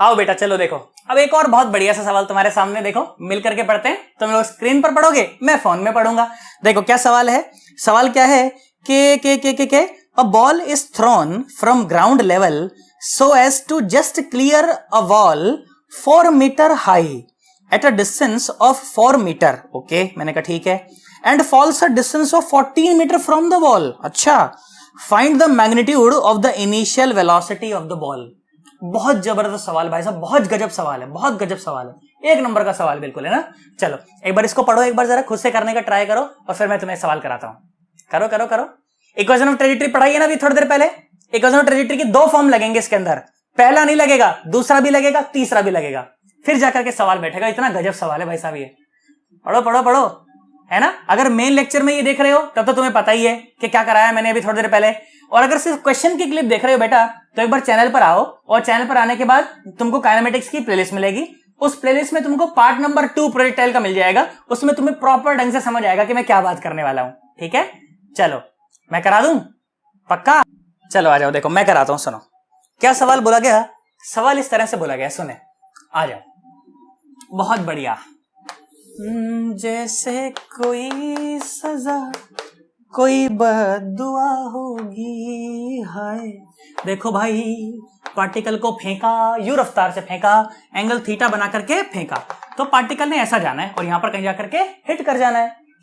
आओ बेटा चलो देखो, अब एक और बहुत बढ़िया सा सवाल तुम्हारे सामने, देखो मिल करके पढ़ते हैं। तुम लोग स्क्रीन पर पढ़ोगे, मैं फोन में पढ़ूंगा। देखो क्या सवाल है, सवाल क्या है के a ball is thrown from ground level so as to just clear a wall 4 metre high at a distance of 4 metre, okay मैंने कहा ठीक है, and falls a distance of 14 metre from the wall. अच्छा, find the magnitude of the initial velocity of the ball. बहुत जबरदस्त सवाल भाई साहब, बहुत गजब सवाल है, बहुत गजब सवाल है, एक नंबर का सवाल बिल्कुल, है ना। चलो एक बार इसको पढ़ो, एक बार जरा खुद से करने का ट्राई करो और फिर मैं तुम्हें सवाल कराता हूं। करो इक्वेशन ऑफ ट्रेजेक्टरी पढ़ाई है ना अभी थोड़ी देर पहले। इक्वेशन ऑफ ट्रेजेक्टरी के 2 फॉर्म लगेंगे इसके अंदर, पहला नहीं लगेगा, दूसरा भी लगेगा, तीसरा भी लगेगा, फिर जाकर के सवाल बैठेगा। इतना गजब सवाल है भाई साहब ये, पढ़ो है ना। अगर मेन लेक्चर में ये देख रहे हो तब तो तुम्हें पता ही है कि क्या कराया मैंने अभी थोड़ी देर पहले, और अगर सिर्फ क्वेश्चन की क्लिप देख रहे हो बेटा तो एक बार चैनल पर आओ, और चैनल पर आने के बाद तुमको काइनेमेटिक्स की प्लेलिस्ट मिलेगी। उस प्लेलिस्ट में तुमको पार्ट नंबर 2 प्रोजेक्टाइल का मिल जाएगा, उसमें तुम्हें प्रॉपर ढंग से समझ आएगा कि मैं क्या बात करने वाला हूं, ठीक है। चलो मैं करा दूं, पक्का, चलो आ जाओ, देखो मैं कराता हूं, सुनो क्या सवाल बोला गया। सवाल इस तरह से बोला गया, सुने, आ जाओ, बहुत बढ़िया। जैसे कोई सजा कोई बद्दुआ होगी, हाय। देखो भाई पार्टिकल को फेंका, यू रफ्तार से फेंका, एंगल थीटा बना करके फेंका, तो पार्टिकल ने ऐसा जाना है और यहां पर कहीं जाकर के हिट कर जाना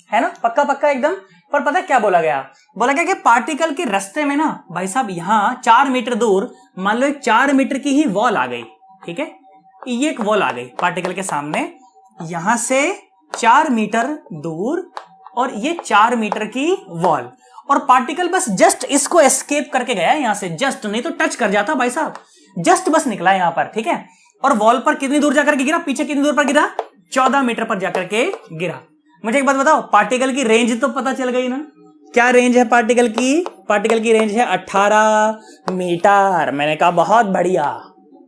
है ना, पक्का एकदम। पर पता है क्या बोला गया, बोला गया कि पार्टिकल के रास्ते में ना भाई साहब यहां 4 मीटर दूर, मान लो 4 मीटर की ही वॉल आ गई, ठीक है, ये एक वॉल आ गई पार्टिकल के सामने, यहां से 4 मीटर दूर, और ये 4 मीटर की वॉल, और पार्टिकल बस जस्ट इसको एस्केप करके गया यहां से, जस्ट, नहीं तो टच कर जाता भाई साहब, जस्ट बस निकला यहां पर, ठीक है। और वॉल पर कितनी दूर जाकर के गिरा, पीछे कितनी दूर पर गिरा, 14 मीटर पर जाकर के गिरा। मुझे एक बात बताओ, पार्टिकल की रेंज तो पता चल गई ना, क्या रेंज है पार्टिकल की, पार्टिकल की रेंज है 18 मीटर। मैंने कहा बहुत बढ़िया,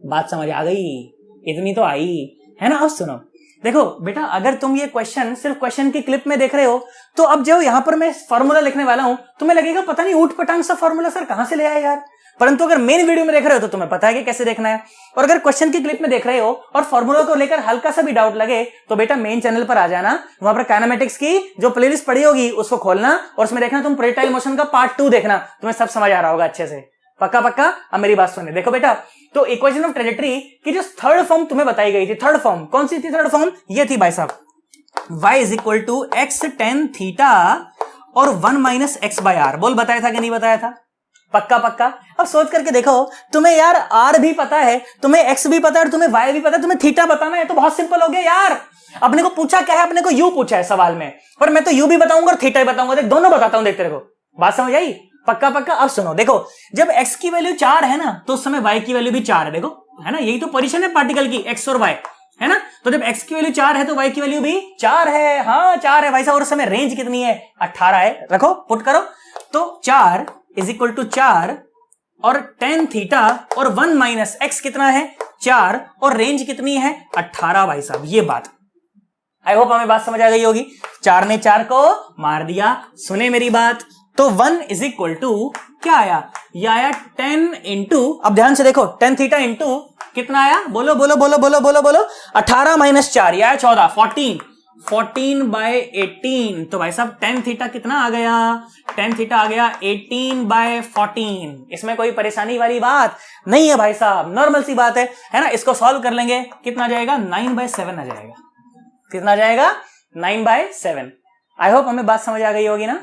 बात समझ आ गई, इतनी तो आई, है ना। अब सुनो, देखो बेटा अगर तुम ये क्वेश्चन सिर्फ क्वेश्चन की क्लिप में देख रहे हो तो अब जो यहां पर मैं फॉर्मूला लिखने वाला हूं तुम्हें लगेगा पता नहीं ऊट पटांग सा फॉर्मूला सर कहां से ले आया यार, परंतु अगर मेन वीडियो में देख रहे हो तो तुम्हें पता है कि कैसे देखना है। और अगर क्वेश्चन की क्लिप में देख रहे हो और फॉर्मूला को लेकर हल्का सा भी डाउट लगे तो बेटा मेन चैनल पर आ जाना, वहां पर काइनेमेटिक्स की जो प्लेलिस्ट पड़ी होगी उसको खोलना और उसमें देखना, तुम प्रोजेक्टाइल मोशन का पार्ट 2 देखना, तुम्हें सब समझ आ रहा होगा अच्छे से, पक्का पक्का? अब मेरी बात सुनिए, देखो बेटा, तो इक्वेशन ऑफ ट्रेजेक्टरी की जो थर्ड फॉर्म तुम्हें बताई गई थी, थर्ड फॉर्म कौन सी थी? थर्ड फॉर्म ये थी भाई साहब, y is equal to x tan theta और 1 माइनस एक्स बाय आर। बोल, बताया था कि नहीं बताया था? पक्का पक्का? अब सोच करके देखो, तुम्हें यार r भी पता है, तुम्हें x भी पता है और तुम्हें y भी पता है, तुम्हें थीटा बताना है तो बहुत सिंपल हो गया यार। अपने को पूछा क्या है? अपने को u पूछा है सवाल में, और मैं तो u भी बताऊंगा और थीटा भी बताऊंगा। देख, दोनों बताता हूं, देख तेरे को बात समझ आई? पक्का पक्का? अब सुनो, देखो, जब x की वैल्यू 4 है ना, तो उस समय y की वैल्यू भी 4 है। देखो, है ना, यही तो पोजीशन है पार्टिकल की, x और y, है ना। तो जब x की वैल्यू 4 है तो y की वैल्यू भी 4 है। हाँ, 4 है भाई साहब। और उस समय रेंज कितनी है? 18 है। रखो, पुट करो, तो 4 इज इक्वल टू 4 और tan थीटा और 1 माइनस एक्स कितना है? 4, और रेंज कितनी है? 18 भाई साहब। ये बात, आई होप हमें बात समझ आ गई होगी। 4 ने 4 को मार दिया। सुने मेरी बात, तो 1 इज इक्वल टू क्या आया? ये आया 10 इंटू, अब ध्यान से देखो, tan थीटा इंटू कितना आया? बोलो बोलो बोलो बोलो बोलो बोलो। 18 माइनस 4, ये आया 14, 14 बाय 18। तो भाई साहब tan थीटा कितना आ गया? tan थीटा आ गया 18 बाय 14। इसमें कोई परेशानी वाली बात नहीं है भाई साहब, नॉर्मल सी बात है ना। इसको सॉल्व कर लेंगे, कितना आ जाएगा? 9 बाय 7 आ जाएगा। कितना आ जाएगा? 9 बाय 7। आई होप हमें बात समझ आ गई होगी ना?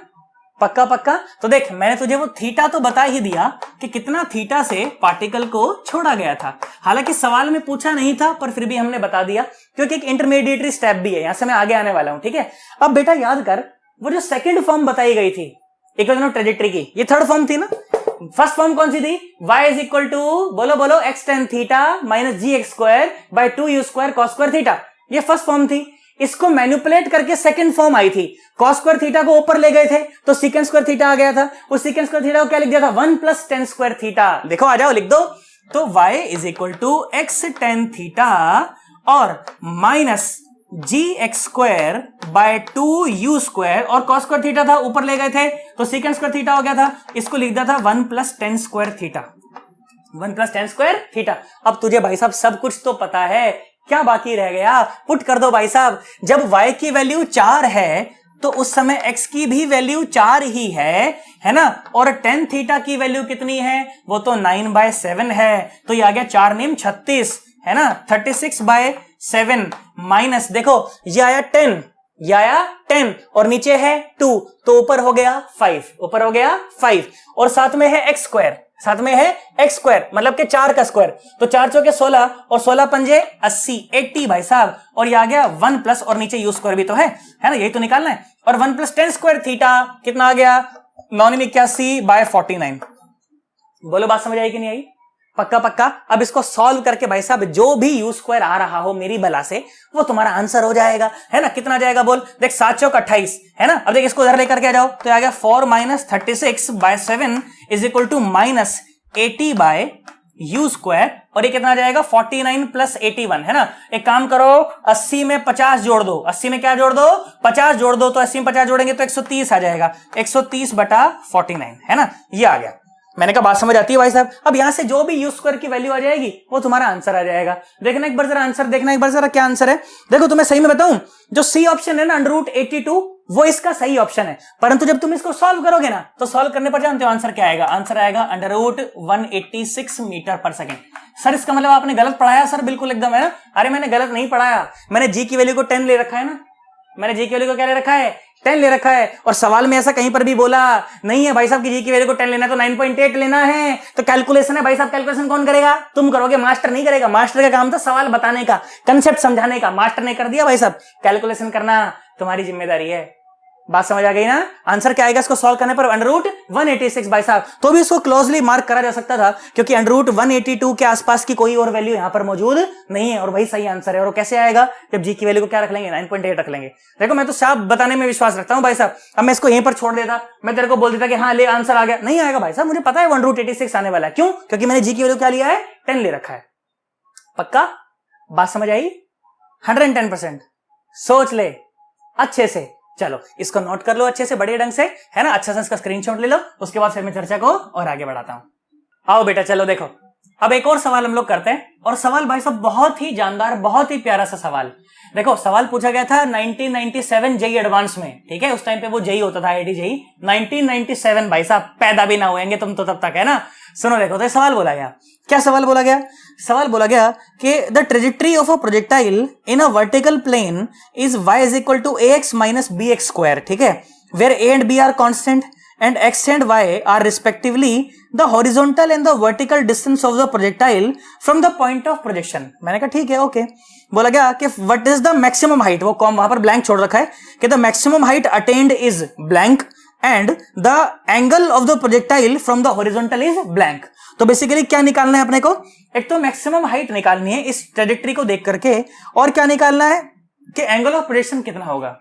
पक्का पक्का? तो देख, मैंने तुझे वो थीटा तो बता ही दिया कि कितना थीटा से पार्टिकल को छोड़ा गया था। हालांकि सवाल में पूछा नहीं था, पर फिर भी हमने बता दिया, क्योंकि एक इंटरमीडिएटरी स्टेप भी है। यहां से मैं आगे आने वाला हूं, ठीक है। अब बेटा याद कर, वो जो सेकंड फॉर्म बताई गई थी इक्वेशन ऑफ ट्रेजेक्टरी की, ये थर्ड फॉर्म थी ना। फर्स्ट फॉर्म कौन सी थी? y इज इक्वल टू, बोलो बोलो, x tan theta minus g x square by 2u square cos square theta. ये फर्स्ट फॉर्म थी। इसको मैनिपुलेट करके सेकंड फॉर्म आई थी। कॉस स्क्वायर थीटा को ऊपर ले गए थे तो सीकेंट स्क्वायर थीटा आ गया था। उस सीकेंट स्क्वायर थीटा को क्या लिख दिया था? 1 प्लस टेन स्क्वायर थीटा। देखो, आ जाओ, लिख दो। तो y is equal to x tan theta और minus g x square by 2u square, और कॉस स्क्वायर थीटा था, ऊपर ले गए थे तो सीकेंट स्क्वायर थीटा हो गया था। इसको लिख दिया था 1 plus ten square theta. 1 plus ten square theta. अब तुझे भाई साहब सब कुछ तो पता है, क्या बाकी रह गया? पुट कर दो भाई साहब। जब y की वैल्यू 4 है तो उस समय x की भी वैल्यू 4 ही है ना। और tan थीटा की वैल्यू कितनी है? वो तो 9 बाय 7 है। तो ये आ गया 4 नेम 36, है ना, 36 बाय 7 माइनस, देखो ये आया 10, ये आया 10 और नीचे है 2, तो ऊपर हो गया 5, ऊपर हो गया 5, और साथ में है एक्स स्क्वायर, साथ में है एक्स स्क्वायर, मतलब कि 4 का स्क्वायर। तो 4 चौके 16 और 16 पंजे 80, 80 भाई साहब। और ये आ गया 1 प्लस, और नीचे यू स्क्वायर भी तो है ना, यही तो निकालना है। और 1 प्लस टेन स्क्वायर थीटा कितना आ गया? 981 बाय 49। बोलो, बात समझ आई कि नहीं आई? पक्का पक्का? अब इसको सॉल्व करके भाई साहब जो भी यू स्क्वायर आ रहा हो मेरी भला से, वो तुम्हारा आंसर हो जाएगा, है ना। कितना जाएगा बोल? देख, 7 चौक 28, है ना। अब देख, इसको उधर लेकर के आ जाओ, तो आ गया 4 minus 36 by 7 is equal to minus 80 by u square, और ये कितना आ जाएगा? 49 प्लस 81, है ना। एक काम करो, 80 में 50 जोड़ दो, 80 में क्या जोड़ दो? 50 जोड़ दो। तो 80 में 50 जोड़ेंगे तो 130 आ जाएगा, 130 बटा 49, है ना। ये आ गया। मैंने कहा बात समझ आती है भाई साहब। अब यहां से जो भी यू स्क्वायर की वैल्यू आ जाएगी वो तुम्हारा आंसर आ जाएगा। देखना एक बार जरा आंसर, देखना एक बार जरा क्या आंसर है। देखो, तुम्हें सही में बताऊं, जो सी ऑप्शन है ना, √82, वो इसका सही ऑप्शन है। परंतु जब तुम इसको सॉल्व करोगे ना, तो सॉल्व करने पर जानते हो आंसर क्या आएगा? आंसर आएगा √186 मीटर पर सेकेंड। सर, इसका मतलब आपने गलत पढ़ाया? सर बिल्कुल एकदम, है ना। अरे मैंने गलत नहीं पढ़ाया, मैंने जी की वैल्यू को 10 ले रखा है ना, मैंने जी की वैल्यू को क्या ले रखा है? 10 ले रखा है। और सवाल में ऐसा कहीं पर भी बोला नहीं है भाई साहब कि जी की वैल्यू को 10 लेना है तो 9.8 लेना है। तो कैलकुलेशन है भाई साहब, कैलकुलेशन कौन करेगा? तुम करोगे, मास्टर नहीं करेगा। मास्टर का काम था सवाल बताने का, कंसेप्ट समझाने का। मास्टर ने कर दिया भाई साहब, कैलकुलेशन करना तुम्हारी जिम्मेदारी है। बात समझ आ गई ना? आंसर क्या आएगा इसको सॉल्व करने पर? √186 भाई साहब। तो भी इसको क्लोजली मार्क करा जा सकता था, क्योंकि √182 के आसपास की कोई और वैल्यू यहां पर मौजूद नहीं है, और वही सही आंसर है। और वो कैसे आएगा? जब जी की वैल्यू को क्या रख लेंगे? 9.8 रख लेंगे। देखो, मैं तो साफ बताने में विश्वास रखता हूं भाई साहब। अब मैं इसको यहीं पर छोड़ देता, मैं तेरे को बोल देता कि हाँ ले आंसर आ गया, नहीं आएगा भाई साहब। मुझे पता है 1√86 आने वाला है। क्यों? क्योंकि मैंने जी की वैल्यू क्या लिया है? 10 ले रखा है। पक्का? बात समझ आई? 110%। सोच ले अच्छे से। चलो, इसको नोट कर लो अच्छे से, बड़े ढंग से, है ना। अच्छा से इसका स्क्रीनशॉट ले लो, उसके बाद फिर मैं चर्चा को और आगे बढ़ाता हूं। आओ बेटा, चलो देखो, अब एक और सवाल हम लोग करते हैं। और सवाल भाई साहब बहुत ही जानदार, बहुत ही प्यारा सा सवाल। देखो, सवाल पूछा गया था 1997 जेई एडवांस में, ठीक है। उस टाइम पे वो जेई होता था, आईआईटी जेई। 1997 भाई साहब, पैदा भी ना हुएंगे तुम तो तब तक, है ना। सुनो देखो, तो सवाल बोला गया, क्या सवाल बोला गया? सवाल बोला गया कि the trajectory of a projectile in a vertical plane is y is equal to ax minus bx square, ठीक है, where a and b are constant and x and y are respectively the horizontal and the vertical distance of the projectile from the point of projection। मैंने कहा ठीक है, okay. बोला गया कि what is the maximum height, वो com वहां पर ब्लैंक छोड़ रखा है कि the maximum height attained is blank and the angle of the projectile from the horizontal is blank। तो बेसिकली क्या निकालना है अपने को? एक तो मैक्सिमम हाइट निकालनी है इस ट्रेजेक्ट्री को देख करके, और क्या निकालना है कि एंगल ऑफ प्रोजेक्शन कितना होगा।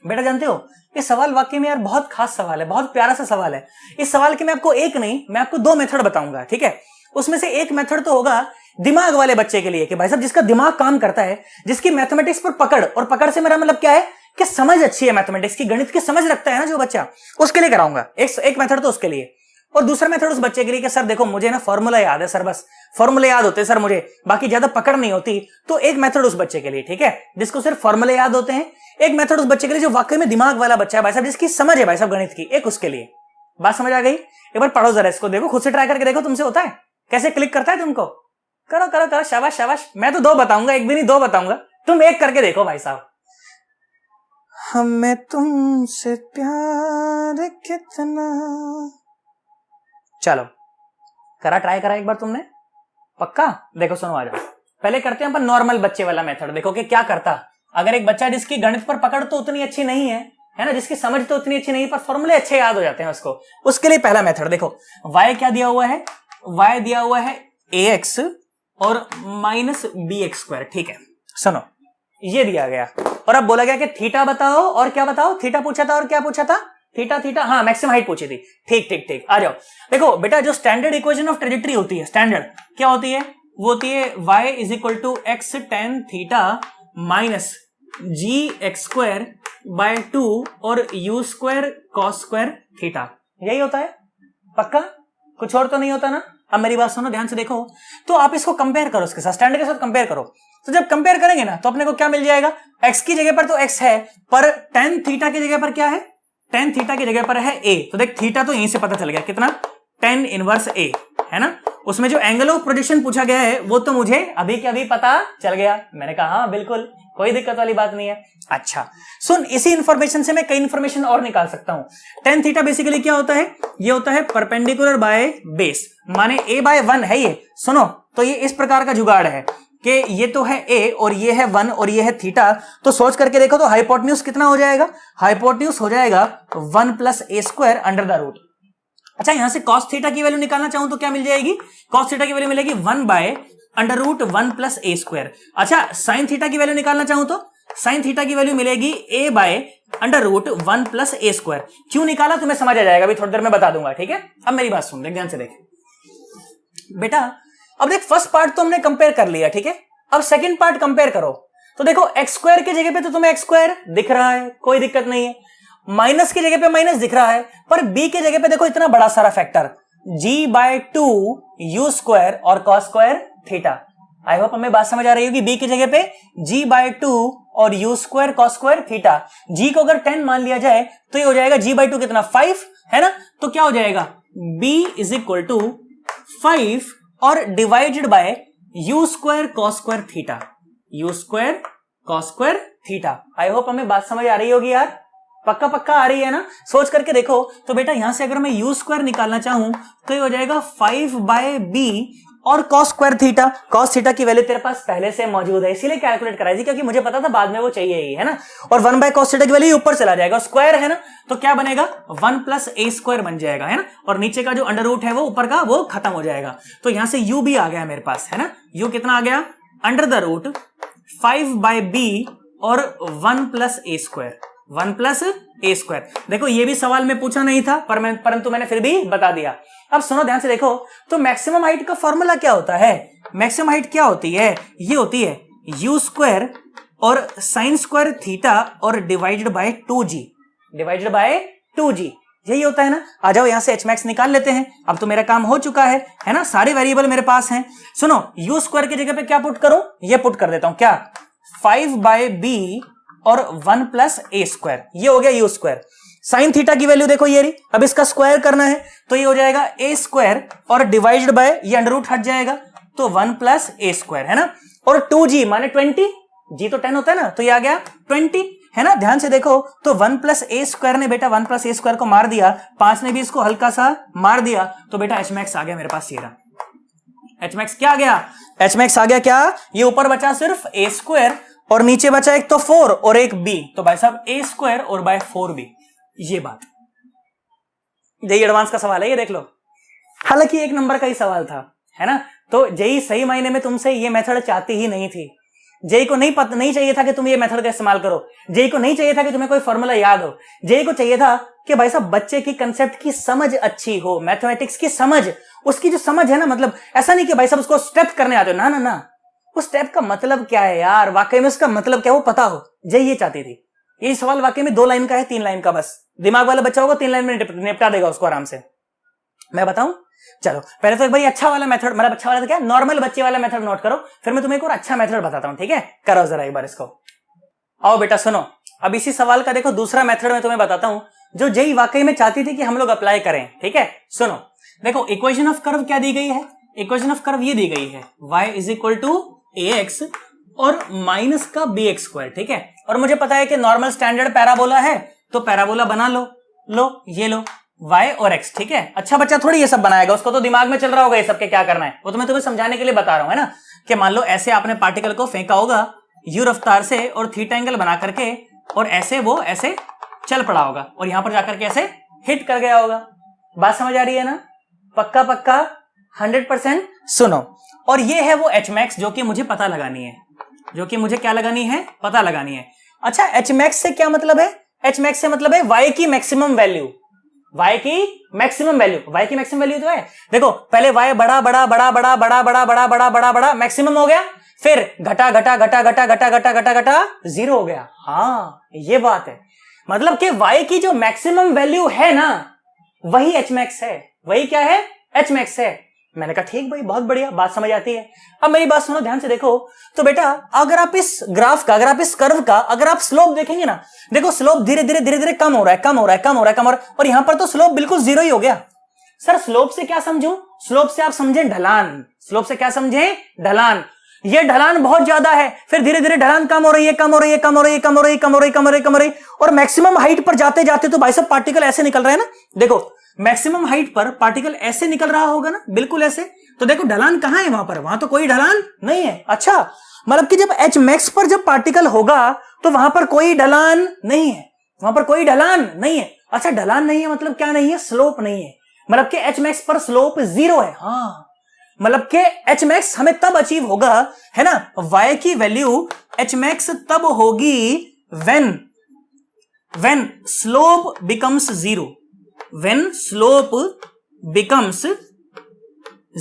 बेटा जानते हो ये सवाल वाकई में यार बहुत खास सवाल है, बहुत प्यारा सा सवाल है। इस सवाल के मैं आपको एक नहीं, मैं आपको दो मेथड बताऊंगा, ठीक है। उसमें से एक मेथड तो होगा दिमाग वाले बच्चे के लिए कि भाई साहब जिसका दिमाग काम करता है, जिसकी मैथमेटिक्स पर पकड़, और पकड़ से मेरा मतलब क्या है कि समझ अच्छी है मैथमेटिक्स की, गणित की समझ रखता है ना जो बच्चा, उसके लिए कराऊंगा एक मेथड तो उसके लिए। और दूसरा मेथड उस बच्चे के लिए कि सर देखो मुझे ना फॉर्मूला याद है सर, बस फॉर्मूले याद होते हैं सर मुझे, बाकी ज्यादा पकड़ नहीं होती। तो एक मेथड उस बच्चे के लिए, ठीक है, जिसको सिर्फ फॉर्मूले याद होते हैं। एक मेथड उस बच्चे के लिए जो वाकई में दिमाग वाला बच्चा है भाई साहब, जिसकी समझ है भाई साहब गणित की, एक उसके लिए। बात समझ आ गई? एक बार पढ़ो जरा इसको, देखो खुद से ट्राई करके देखो तुमसे होता है, कैसे क्लिक करता है तुमको। करो करो करो, शाबाश शाबाश। मैं तो दो बताऊंगा, एक भी नहीं दो बताऊंगा, तुम एक करके देखो भाई साहब। हमें तुमसे प्यार कितना, चलो करा, ट्राई करा एक बार तुमने, पक्का? देखो सुनो, आ जाओ। पहले करते हैं अपन नॉर्मल बच्चे वाला मेथड। देखो कि क्या करता अगर एक बच्चा जिसकी गणित पर पकड़ तो उतनी अच्छी नहीं है ना, जिसकी समझ तो उतनी अच्छी नहीं, पर फॉर्मूले अच्छे याद हो जाते हैं उसको। उसके लिए पहला मेथड देखो, y क्या दिया हुआ है? y दिया हुआ है ax और माइनस bx स्क्वायर, ठीक है। सुनो ये दिया गया, और अब बोला गया कि थीटा बताओ, और क्या बताओ? थीटा पूछा था, और क्या पूछा था? थीटा, हाँ मैक्सिमम हाइट पूछी थी। ठीक, आ जाओ। देखो बेटा जो स्टैंडर्ड इक्वेशन ऑफ ट्रेजेक्ट्री होती है, स्टैंडर्ड क्या होती है? वो होती है y is equal to x tan theta minus g x square by 2 और u square cos square theta. यही होता है, पक्का? कुछ और तो नहीं होता ना? अब मेरी बात सुनो ध्यान से, देखो तो आप इसको कंपेयर करो उसके साथ, स्टैंडर्ड के साथ कंपेयर करो। तो जब कंपेयर करेंगे ना तो अपने को क्या मिल जाएगा? x की जगह पर तो x है, पर टेन थीटा की जगह पर क्या है? टेन थीटा की जगह पर है a। तो देख थीटा तो यहीं से पता चल गया, कितना? टेन इनवर्स a, है ना। उसमें जो एंगल ऑफ प्रोजेक्शन पूछा गया है वो तो मुझे अभी के अभी पता चल गया। मैंने कहा हाँ बिल्कुल, कोई दिक्कत वाली बात नहीं है। अच्छा सुन, इसी इंफॉर्मेशन से मैं कई इंफॉर्मेशन और निकाल सकता हूं। टेन थीटा बेसिकली क्या होता है? ये होता है परपेंडिकुलर बाय बेस, माने a बाय 1 है ये। सुनो तो ये इस प्रकार का जुगाड़ है कि ये तो है a और ये है 1 और ये है थीटा। तो सोच करके देखो तो हाइपोटेन्यूज कितना हो जाएगा? हाइपोटेन्यूज हो जाएगा 1 plus a square under the root. अच्छा यहां से cos थीटा की वैल्यू निकालना चाहूं तो क्या मिल जाएगी? cos थीटा की वैल्यू मिलेगी 1 by under root 1 plus a square. अच्छा sin थीटा की वैल्यू निकालना चाहूं तो sin थीटा की वैल्यू मिलेगी a by under root 1 plus a square. क्यों निकाला तुम्हें समझ आ जाएगा, अभी थोड़ी देर में बता दूंगा, ठीक है। अब मेरी बात सुन, देख ध्यान से देख बेटा। अब देख फर्स्ट पार्ट तो हमने कंपेयर कर लिया, ठीक है। अब सेकंड पार्ट कंपेयर करो तो देखो एक्स स्क्वायर की जगह पे तो तुम्हें एक्स स्क्वायर दिख रहा है, कोई दिक्कत नहीं है। माइनस की जगह पे माइनस दिख रहा है, पर b की जगह पे देखो इतना बड़ा सारा factor g by 2 u square और cos square theta. I hope हमें बात समझ आ रही होगी। b की जगह पे g बाय 2 और u square cos square theta. g को अगर 10 मान लिया जाए तो ये हो जाएगा g बाय 2 कितना? 5, है ना। तो क्या हो जाएगा? b इज इक्वल टू 5 और divided by u square cos square theta, you square cos square theta. I hope हमें बात समझ आ रही होगी यार, पक्का आ रही है ना। सोच करके देखो तो बेटा यहां से अगर मैं यू स्क्वायर निकालना चाहूं तो ये हो जाएगा 5 बाय बी और cos square theta. Cos theta की वैल्यू तेरे पास पहले से मौजूद है, इसीलिए कैलकुलेट कराई थी, क्योंकि मुझे पता था बाद में वो चाहिए ही, है ना। और 1 बाय कॉस थीटा की वैल्यू ऊपर चला जाएगा, स्क्वायर है ना, तो क्या बनेगा? 1 प्लस a स्क्वायर बन जाएगा, है ना। और नीचे का जो अंडर रूट है वो ऊपर का वो खत्म हो जाएगा। तो यहां से u भी आ गया मेरे पास, है ना। u कितना आ गया? Under the root 5 by b और 1 plus a square, 1 plus a square. देखो ये भी सवाल में पूछा नहीं था, परंतु मैंने फिर भी बता दिया। अब सुनो ध्यान से देखो तो मैक्सिमम हाइट का फॉर्मूला क्या होता है? मैक्सिमम हाइट क्या होती है? ये होती है यू स्क्वायर और साइन स्क्वायर थीटा और divided bye 2g, divided by 2g, यही होता है ना। आ जाओ यहां से h max निकाल लेते हैं। अब तो मेरा काम हो चुका है ना, सारे वेरिएबल मेरे पास हैं। सुनो यू स्क्वायर की जगह पे क्या पुट करूं? ये पुट कर देता हूं, क्या? 5 बाय b और 1 प्लस a स्क्वायर, ये हो गया यू स्क्वायर। साइन थीटा की वैल्यू देखो ये रही, अब इसका स्क्वायर करना है तो ये हो जाएगा ए स्क्वायर और डिवाइडेड बाय ये अंडर रूट हट जाएगा तो 1 प्लस ए स्क्वायर है ना, और 2g माने 20, जी तो 10 होता है ना, तो ये आ गया 20 है ना। ध्यान से देखो तो 1 प्लस ए स्क्वायर ने बेटा 1 प्लस ए स्क्वायर को मार दिया, 5 ने भी इसको हल्का सा मार दिया, तो बेटा एच मैक्स आ गया मेरे पास, ये रहा एच मैक्स। क्या आ गया? एच मैक्स आ गया क्या? ये ऊपर बचा सिर्फ ए स्क्वायर और नीचे बचा एक तो 4 और एक b, तो भाई साहब ए स्क्वायर और बाय 4b, ये बात। जेई एडवांस का सवाल है ये, देख लो, हालांकि एक नंबर का ही सवाल था है ना। तो जेई सही मायने में तुमसे ये मेथड चाहती ही नहीं थी। जेई को नहीं चाहिए था कि तुम ये मेथड का इस्तेमाल करो, जेई को नहीं चाहिए था कि तुम्हें कोई फॉर्मूला याद हो, जेई को चाहिए था कि भाई साहब बच्चे की कंसेप्ट की समझ अच्छी हो, मैथमेटिक्स की समझ, उसकी जो समझ है ना, मतलब ऐसा नहीं कि भाई साहब उसको स्टेप करने आते हो, ना ना ना, उस स्टेप का मतलब क्या है यार, वाकई में उसका मतलब क्या वो पता हो, जेई ये चाहती थी। ये सवाल वाकई में 2 लाइन का है, 3 लाइन का, बस दिमाग वाला बच्चा होगा 3 लाइन में निपटा देगा उसको आराम से। मैं बताऊं, चलो पहले तो एक बार अच्छा वाला मेथड, मतलब अच्छा वाला तो क्या, नॉर्मल बच्चे वाला मेथड नोट करो, फिर मैं तुम्हें एक और अच्छा मेथड बताता हूं, ठीक है? करो जरा एक बार इसको। आओ बेटा सुनो, अब इसी सवाल का देखो दूसरा मेथड मैं तुम्हें बताता हूं जो जेई वाकई में चाहती थी कि हम लोग अप्लाई करें, ठीक है? सुनो, देखो इक्वेशन ऑफ कर्व क्या दी गई है, इक्वेशन ऑफ कर्व ये दी गई है y is equal to ax और माइनस का bx स्क्वायर, ठीक है? और मुझे पता है कि नॉर्मल स्टैंडर्ड पैराबोला है, तो पैराबोला बना लो ये लो y और x, ठीक है? अच्छा बच्चा थोड़ी ये सब बनाएगा, उसको तो दिमाग में चल रहा होगा ये सब के क्या करना है, वो तो मैं तुम्हें समझाने के लिए बता रहा हूं है ना, कि मान लो ऐसे आपने पार्टिकल को फेंका होगा यू रफ्तार से और थीटा एंगल बना करके, और ऐसे वो ऐसे चल पड़ा होगा और यहां पर जाकर के ऐसे हिट कर गया होगा। बात समझ आ रही है ना? पक्का 100%। सुनो, और ये है वो एच मैक्स जो कि मुझे पता लगानी है, जो कि मुझे क्या लगानी है, पता लगानी है। अच्छा एच मैक्स से क्या मतलब है? एच मैक्स से मतलब है y की मैक्सिमम वैल्यू, y की मैक्सिमम वैल्यू, y की मैक्सिमम वैल्यू तो है, देखो पहले y बड़ा बड़ा बड़ा बड़ा बड़ा बड़ा बड़ा बड़ा बड़ा बड़ा मैक्सिमम हो गया, फिर घटा घटा घटा घटा घटा घटा घटा घटा 0 हो गया। हाँ ये बात है, मतलब कि y की जो मैक्सिमम वैल्यू है ना वही एच मैक्स है, वही क्या है, एच मैक्स है। मैंने कहा ठीक भाई, बहुत बढ़िया, बात समझ आती है। अब मेरी बात सुनो ध्यान से देखो, तो बेटा अगर आप इस ग्राफ का, अगर आप इस कर्व का, अगर आप स्लोप देखेंगे ना, देखो स्लोप धीरे धीरे कम हो रहा है, और यहां पर तो स्लोप बिल्कुल 0 ही हो गया। सर स्लोप से क्या समझूं? स्लोप से आप समझे ढलान, स्लोप से क्या समझे, ढलान। ये ढलान बहुत ज्यादा है, फिर धीरे धीरे ढलान कम हो रही है, और मैक्सिमम हाइट पर जाते जाते तो भाई साहब पार्टिकल ऐसे निकल रहे हैं ना, देखो मैक्सिमम हाइट पर पार्टिकल ऐसे निकल रहा होगा ना, बिल्कुल ऐसे, तो देखो ढलान कहां है वहां पर, वहां तो कोई ढलान नहीं है। अच्छा मतलब कि जब एच मैक्स पर जब पार्टिकल होगा तो वहां पर कोई ढलान नहीं है, वहां पर कोई ढलान नहीं है। अच्छा ढलान नहीं है मतलब क्या नहीं है, स्लोप नहीं है, मतलब कि एच मैक्स पर स्लोप 0 है। हाँ मतलब कि एच मैक्स हमें तब अचीव होगा है ना, y की वैल्यू एच मैक्स तब होगी when slope becomes 0, when slope becomes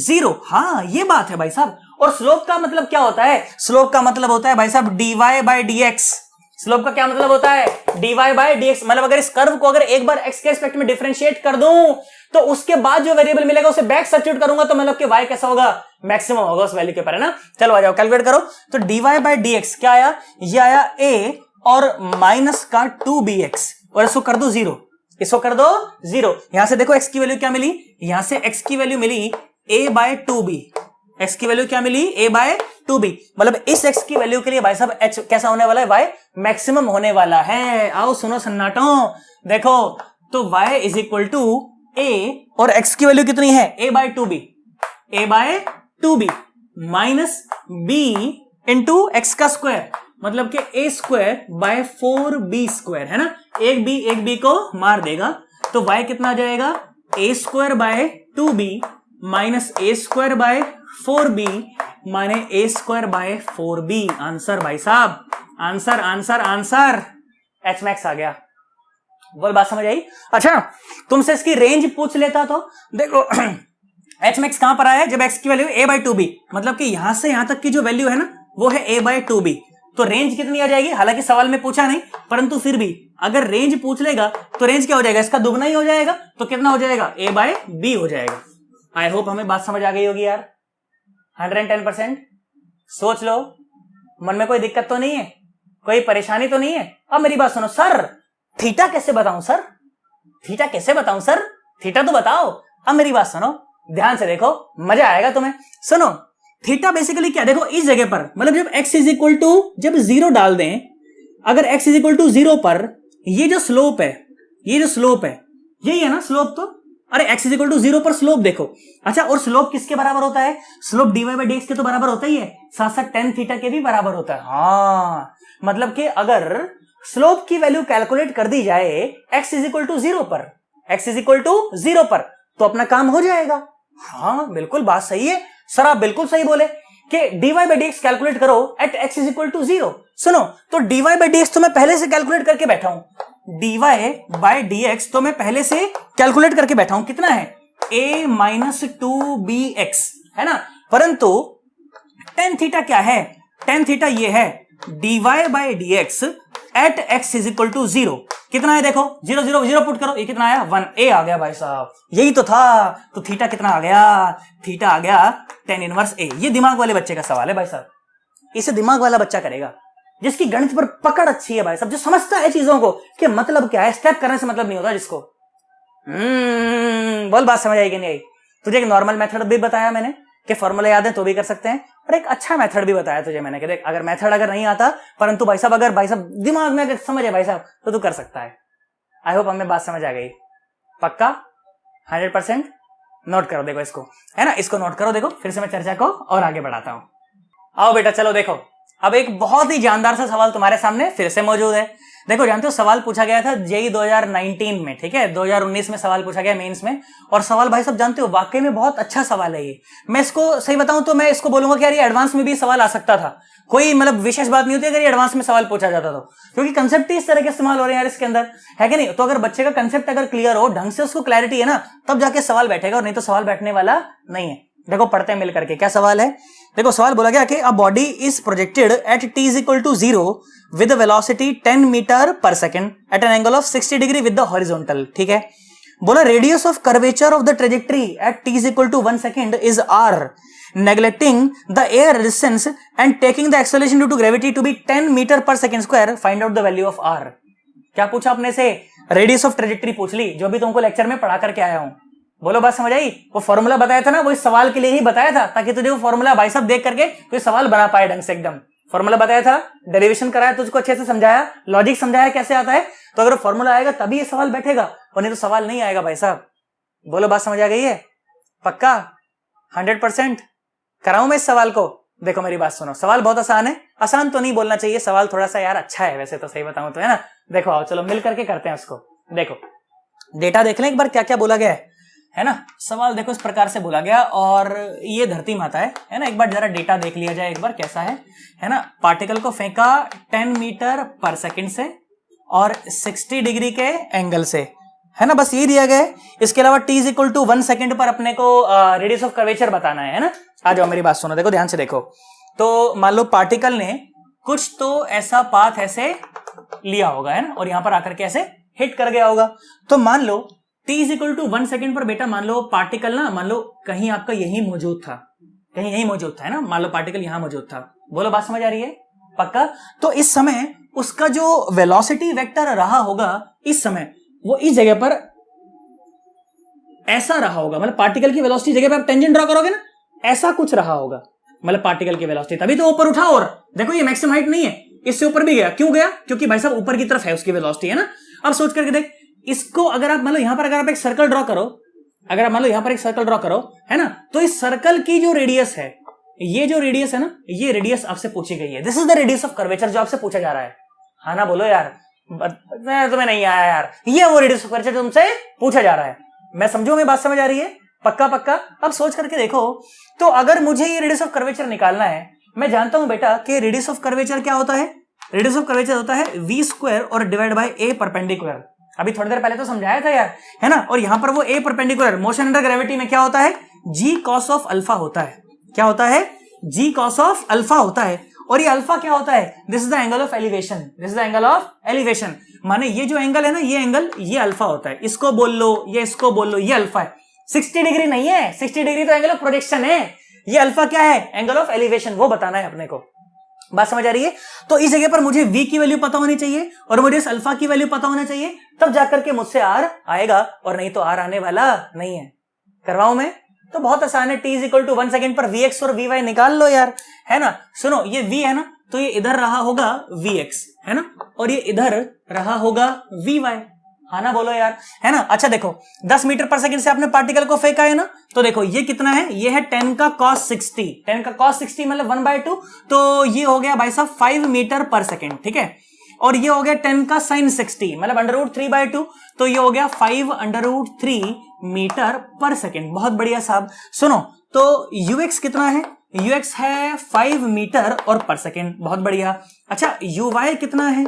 0। हाँ ये बात है भाई साहब। और स्लोप का मतलब क्या होता है, स्लोप का मतलब होता है भाई साहब dy बाय dx। स्लोप का क्या मतलब होता है, dy बाय dx, मतलब अगर इस कर्व को अगर एक बार x के रिस्पेक्ट में डिफरेंशिएट कर दूं तो उसके बाद जो वेरिएबल मिलेगा उसे बैक सब्स्टिट्यूट करूंगा तो मतलब कि y कैसा होगा, मैक्सिमम होगा उस वैल्यू के ऊपर है ना। चलो आ जाओ कैलकुलेट करो, तो dy बाय dx क्या आया, ये आया a और माइनस का 2bx, और इसको कर दो 0, इसको कर दो 0। यहां से देखो x की वैल्यू क्या मिली, यहां से x की वैल्यू मिली a बाय 2b, x की वैल्यू क्या मिली, a बाय 2b, मतलब इस x की वैल्यू के लिए भाई साहब h कैसा होने वाला है, y मैक्सिमम होने वाला है। आओ सुनो सन्नाटो, देखो तो y is equal to a और x की वैल्यू कितनी है, a by 2b, a by 2b minus b into x का स्क्वायर, मतलब कि a square by 4b square है ना, एक b को मार देगा तो y कितना आ जाएगा, a square by 2b minus a square by 4b माने a square by 4b। Answer भाई साहब, आंसर एच मैक्स आ गया। बोल बात समझ आई? अच्छा तुमसे इसकी रेंज पूछ लेता तो देखो एच मैक्स कहां पर आया है, जब x की वैल्यू a बाय 2b, मतलब कि यहां से यहां तक की जो वैल्यू है ना वो है a बाय 2b, तो रेंज कितनी आ जाएगी, हालांकि सवाल में पूछा नहीं परंतु फिर भी अगर रेंज पूछ लेगा तो रेंज क्या हो जाएगा, इसका दुगना ही हो जाएगा, तो कितना हो जाएगा, a बाय b हो जाएगा। आई होप हमें बात समझ आ गई होगी यार, 110%। सोच लो, मन में कोई दिक्कत तो नहीं है, कोई परेशानी तो नहीं है। अब मेरी बात सुनो, सर थीटा कैसे बताऊं सर, थीटा कैसे बताऊं सर, थीटा तो बताओ। अब मेरी बात सुनो, ध्यान से देखो, मजा आएगा तुम्हें। सुनो, थीटा बेसिकली क्या, देखो इस जगह पर मतलब जब x इज इक्वल टू, जब 0 डाल दें, अगर x इज इक्वल टू 0 पर ये जो स्लोप है, ये जो स्लोप है यही है ना स्लोप, तो अरे x इज इक्वल टू 0 पर स्लोप देखो। अच्छा, और स्लोप किसके बराबर होता है, स्लोप dy बाई dx के तो बराबर होता ही है, साथ साथ tan थीटा के भी बराबर होता है। हाँ, मतलब कि अगर स्लोप की वैल्यू कैलकुलेट कर दी जाए x इज इक्वल टू 0 पर, x इज इक्वल टू 0 पर, तो अपना काम हो जाएगा। हाँ बिल्कुल बात सही है सर, आप बिल्कुल सही बोले कि dy बाई dx कैलकुलेट करो at x is equal to 0। सुनो, तो dy बाई dx तो मैं पहले से कैलकुलेट करके बैठा हूं, dy बाई dx तो मैं पहले से कैलकुलेट करके बैठा हूं, कितना है a माइनस 2bx है ना, परंतु tan थीटा क्या है, tan थीटा ये है dy by dx at x is equal to 0, कितना है देखो, 0 0 0 पुट करो, ये कितना आया 1a आ गया भाई साहब, यही तो था। तो थीटा कितना आ गया, थीटा आ गया tan इनवर्स a। ये दिमाग वाले बच्चे का सवाल है भाई साहब, इसे दिमाग वाला बच्चा करेगा जिसकी गणित पर पकड़ अच्छी है भाई साहब, जो समझता है चीजों को कि मतलब क्या है, स्टेप करने से मतलब नहीं होता जिसको। बोल, बात समझ आई कि नहीं आई? तुझे एक नॉर्मल मेथड भी बताया मैंने कि फॉर्मूला याद है तो भी कर सकते हैं, और एक अच्छा मेथड भी बताया तुझे मैंने कि देख अगर मेथड अगर नहीं आता, परंतु भाई साहब अगर भाई साहब दिमाग में अगर समझ है भाई साहब तो तू कर सकता है। आई होप हमें बात समझ आ गई, पक्का 100%। नोट करो देखो इसको, है ना, इसको नोट करो देखो, फिर से मैं चर्चा को और आगे बढ़ाता हूं। आओ बेटा चलो देखो, अब एक बहुत ही जानदार सा सवाल तुम्हारे सामने फिर से मौजूद है। देखो जानते हो सवाल पूछा गया था जेई 2019 में, ठीक है 2019 में सवाल पूछा गया मेंस में, और सवाल भाई साहब जानते हो वाकई में बहुत अच्छा सवाल है ये। मैं इसको सही बताऊं तो मैं इसको बोलूंगा कि यार ये एडवांस में भी सवाल आ सकता था, कोई मतलब विशेष बात नहीं होती अगर ये एडवांस में सवाल पूछा जाता तो, क्योंकि कंसेप्ट ही इस तरह के इस्तेमाल हो रहे हैं यार इसके अंदर, है कि नहीं। तो अगर बच्चे का कंसेप्ट अगर क्लियर हो, ढंग से उसको क्लैरिटी है ना, तब जाके सवाल बैठेगा, और नहीं तो सवाल बैठने वाला नहीं है। देखो पढ़ते हैं मिल करके, क्या सवाल है देखो। सवाल बोला गया कि a body is projected at t is equal to 0 with velocity 10 metre पर second at an angle of 60 degree with the horizontal, ठीक है। बोला radius of curvature of the trajectory at t is equal to 1 second is r, neglecting the air resistance and taking the acceleration due to gravity to be 10 metre पर second square, find out the value of r। क्या पूछा अपने से, radius of trajectory पूछ ली, जो भी तुमको lecture में पढ़ा करके आया हूं। बोलो बात समझ आई? वो फॉर्मूला बताया था ना, वो इस सवाल के लिए ही बताया था, ताकि तुझे वो फॉर्मूला भाई साहब देख करके कोई सवाल बना पाए ढंग से एकदम। फॉर्मूला बताया था, डेरिवेशन कराया, तुझको अच्छे से समझाया, लॉजिक समझाया कैसे आता है, तो अगर फॉर्मूला आएगा तभी ये सवाल बैठेगा, और नहीं तो सवाल नहीं आएगा भाई साहब। बोलो बात समझ आ गई है? पक्का 100%? कराऊं मैं इस सवाल को? देखो मेरी बात सुनो, सवाल बहुत आसान है, आसान तो नहीं बोलना चाहिए, सवाल थोड़ा सा यार अच्छा है वैसे तो, सही बताऊं तो, है ना। देखो आओ चलो मिल करके करते हैं उसको। देखो डेटा देख लें एक बार क्या क्या बोला गया है ना। सवाल देखो इस प्रकार से बोला गया, और ये धरती माता है ना, एक बार जरा डेटा देख लिया जाए एक बार कैसा है ना। पार्टिकल को फेंका 10 मीटर पर सेकंड से और 60 डिग्री के एंगल से, है ना, बस ये दिया गया है। इसके अलावा t is equal to 1 second पर अपने को रेडियस ऑफ कर्वेचर बताना है ना। आ जाओ मेरी बात सुनो, देखो ध्यान से देखो। तो मान लो पार्टिकल ने कुछ तो ऐसा पाथ ऐसे लिया होगा, है ना, और यहां पर आकर के ऐसे हिट कर गया होगा। तो मान लो t is equal to 1 second पर बेटा, मान लो पार्टिकल ना, मान लो कहीं आपका यही मौजूद था, कहीं यही मौजूद था, है ना, मान लो पार्टिकल यहां मौजूद था। बोलो बात समझ आ रही है? पक्का। तो इस समय उसका जो वेलोसिटी वेक्टर रहा होगा, इस समय वो इस जगह पर ऐसा रहा होगा, मतलब पार्टिकल की वेलोसिटी जगह पे आप टेंजेंट ड्रॉ करोगे ना, ऐसा कुछ रहा होगा, मतलब पार्टिकल की वेलोसिटी, तभी तो ऊपर उठा। और देखो ये मैक्सिमम हाइट नहीं है, इससे ऊपर भी गया, क्यों गया? क्योंकि भाई साहब ऊपर की तरफ है उसकी वेलोसिटी, है ना। अब सोच करके देख, इसको अगर आप मान लो यहां पर अगर आप एक सर्कल ड्रॉ करो, अगर आप मान लो यहां पर एक सर्कल ड्रॉ करो, है ना, तो इस सर्कल की जो रेडियस है, ये जो रेडियस है ना, ये रेडियस आपसे पूछी गई है। This is the radius of curvature जो आपसे पूछा जा रहा है। हाँ ना, बोलो यार, तुम्हें नहीं आया यार, ये वो रेडियस ऑफ कर्वेचर तुमसे पूछा जा रहा है। मैं समझू, मेरी बात समझ आ रही है? पक्का पक्का। अब सोच करके देखो, तो अगर मुझे ये रेडियस ऑफ कर्वेचर निकालना है, मैं जानता हूं बेटा कि रेडियस ऑफ कर्वेचर क्या होता है, रेडियस ऑफ कर्वेचर होता है v स्क्वायर और डिवाइड बाय a परपेंडिकुलर। अभी थोड़ी देर पहले तो समझाया था यार, है ना। और यहां पर वो a perpendicular motion under gravity में क्या होता है, g cos ऑफ अल्फा होता है। क्या होता है? g cos ऑफ अल्फा होता है। और ये अल्फा क्या होता है? This is the angle of elevation, this is the angle of elevation. माने ये जो एंगल है ना, ये एंगल, ये अल्फा होता है। इसको बोल लो, ये इसको बोल लो, ये अल्फा है। 60 डिग्री नहीं है, 60 डिग्री तो एंगल ऑफ प्रोजेक्शन है। ये अल्फा क्या है? एंगल ऑफ एलिवेशन, वो बताना है अपने को। बात समझ आ रही है? तो इस जगह पर मुझे v की वैल्यू पता होनी चाहिए और मुझे इस अल्फा की वैल्यू पता होना चाहिए, तब जाकर के मुझसे r आएगा, और नहीं तो r आने वाला नहीं है। करवाऊं मैं? तो बहुत आसान है, t इक्वल टू 1 सेकेंड पर vx और vy निकाल लो यार, है ना। सुनो, ये v है ना, तो ये इधर रहा होगा vx, है ना, और ये इधर रहा होगा vy, हाँ ना, बोलो यार, है ना। अच्छा देखो, 10 मीटर पर सेकंड से आपने पार्टिकल को फेंका है ना, तो देखो ये कितना है, ये है 10 का cos 60, 10 का cos 60 मतलब 1/2, तो ये हो गया भाई साहब 5 मीटर पर सेकंड, ठीक है। और ये हो गया 10 का sin 60 मतलब √3/2, तो ये हो गया 5√3 मीटर पर सेकंड। बहुत बढ़िया साहब। सुनो, तो ux कितना है, ux है 5 मीटर और पर सेकंड, बहुत बढ़िया। अच्छा uy कितना है,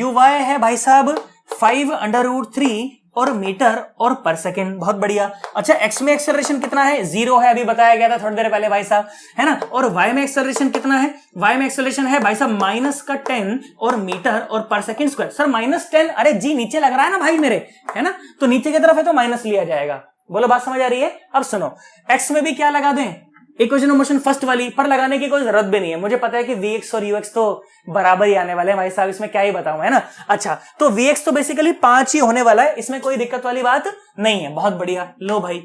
uy है भाई साहब 5√3 और मीटर और पर सेकंड, बहुत बढ़िया। अच्छा x में एक्सेलरेशन कितना है, 0 है, अभी बताया गया था थोड़ी देर पहले भाई साहब, है ना। और y में एक्सेलरेशन कितना है, y में एक्सेलरेशन है भाई साहब -10 और मीटर और पर सेकंड स्क्वायर। सर -10, अरे जी नीचे लग रहा है ना भाई मेरे, है ना, तो नीचे की तरफ है तो माइनस लिया जाएगा। बोलो बात समझ आ रही है? अब सुनो, x में भी क्या लगा दें, इक्वेशन ऑफ मोशन फर्स्ट वाली, पर लगाने की कोई जरूरत भी नहीं है, मुझे पता है कि vx और ux तो बराबर ही आने वाले हैं भाई साहब, इसमें क्या ही बताऊं, है ना। अच्छा, तो vx तो बेसिकली 5 ही होने वाला है, इसमें कोई दिक्कत वाली बात नहीं है। बहुत बढ़िया, लो भाई,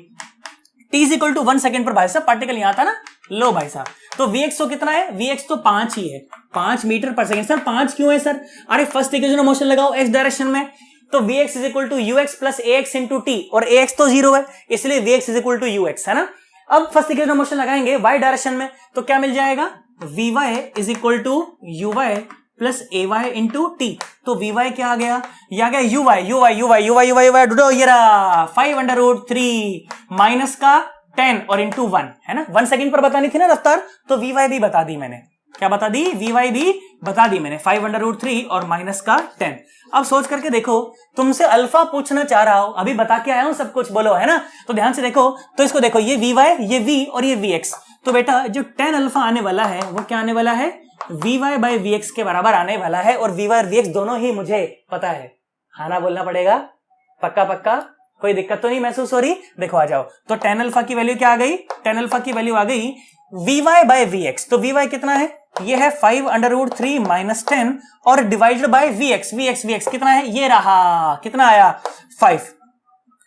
t is equal to 1 second पर भाई साहब पार्टिकल यहां था ना, लो भाई साहब, तो vx तो कितना है, vx तो 5 ही है, 5 मीटर पर सेकेंड। सर 5 क्यों है सर, अरे फर्स्ट इक्वेशन ऑफ मोशन लगाओ x डायरेक्शन में, तो vx is equal to ux plus ax into t, और ax तो 0 है, इसलिए vx is equal to ux, है ना। अब फर्स्ट इक्वेशन ऑफ मोशन लगाएंगे y डायरेक्शन में, तो क्या मिल जाएगा, vy is equal to uy plus ay into t, तो vy क्या आ गया, ये आ गया uy डूडो, ये रहा 5√3 माइनस का 10 और इंटू 1, है ना। 1 सेकेंड पर बतानी थी ना रफ्तार, तो vy भी बता दी मैंने, क्या बता दी, vy भी बता दी मैंने, 5√3 और माइनस का 10। अब सोच करके देखो, तुमसे अल्फा पूछना चाह रहा हूं, अभी बता के आया हूं सब कुछ, बोलो, है ना। तो ध्यान से देखो, तो इसको देखो, ये vy, ये v और ये vx, तो बेटा जो tan अल्फा आने वाला है वो क्या आने वाला है, vy बाय vx के बराबर आने वाला है, और vy और vx दोनों ही मुझे पता है, हाँ ना बोलना पड़ेगा, पक्का पक्का, कोई दिक्कत तो नहीं महसूस हो रही। देखो आ जाओ, तो tan अल्फा की वैल्यू क्या आ गई, tan अल्फा की वैल्यू आ गई vy बाय vx, तो vy कितना है, ये है 5√3 माइनस 10 और डिवाइडेड बाय vx कितना है, ये रहा, कितना आया 5।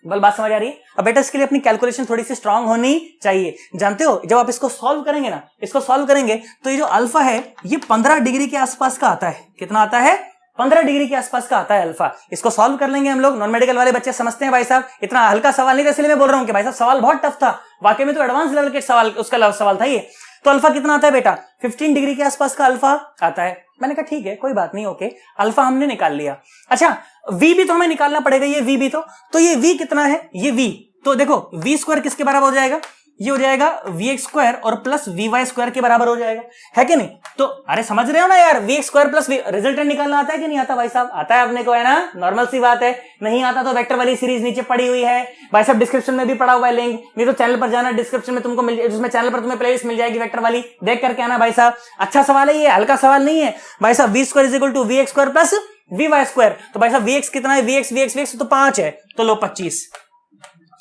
बल बात समझ आ रही है? अब बेटा इसके लिए अपनी कैलकुलेशन थोड़ी सी स्ट्रांग होनी चाहिए। जानते हो जब आप इसको सॉल्व करेंगे ना, इसको सॉल्व करेंगे तो ये जो अल्फा है ये 15 डिग्री के आसपास का आता है। कितना आता है? 15 डिग्री के आसपास का आता है अल्फा। इसको सॉल्व कर लेंगे हम लोग। नॉन मेडिकल वाले बच्चे समझते हैं भाई साहब, इतना हल्का सवाल नहीं था, इसलिए मैं बोल रहा हूं कि भाई साहब सवाल बहुत टफ था, वाकई में तो एडवांस लेवल के सवाल, उसका सवाल था ये। तो अल्फा कितना आता है बेटा? 15 डिग्री के आसपास का अल्फा आता है। मैंने कहा ठीक है कोई बात नहीं, ओके, अल्फा हमने निकाल लिया। अच्छा v भी तो हमें निकालना पड़ेगा, ये v भी तो ये v कितना है, ये v, तो देखो v स्क्वायर किसके बराबर हो जाएगा, ये हो जाएगा vx स्क्वायर और प्लस vy स्क्वायर के बराबर हो जाएगा, है कि नहीं? तो अरे समझ रहे हो ना यार, vx स्क्वायर प्लस रिजल्टेंट निकालना आता है कि नहीं आता भाई साहब? आता है अपने को, है ना, नॉर्मल सी बात है। नहीं आता तो वेक्टर वाली सीरीज नीचे पड़ी हुई है भाई साहब, डिस्क्रिप्शन में भी पड़ा हुआ है लिंक, नहीं तो चैनल पर जाना, डिस्क्रिप्शन में तुमको मिल, उसमें चैनल पर तुम्हें प्लेलिस्ट मिल जाएगी वेक्टर वाली, देख करके आना भाई साहब। अच्छा सवाल है ये, हल्का सवाल नहीं है भाई साहब। v square is equal to vx square plus vy square, तो भाई साहब vx कितना है, vx तो 5 है, तो लो 25,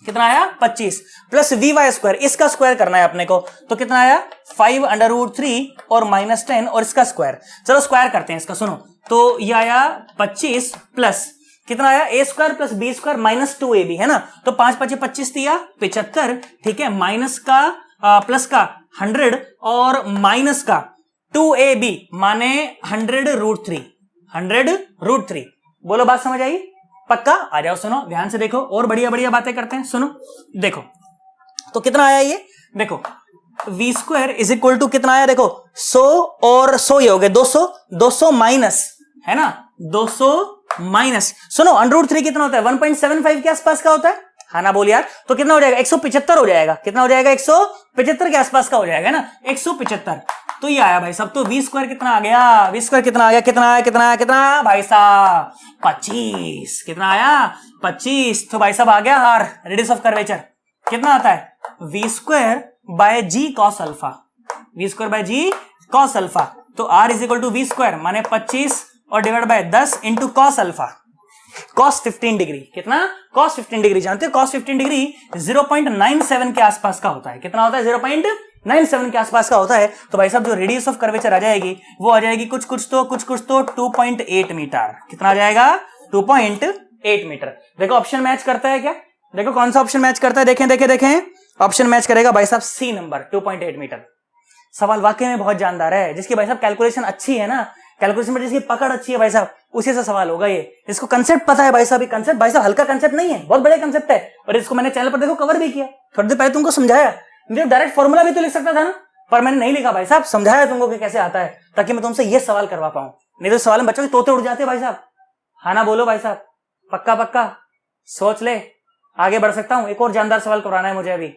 कितना आया 25 प्लस vy स्क्वायर, इसका स्क्वायर करना है अपने को, तो कितना आया 5√3 और माइनस 10 और इसका स्क्वायर। चलो स्क्वायर करते हैं इसका, सुनो, तो ये आया 25 प्लस कितना आया a square plus b square minus 2ab, है ना। तो 5 5 25 दिया 75, ठीक है, माइनस का प्लस का 100 और माइनस का 2ab माने 100√3 बोलो बात समझ आई? पक्का? आ जाओ, सुनो ध्यान से देखो, और बढ़िया बढ़िया बातें करते हैं। सुनो देखो, तो कितना आया ये, देखो v square is equal to कितना आया, देखो 100 और 100 ये हो गए 200 माइनस, है ना, 200 माइनस, सुनो √3 कितना होता है, 1.75 के आसपास का होता है, हाँ ना बोल यार। तो कितना हो जाएगा, 175 हो जाएगा, कितना हो जाएगा, 175 के आसपास का हो जाएगा ना, 175। तो ये आया भाई साहब, तो v स्क्वायर कितना आ गया, v स्क्वायर कितना आ गया, कितना भाई साहब 25, कितना आया 25। तो भाई साहब आ गया आर, रेडियस ऑफ कर्वेचर कितना आता है, v square by g cos alpha, v square by g cos alpha, तो r is equal to v square माने 25 और divide by 10 into cos alpha, cos 15 degree, कितना कॉस 15 डिग्री, जानते हो cos 15 degree 0.97 के आसपास का होता है, कितना होता है 0.97 97 के आसपास का होता है, तो भाई साहब जो रेडियस ऑफ कर्वेचर आ जाएगी वो आ जाएगी कुछ कुछ तो 2.8 मीटर। कितना आ जाएगा? 2.8 मीटर। देखो ऑप्शन मैच करता है क्या? देखो कौन सा ऑप्शन मैच करता है, देखें देखें देखें। ऑप्शन मैच करेगा भाई साहब सी नंबर, 2.8 मीटर। सवाल वाकई में बहुत जानदार है, जिसकी भाई साहब कैलकुलेशन अच्छी है ना, कैलकुलेशन में जिसकी पकड़ अच्छी है भाई साहब, उसी से सवाल होगा ये। इसको कंसेप्ट पता है भाई साहब, ये कंसेप्ट भाई साहब हल्का कंसेप्ट नहीं है, बहुत बड़े कंसेप्ट है। और इसको मैंने चैनल पर देखो कवर भी किया, थोड़ी देर पहले तुमको समझाया। मुझे डायरेक्ट फॉर्मूला भी तो लिख सकता था ना, पर मैंने नहीं लिखा भाई साहब, समझाया तुमको कि कैसे आता है, ताकि मैं तुमसे ये सवाल करवा पाऊं। नहीं तो सवाल में बच्चों के तोते उड़ जाते भाई साहब। हाँ ना बोलो भाई साहब, पक्का पक्का सोच ले, आगे बढ़ सकता हूं। एक और जानदार सवाल कराना है मुझे अभी,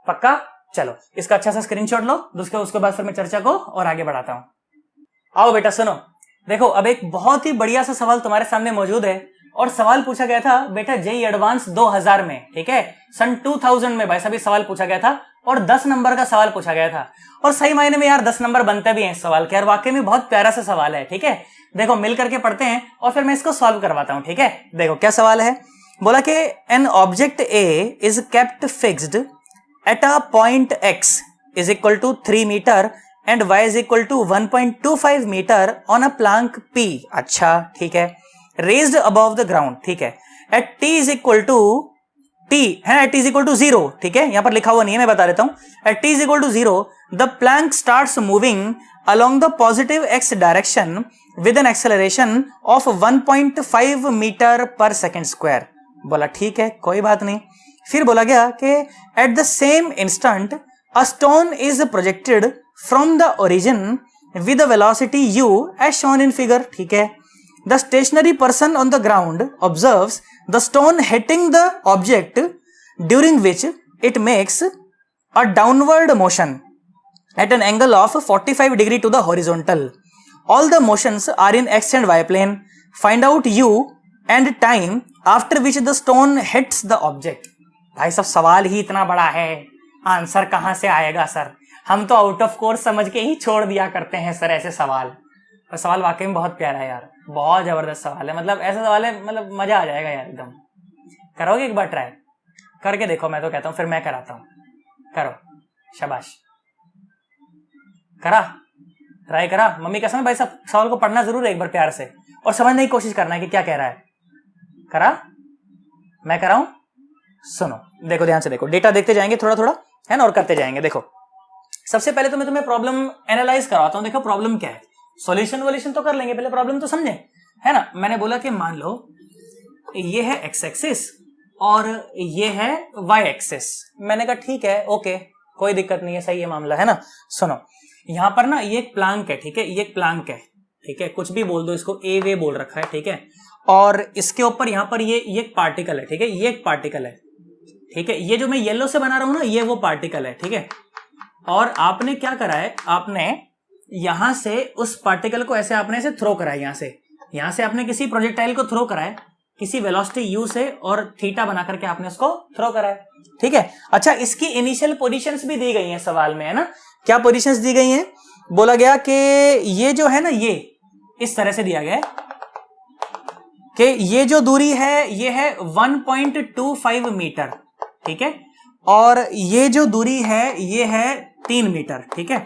पक्का? चलो इसका अच्छा सा स्क्रीनशॉट लो, उसके बाद फिर मैं चर्चा को और आगे बढ़ाता हूं। आओ बेटा सुनो, देखो अब एक बहुत ही बढ़िया सा सवाल तुम्हारे सामने मौजूद है। और सवाल पूछा गया था बेटा जेईई एडवांस 2000 में, ठीक है, सन 2000 में भाई साहब सवाल पूछा गया था, और 10 नंबर का सवाल पूछा गया था। और सही मायने में यार 10 नंबर बनते भी हैं इस सवाल के, यार वाकई में बहुत प्यारा सा सवाल है, ठीक है। देखो मिल करके पढ़ते हैं और फिर मैं इसको सॉल्व करवाता हूं, ठीक है। देखो क्या सवाल है, बोला कि an object A is kept fixed at a point x is equal to 3 meter and y is equal to 1.25 meter on a plank p। अच्छा ठीक है, raised above the ground, ठीक है, at t is equal to t है, at t is equal to 0, ठीक है, यहां पर लिखा हुआ नहीं है, मैं बता देता हूं। at t is equal to 0 the plank starts moving along the positive x direction with an acceleration of 1.5 meter per second square। बोला ठीक है कोई बात नहीं। फिर बोला गया कि at the same instant a stone is projected from the origin with velocity u as shown in figure, ठीक है। The stationary person on the ground observes the stone hitting the object during which it makes a downward motion at an angle of 45 degree to the horizontal. All the motions are in x and y plane. Find out u and time after which the stone hits the object. भाई सब सवाल ही इतना बड़ा है, answer कहां से आएगा sir? हम तो आउट ऑफ कोर्स समझ के ही छोड़ दिया करते हैं सर ऐसे सवाल। पर सवाल वाकई में बहुत प्यारा है यार, बहुत जबरदस्त सवाल है, मतलब ऐसा सवाल है, मतलब मजा आ जाएगा यार एकदम। करोगे एक बार ट्राई करके देखो, मैं तो कहता हूं, फिर मैं कराता हूं। करो, शाबाश, करा, ट्राई करा। मम्मी कसम भाई सब सवाल को पढ़ना जरूर है एक बार प्यार से, और समझने की कोशिश करना है कि क्या कह रहा है। करा, मैं कराऊं? सुनो देखो ध्यान से, देखो डेटा देखते जाएंगे थोड़ा थोड़ा, है ना, और करते जाएंगे। देखो सबसे पहले तो मैं तुम्हें प्रॉब्लम एनालाइज करवाता हूं। देखो प्रॉब्लम क्या है, सॉल्यूशन वॉल्यूशन तो कर लेंगे, पहले प्रॉब्लम तो समझे, है ना। मैंने बोला कि मान लो ये है एक्स एक्सिस और ये है वाई एक्सिस। मैंने कहा ठीक है, ओके, कोई दिक्कत नहीं है, सही है मामला, है ना। सुनो यहां पर ना ये एक प्लांक है, ठीक है, ये एक प्लांक है, ठीक है, कुछ भी बोल दो इसको, ए वे बोल रखा है, ठीक है। और इसके ऊपर यहां पर ये एक पार्टिकल है, ठीक है, ये एक पार्टिकल है, ठीक है। ये जो मैं येलो से बना रहा हूं ना, ये वो पार्टिकल है, ठीक है। और आपने क्या करा है, आपने यहां से उस पार्टिकल को ऐसे आपने ऐसे थ्रो करा है, यहां से आपने किसी प्रोजेक्टाइल को थ्रो करा है किसी वेलोसिटी u से, और थीटा बना करके आपने उसको थ्रो करा है, ठीक है। अच्छा इसकी इनिशियल पोजीशंस भी दी गई हैं सवाल में, है ना। क्या पोजीशंस दी गई हैं? बोला गया कि ये जो है ना, ये इस तरह से दिया गया है कि ये जो दूरी है ये है 1.25 मीटर, ठीक है, और ये जो दूरी है ये है 3 मीटर, ठीक है।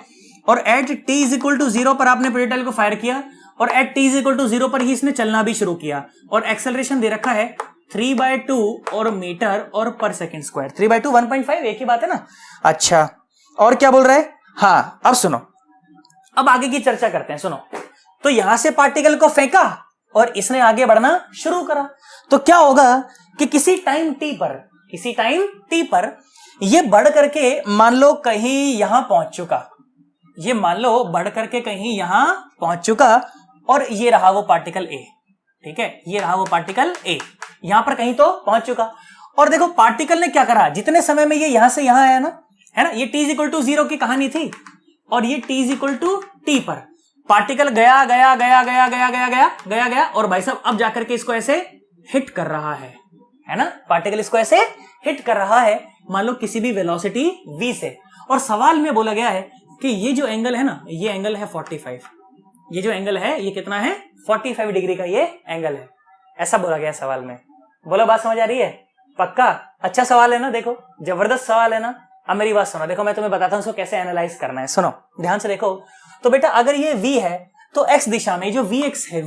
और at t is equal to 0 पर आपने प्रोजेक्टाइल को फायर किया, और at t is equal to 0 पर ही इसने चलना भी शुरू किया, और एक्सेलरेशन दे रखा है 3/2 और मीटर और पर सेकेंड स्क्वायर। 3/2 1.5 एक ही बात है ना। अच्छा और क्या बोल रहा है? हाँ अब सुनो, अब आगे की चर्चा करते हैं। सुनो, तो यहां से पार्टिकल को फेंका और इसने आगे बढ़ना शुरू करा, तो क्या होगा कि किसी टाइम t पर ये बढ़ करके मान लो कहीं यहां पहुंच चुका, ये मान लो बढ़ करके कहीं यहां पहुंच चुका, और ये रहा वो पार्टिकल A, ठीक है, ये रहा वो पार्टिकल A, यहां पर कहीं तो पहुंच चुका। और देखो पार्टिकल ने क्या करा, जितने समय में ये यहां से यहां आया ना, है ना, ये t इज इक्वल टू 0 की कहानी थी, और ये t is equal to t पर पार्टिकल गया गया गया गया गया गया गया गया गया, और भाई साहब अब जाकर के इसको ऐसे हिट कर रहा है ना, पार्टिकल इसको ऐसे हिट कर रहा है, मान लो किसी भी वेलोसिटी v से। और सवाल में बोला गया है कि ये जो एंगल है ना, ये एंगल है 45, ये जो एंगल है ये कितना है, 45 डिग्री का ये एंगल है, ऐसा बोला गया सवाल में। बोलो बात समझ आ रही है? पक्का अच्छा सवाल है ना, देखो जबरदस्त सवाल है ना, अब मेरी बात सुनो, देखो मैं तुम्हें बताता हूं इसको कैसे एनालाइज करना है, सुनो ध्यान से देखो। तो बेटा अगर ये v है तो x दिशा में जो vx है,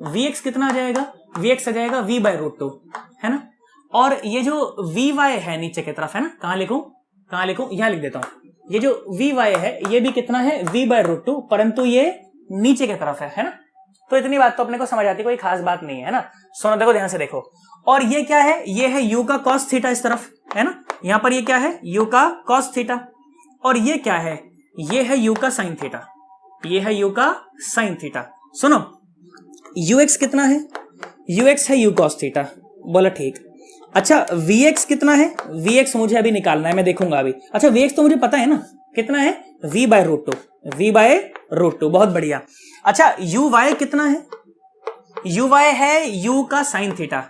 vx कितना आ जाएगा, vx आ जाएगा v बाय रूट 2, है ना। और ये जो vy है नीचे की तरफ, है ना, कहां लिखूं, यहां लिख देता हूं। ये जो vy है ये भी कितना है, v बाय रूट 2, परंतु ये नीचे की तरफ है ना। तो इतनी बात तो अपने को समझ आती, कोई खास बात नहीं है ना। सुनो देखो ध्यान से देखो, और ये क्या है, ये है u का cos थीटा इस तरफ, है ना। यहां पर ये क्या है, u का cos थीटा, और ये क्या है, ये है u का sin थीटा, ये है u का sin थीटा। सुनो ux कितना है, ux है u cos थीटा, बोला ठीक। अच्छा vx कितना है, vx मुझे अभी निकालना है, मैं देखूंगा अभी। अच्छा vx तो मुझे पता है ना, कितना है, v by root 2, v by root 2, बहुत बढ़िया। अच्छा uy कितना है, uy है u का साइन थीटा,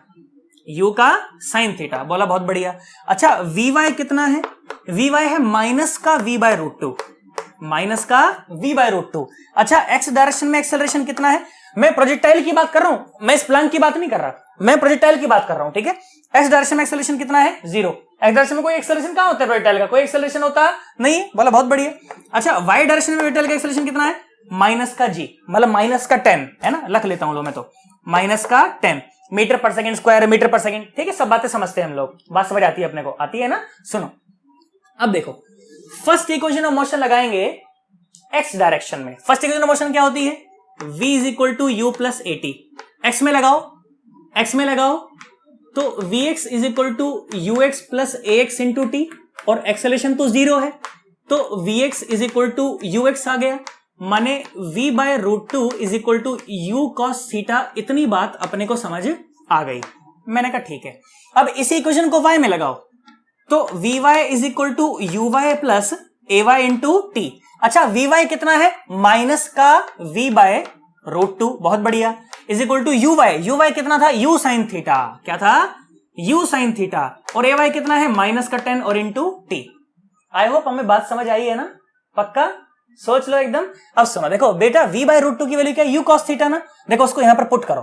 u का साइन थीटा, बोला बहुत बढ़िया। अच्छा vy कितना है, vy है माइनस का v बाय रूट 2, माइनस का v बाय रूट 2। अच्छा x डायरेक्शन में एक्सेलरेशन कितना है, मैं प्रोजेक्टाइल की बात कर रहा हूं, मैं इस प्लान की बात नहीं कर रहा, मैं प्रोजेक्टाइल की बात कर रहा हूं, ठीक है। x डायरेक्शन में एक्सेलरेशन कितना है, 0। x डायरेक्शन में कोई एक्सेलरेशन कहां होता है, प्रोजेक्टाइल का कोई एक्सेलरेशन होता नहीं, बोला बहुत बढ़िया। अच्छा y डायरेक्शन में प्रोजेक्टाइल का एक्सेलरेशन कितना है, माइनस का g, मतलब माइनस का 10, है ना, रख लेता हूं लो मैं तो, माइनस का 10 मीटर पर सेकंड स्क्वायर, मीटर पर सेकंड, ठीक है। सब बातें समझते हैं हम लोग, बात समझ आती है अपने को, आती है ना। सुनो अब देखो, फर्स्ट इक्वेशन ऑफ मोशन लगाएंगे x डायरेक्शन में। फर्स्ट इक्वेशन ऑफ मोशन क्या होती है, v is equal to you plus A t. X में लगाओ, तो vx is equal to you x plus A x into t, और एक्सेलरेशन तो 0 है, तो vx is equal to you x आ गया, माने v by root 2 is equal to u cos theta. इतनी बात अपने को समझ आ गई, मैंने कहा ठीक है। अब इसी इक्वेशन को y में लगाओ, तो vy is equal to you y plus A Y into t. अच्छा vy कितना है, माइनस का v बाय रूट 2, बहुत बढ़िया, is equal to you y कितना था, u साइन थीटा, क्या था, u साइन थीटा, और ए वाई कितना है, माइनस का 10 और इंटू टी। आई होप हमें बात समझ आई है ना, पक्का सोच लो एकदम। अब सुनो देखो बेटा, v बाय रूट 2 की वैल्यू क्या है, u cos थीटा ना। देखो उसको यहां पर पुट करो,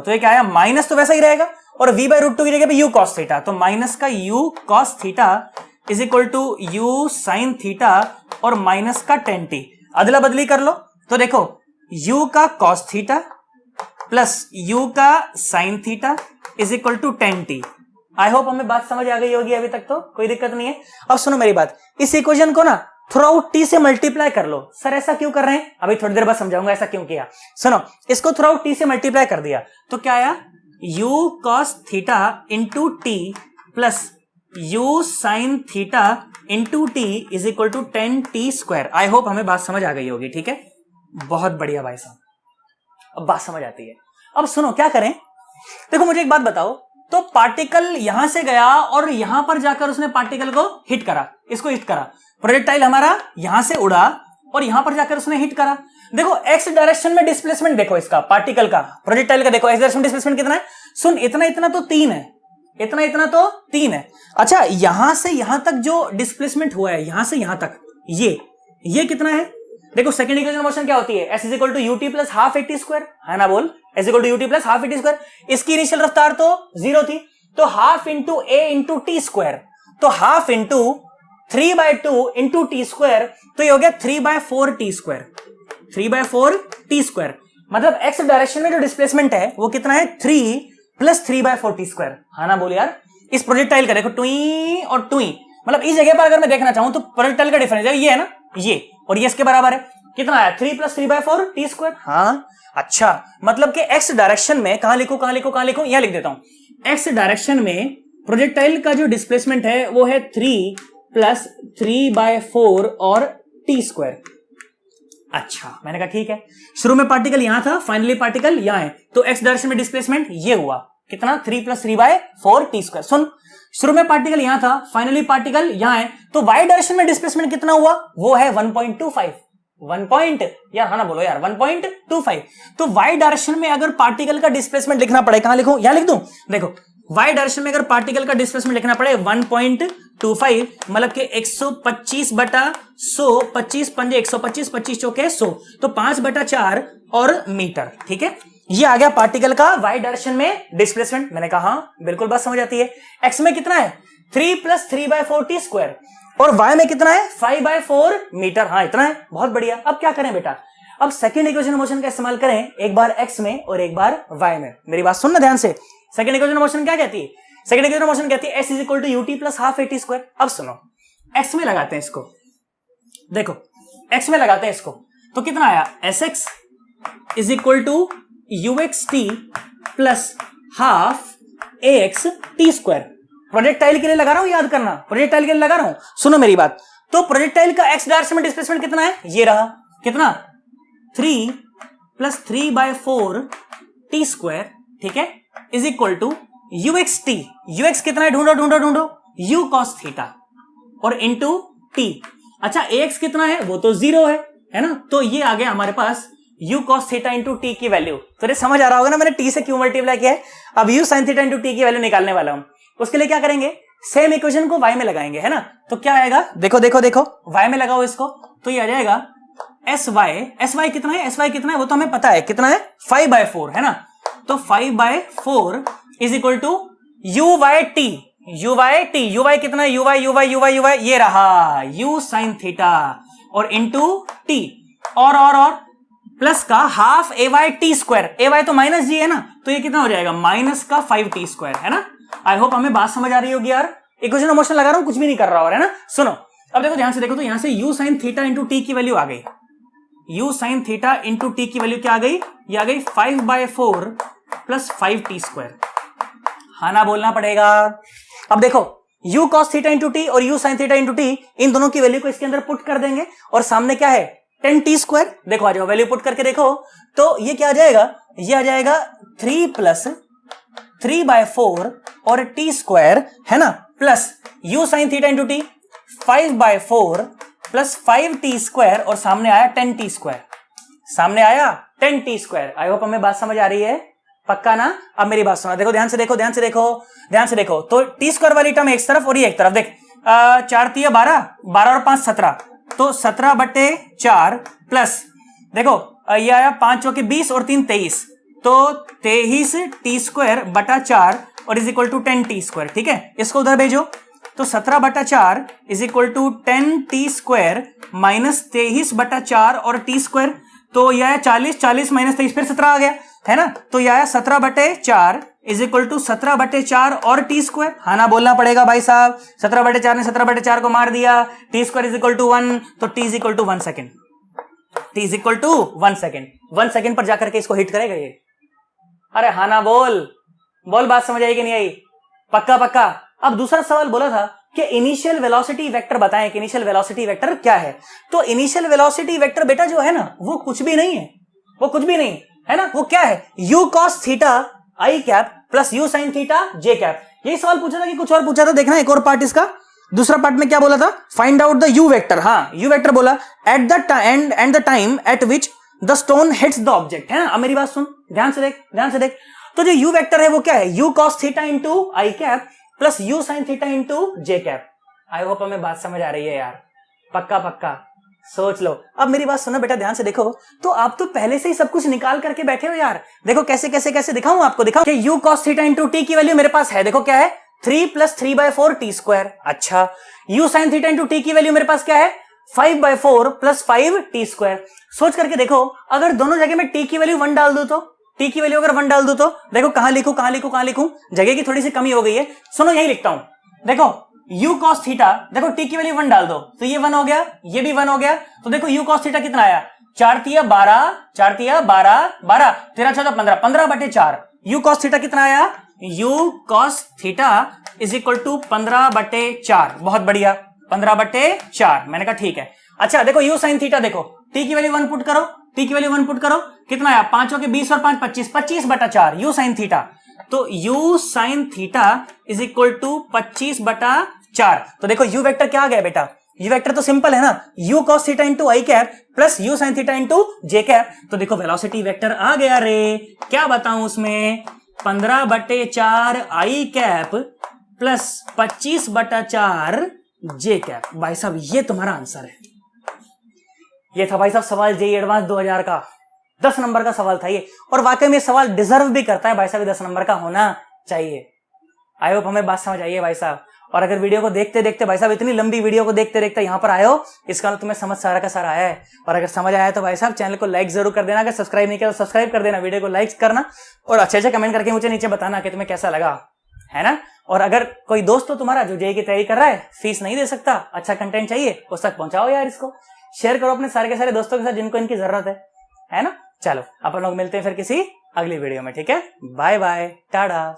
तो ये क्या आया, माइनस तो वैसा ही रहेगा, और v बाय रूट 2 की जगह पे u cos थीटा, तो माइनस का u cos theta is equal to u sine theta और माइनस का 10t। अदला बदली कर लो, तो देखो u का cos थीटा प्लस u का sine theta is equal to 10t। I hope हमें बात समझ आ गई होगी, अभी तक तो कोई दिक्कत नहीं है। अब सुनो मेरी बात, इस इक्वेशन को ना थ्रू आउट t से मल्टीप्लाई कर लो। सर ऐसा क्यों कर रहे हैं, अभी थोड़ी देर बाद समझाऊंगा ऐसा क्यों किया। सुनो, इसको थ्रू आउट t से मल्टीप्लाई कर दिया तो क्या आया, u cos theta into T plus u sine theta into T is equal to 10t square. I hope हमें बात समझ आ गई होगी, ठीक है, बहुत बढ़िया भाई साहब, अब बात समझ आती है। अब सुनो क्या करें, देखो मुझे एक बात बताओ, तो पार्टिकल यहां से गया और यहां पर जाकर उसने पार्टिकल को हिट करा, इसको हिट करा, प्रोजेक्टाइल हमारा यहां से उड़ा और यहां पर जाकर उसने हिट करा। देखो एक्स डायरेक्शन में डिस्प्लेसमेंट देखो इसका, पार्टिकल का, प्रोजेक्टाइल का देखो एक्स डायरेक्शन में डिस्प्लेसमेंट कितना है, सुन इतना तो 3 है, इतना तो 3 है। अच्छा यहां से यहां तक जो डिस्प्लेसमेंट हुआ है, यहां से यहां तक, ये कितना है, देखो सेकंड इक्वेशन मोशन क्या होती है, s is equal to UT plus half eighty square, है ना, बोल s equal to UT plus half eighty square. इसकी इनिशियल रफ्तार तो 0 थी, तो half into A into T square, तो half into 3/2 into T square, तो ये हो गया 3/4 टी स्क्वायर, 3/4 टी स्क्वायर। मतलब एक्स डायरेक्शन में जो डिस्प्लेसमेंट है वो कितना है, 3 प्लस 3/4 टी स्क्वायर, है ना, बोल यार। इस प्रोजेक्टाइल का देखो टुई और टुई, मतलब इस जगह पर अगर मैं देखना चाहूं तो प्रोजेक्टाइल का डिफरेंस है, ये है ना, ये और ये इसके बराबर है, कितना आया, 3 प्लस 3/4 टी स्क्वायर। हाँ अच्छा, मतलब कि एक्स डायरेक्शन में कहां लिखूं, यहां लिख देता हूं। एक्स डायरेक्शन में प्रोजेक्टाइल का जो डिस्प्लेसमेंट है वो है 3 प्लस 3/4 और टी स्क्वायर। अच्छा मैंने कहा ठीक है, शुरू में पार्टिकल यहां था, फाइनली पार्टिकल यहां है, तो एक्स डायरेक्शन में डिस्प्लेसमेंट ये हुआ कितना, 3 प्लस 3/4 टी स्क्वायर। सुन, शुरू में पार्टिकल यहां था, फाइनली पार्टिकल यहां है, तो वाई डायरेक्शन में डिस्प्लेसमेंट कितना हुआ, वो है 1.25, 1 यार, हाँ ना बोलो यार, 1.25। तो वाई डायरेक्शन में अगर पार्टिकल का डिस्प्लेसमेंट लिखना पड़े, कहां लिखूं, यहां लिख दूं, देखो वाई डायरेक्शन में अगर पार्टिकल का डिस्प्लेसमेंट लिखना पड़े 1.25, मतलब कि 125/100, 25 पंजे 125, 25 चौके 100, तो 5/4 और मीटर, ठीक है। ये आ गया पार्टिकल का वाई डायरेक्शन में डिस्प्लेसमेंट। मैंने कहा हाँ बिल्कुल बात समझ आती है। एक्स में कितना है, 3+3/4 टी स्क्वायर, और y में कितना है 5/4 मीटर। हाँ इतना है, बहुत बढ़िया। अब क्या करें बेटा, अब सेकंड इक्वेशन मोशन का इस्तेमाल करें, एक बार x में और एक बार y में। मेरी बात सुनना ध्यान से। सेकंड इक्वेशन मोशन क्या कहती है? सेकंड इक्वेशन मोशन कहती है s = ut + ½ at स्क्वायर। अब सुनो, x में लगाते हैं इसको, देखो x में लगाते हैं इसको, तो कितना आया sx = uxt + ½ ax t square. Projectile के लिए लगा रहा हूं, याद करना, प्रोजेक्टाइल के लिए लगा रहा हूं। सुनो मेरी बात, तो प्रोजेक्टाइल का x डायरेक्शन में डिस्प्लेसमेंट कितना है? ये रहा, कितना 3 + 3/4 टी स्क्वायर, ठीक है, = uxt। ux कितना है? ढूंढो ढूंढो ढूंढो, u cos थीटा, और इंटू t। अच्छा ax कितना है? वो तो 0 है ना, तो ये आ गया हमारे पास u cos theta into t की वैल्यू। तो ये समझ आ रहा होगा ना मैंने t से क्यों मल्टीप्लाई किया है। अब u sin theta into t की वैल्यू निकालने वाला हूं। उसके लिए क्या करेंगे, सेम इक्वेशन को y में लगाएंगे, है ना। तो क्या आएगा, देखो देखो देखो, y में लगाओ इसको, तो ये आ जाएगा sy कितना है? sy कितना है वो तो हमें पता है, कितना है 5/4, है ना। तो 5/4 = uy कितना है? uy ये रहा u sin थीटा, और इंटू t, और प्लस का ½ ay t स्क्वायर। ay तो -g है ना, तो ये कितना हो जाएगा? -5t स्क्वायर, है ना। आई होप हमें बात समझ आ रही होगी यार। इक्वेशन ऑफ मोशन लगा रहा हूं, कुछ भी नहीं कर रहा और, है ना। सुनो अब देखो ध्यान से देखो, तो यहां से u sin theta into t की वैल्यू आ गई, u sin theta into t की वैल्यू क्या आ गई? ये आ गई 5/4 + 5t स्क्वायर। हाँ ना बोलना पड़ेगा। अब देखो u cos theta into t और u sin theta into t, इन दोनों की वैल्यू को इसके अंदर पुट कर देंगे, और सामने क्या है 10t स्क्वायर। देखो आ जाओ, वैल्यू पुट करके देखो, तो ये क्या आ जाएगा? ये आ जाएगा 3 + 3/4 और t स्क्वायर, है ना, plus u sin theta into t 5/4 + 5t square, और सामने आया 10t स्क्वायर, सामने आया 10t स्क्वायर। आई होप हमें बात समझ आ रही है, पक्का ना। अब मेरी बात सुना, देखो ध्यान से देखो, ध्यान से देखो, ध्यान से देखो, तो टी स्क्वायर वाली टर्म एक तरफ और ये एक तरफ। देख 4 × 12, 12 और 5 17, तो 17/4 प्लस देखो ये आया 5 × 20 और 3 23, तो 23t स्क्वायर बटा 4 और = 10t स्क्वायर, ठीक है। इसको उधर भेजो, तो 17/4 = 10t स्क्वायर माइनस 23/4 और t स्क्वायर, तो यह 40 40 - 23 फिर 17 आ गया, है ना। तो यह आया 17/4 = 17/4 और t स्क्वायर। हाँ ना बोलना पड़ेगा भाई साहब। 17/4 ने 17/4 को मार दिया, t स्क्वायर = 1, तो t = 1 second, t = 1 second. 1 second पर जाकर के इसको हिट करेगा ये। अरे हाँ ना बोल, बात समझ आई कि नहीं आई? पक्का पक्का। अब दूसरा सवाल बोला था कि इनिशियल वेलोसिटी वेक्टर बताएं कि इनिशियल वेलोसिटी वेक्टर क्या है। तो इनिशियल वेलोसिटी वेक्टर बेटा जो है ना, वो कुछ भी नहीं है, वो कुछ भी नहीं है ना। वो क्या है? u cos theta i cap plus u sin theta j cap. यही सवाल पूछा था कि कुछ और पूछा था? देखना एक और पार्ट इसका। दूसरा पार्ट में क्या बोला था? Find out the u vector. हाँ u वेक्टर बोला at the end and the time eight which the stone hits the object, है ना। अब मेरी बात सुन, ध्यान से देख, ध्यान से देख। तो जो u वेक्टर है वो क्या है? u cos theta into i cap plus u sin theta into j cap. I hope हमें बात समझ आ रही है यार, पक्का पक्का। सोच लो। अब मेरी बात सुनो बेटा, ध्यान से देखो। तो आप तो पहले से ही सब कुछ निकाल करके बैठे हो यार। देखो कैसे कैसे कैसे दिखाऊं आपको, दिखाओ कि u cos theta into t की वैल्यू मेरे पास है, देखो क्या है 3 + 3/4 t स्क्वायर। अच्छा, u sin theta into t की वैल्यू मेरे पास क्या है 5/4 + 5t स्क्वायर। सोच करके देखो, अगर दोनों जगह में t की वैल्यू 1 डाल दूं, तो t की वैल्यू अगर 1 डाल दूं, तो देखो कहां लिखूं कहां लिखूं कहां लिखूं, जगह की थोड़ी सी कमी हो गई है। सुनो यही लिखता हूं, देखो u cos थीटा, देखो t की वैल्यू 1 डाल दो, तो ये 1 हो गया, ये भी 1 हो गया। तो देखो u cos थीटा कितना आया 4 × 12, 4 × 12, 12, 13 14 15, 15/4। u cos थीटा कितना आया? u cos theta = 15/4। बहुत बढ़िया, 15/4। मैंने कहा ठीक है। अच्छा देखो u sin थीटा, देखो t की वैल्यू 1 पुट करो, t की वैल्यू 1 पुट करो, कितना आया 5 × 20 और 5 25, 25/4 u sin थीटा। तो u sin थीटा = 25/4। तो देखो u वेक्टर क्या आ गया बेटा? u वेक्टर तो सिंपल है ना, u cos theta into i cap plus u sin theta into j cap. तो देखो वेलोसिटी वेक्टर आ गया रे। क्या बताऊं उसमें? 15/4 i cap plus 25/4 j cap. भाई साहब ये तुम्हारा आंसर है। ये था भाई साहब सवाल जेईई एडवांस 2000 का, 10 नंबर का सवाल था ये। और वाकई में सवाल डिजर्व भी करता है भाई साहब, 10 नंबर का होना चाहिए। आई होप हमें बात समझ आई है भाई साहब। और अगर वीडियो को देखते देखते भाई साहब इतनी लंबी वीडियो को देखते देखते यहाँ पर आए हो, इसका मतलब तुम्हें समझ सारा का सारा आया है। और अगर समझ आया तो भाई साहब चैनल को लाइक जरूर कर देना, अगर सब्सक्राइब नहीं किया तो सब्सक्राइब कर देना, वीडियो को लाइक करना और अच्छे अच्छे कमेंट करके मुझे नीचे बताना कि तुम्हें कैसा लगा, है ना। और अगर कोई दोस्त हो तुम्हारा जो जेईई की तैयारी कर रहा है, फीस नहीं दे सकता, अच्छा कंटेंट चाहिए, उस तक पहुंचाओ यार, इसको शेयर करो अपने सारे के सारे दोस्तों के साथ जिनको इनकी जरूरत है ना। चलो अपन लोग मिलते हैं फिर किसी अगली वीडियो में, ठीक है। Bye bye, Tata.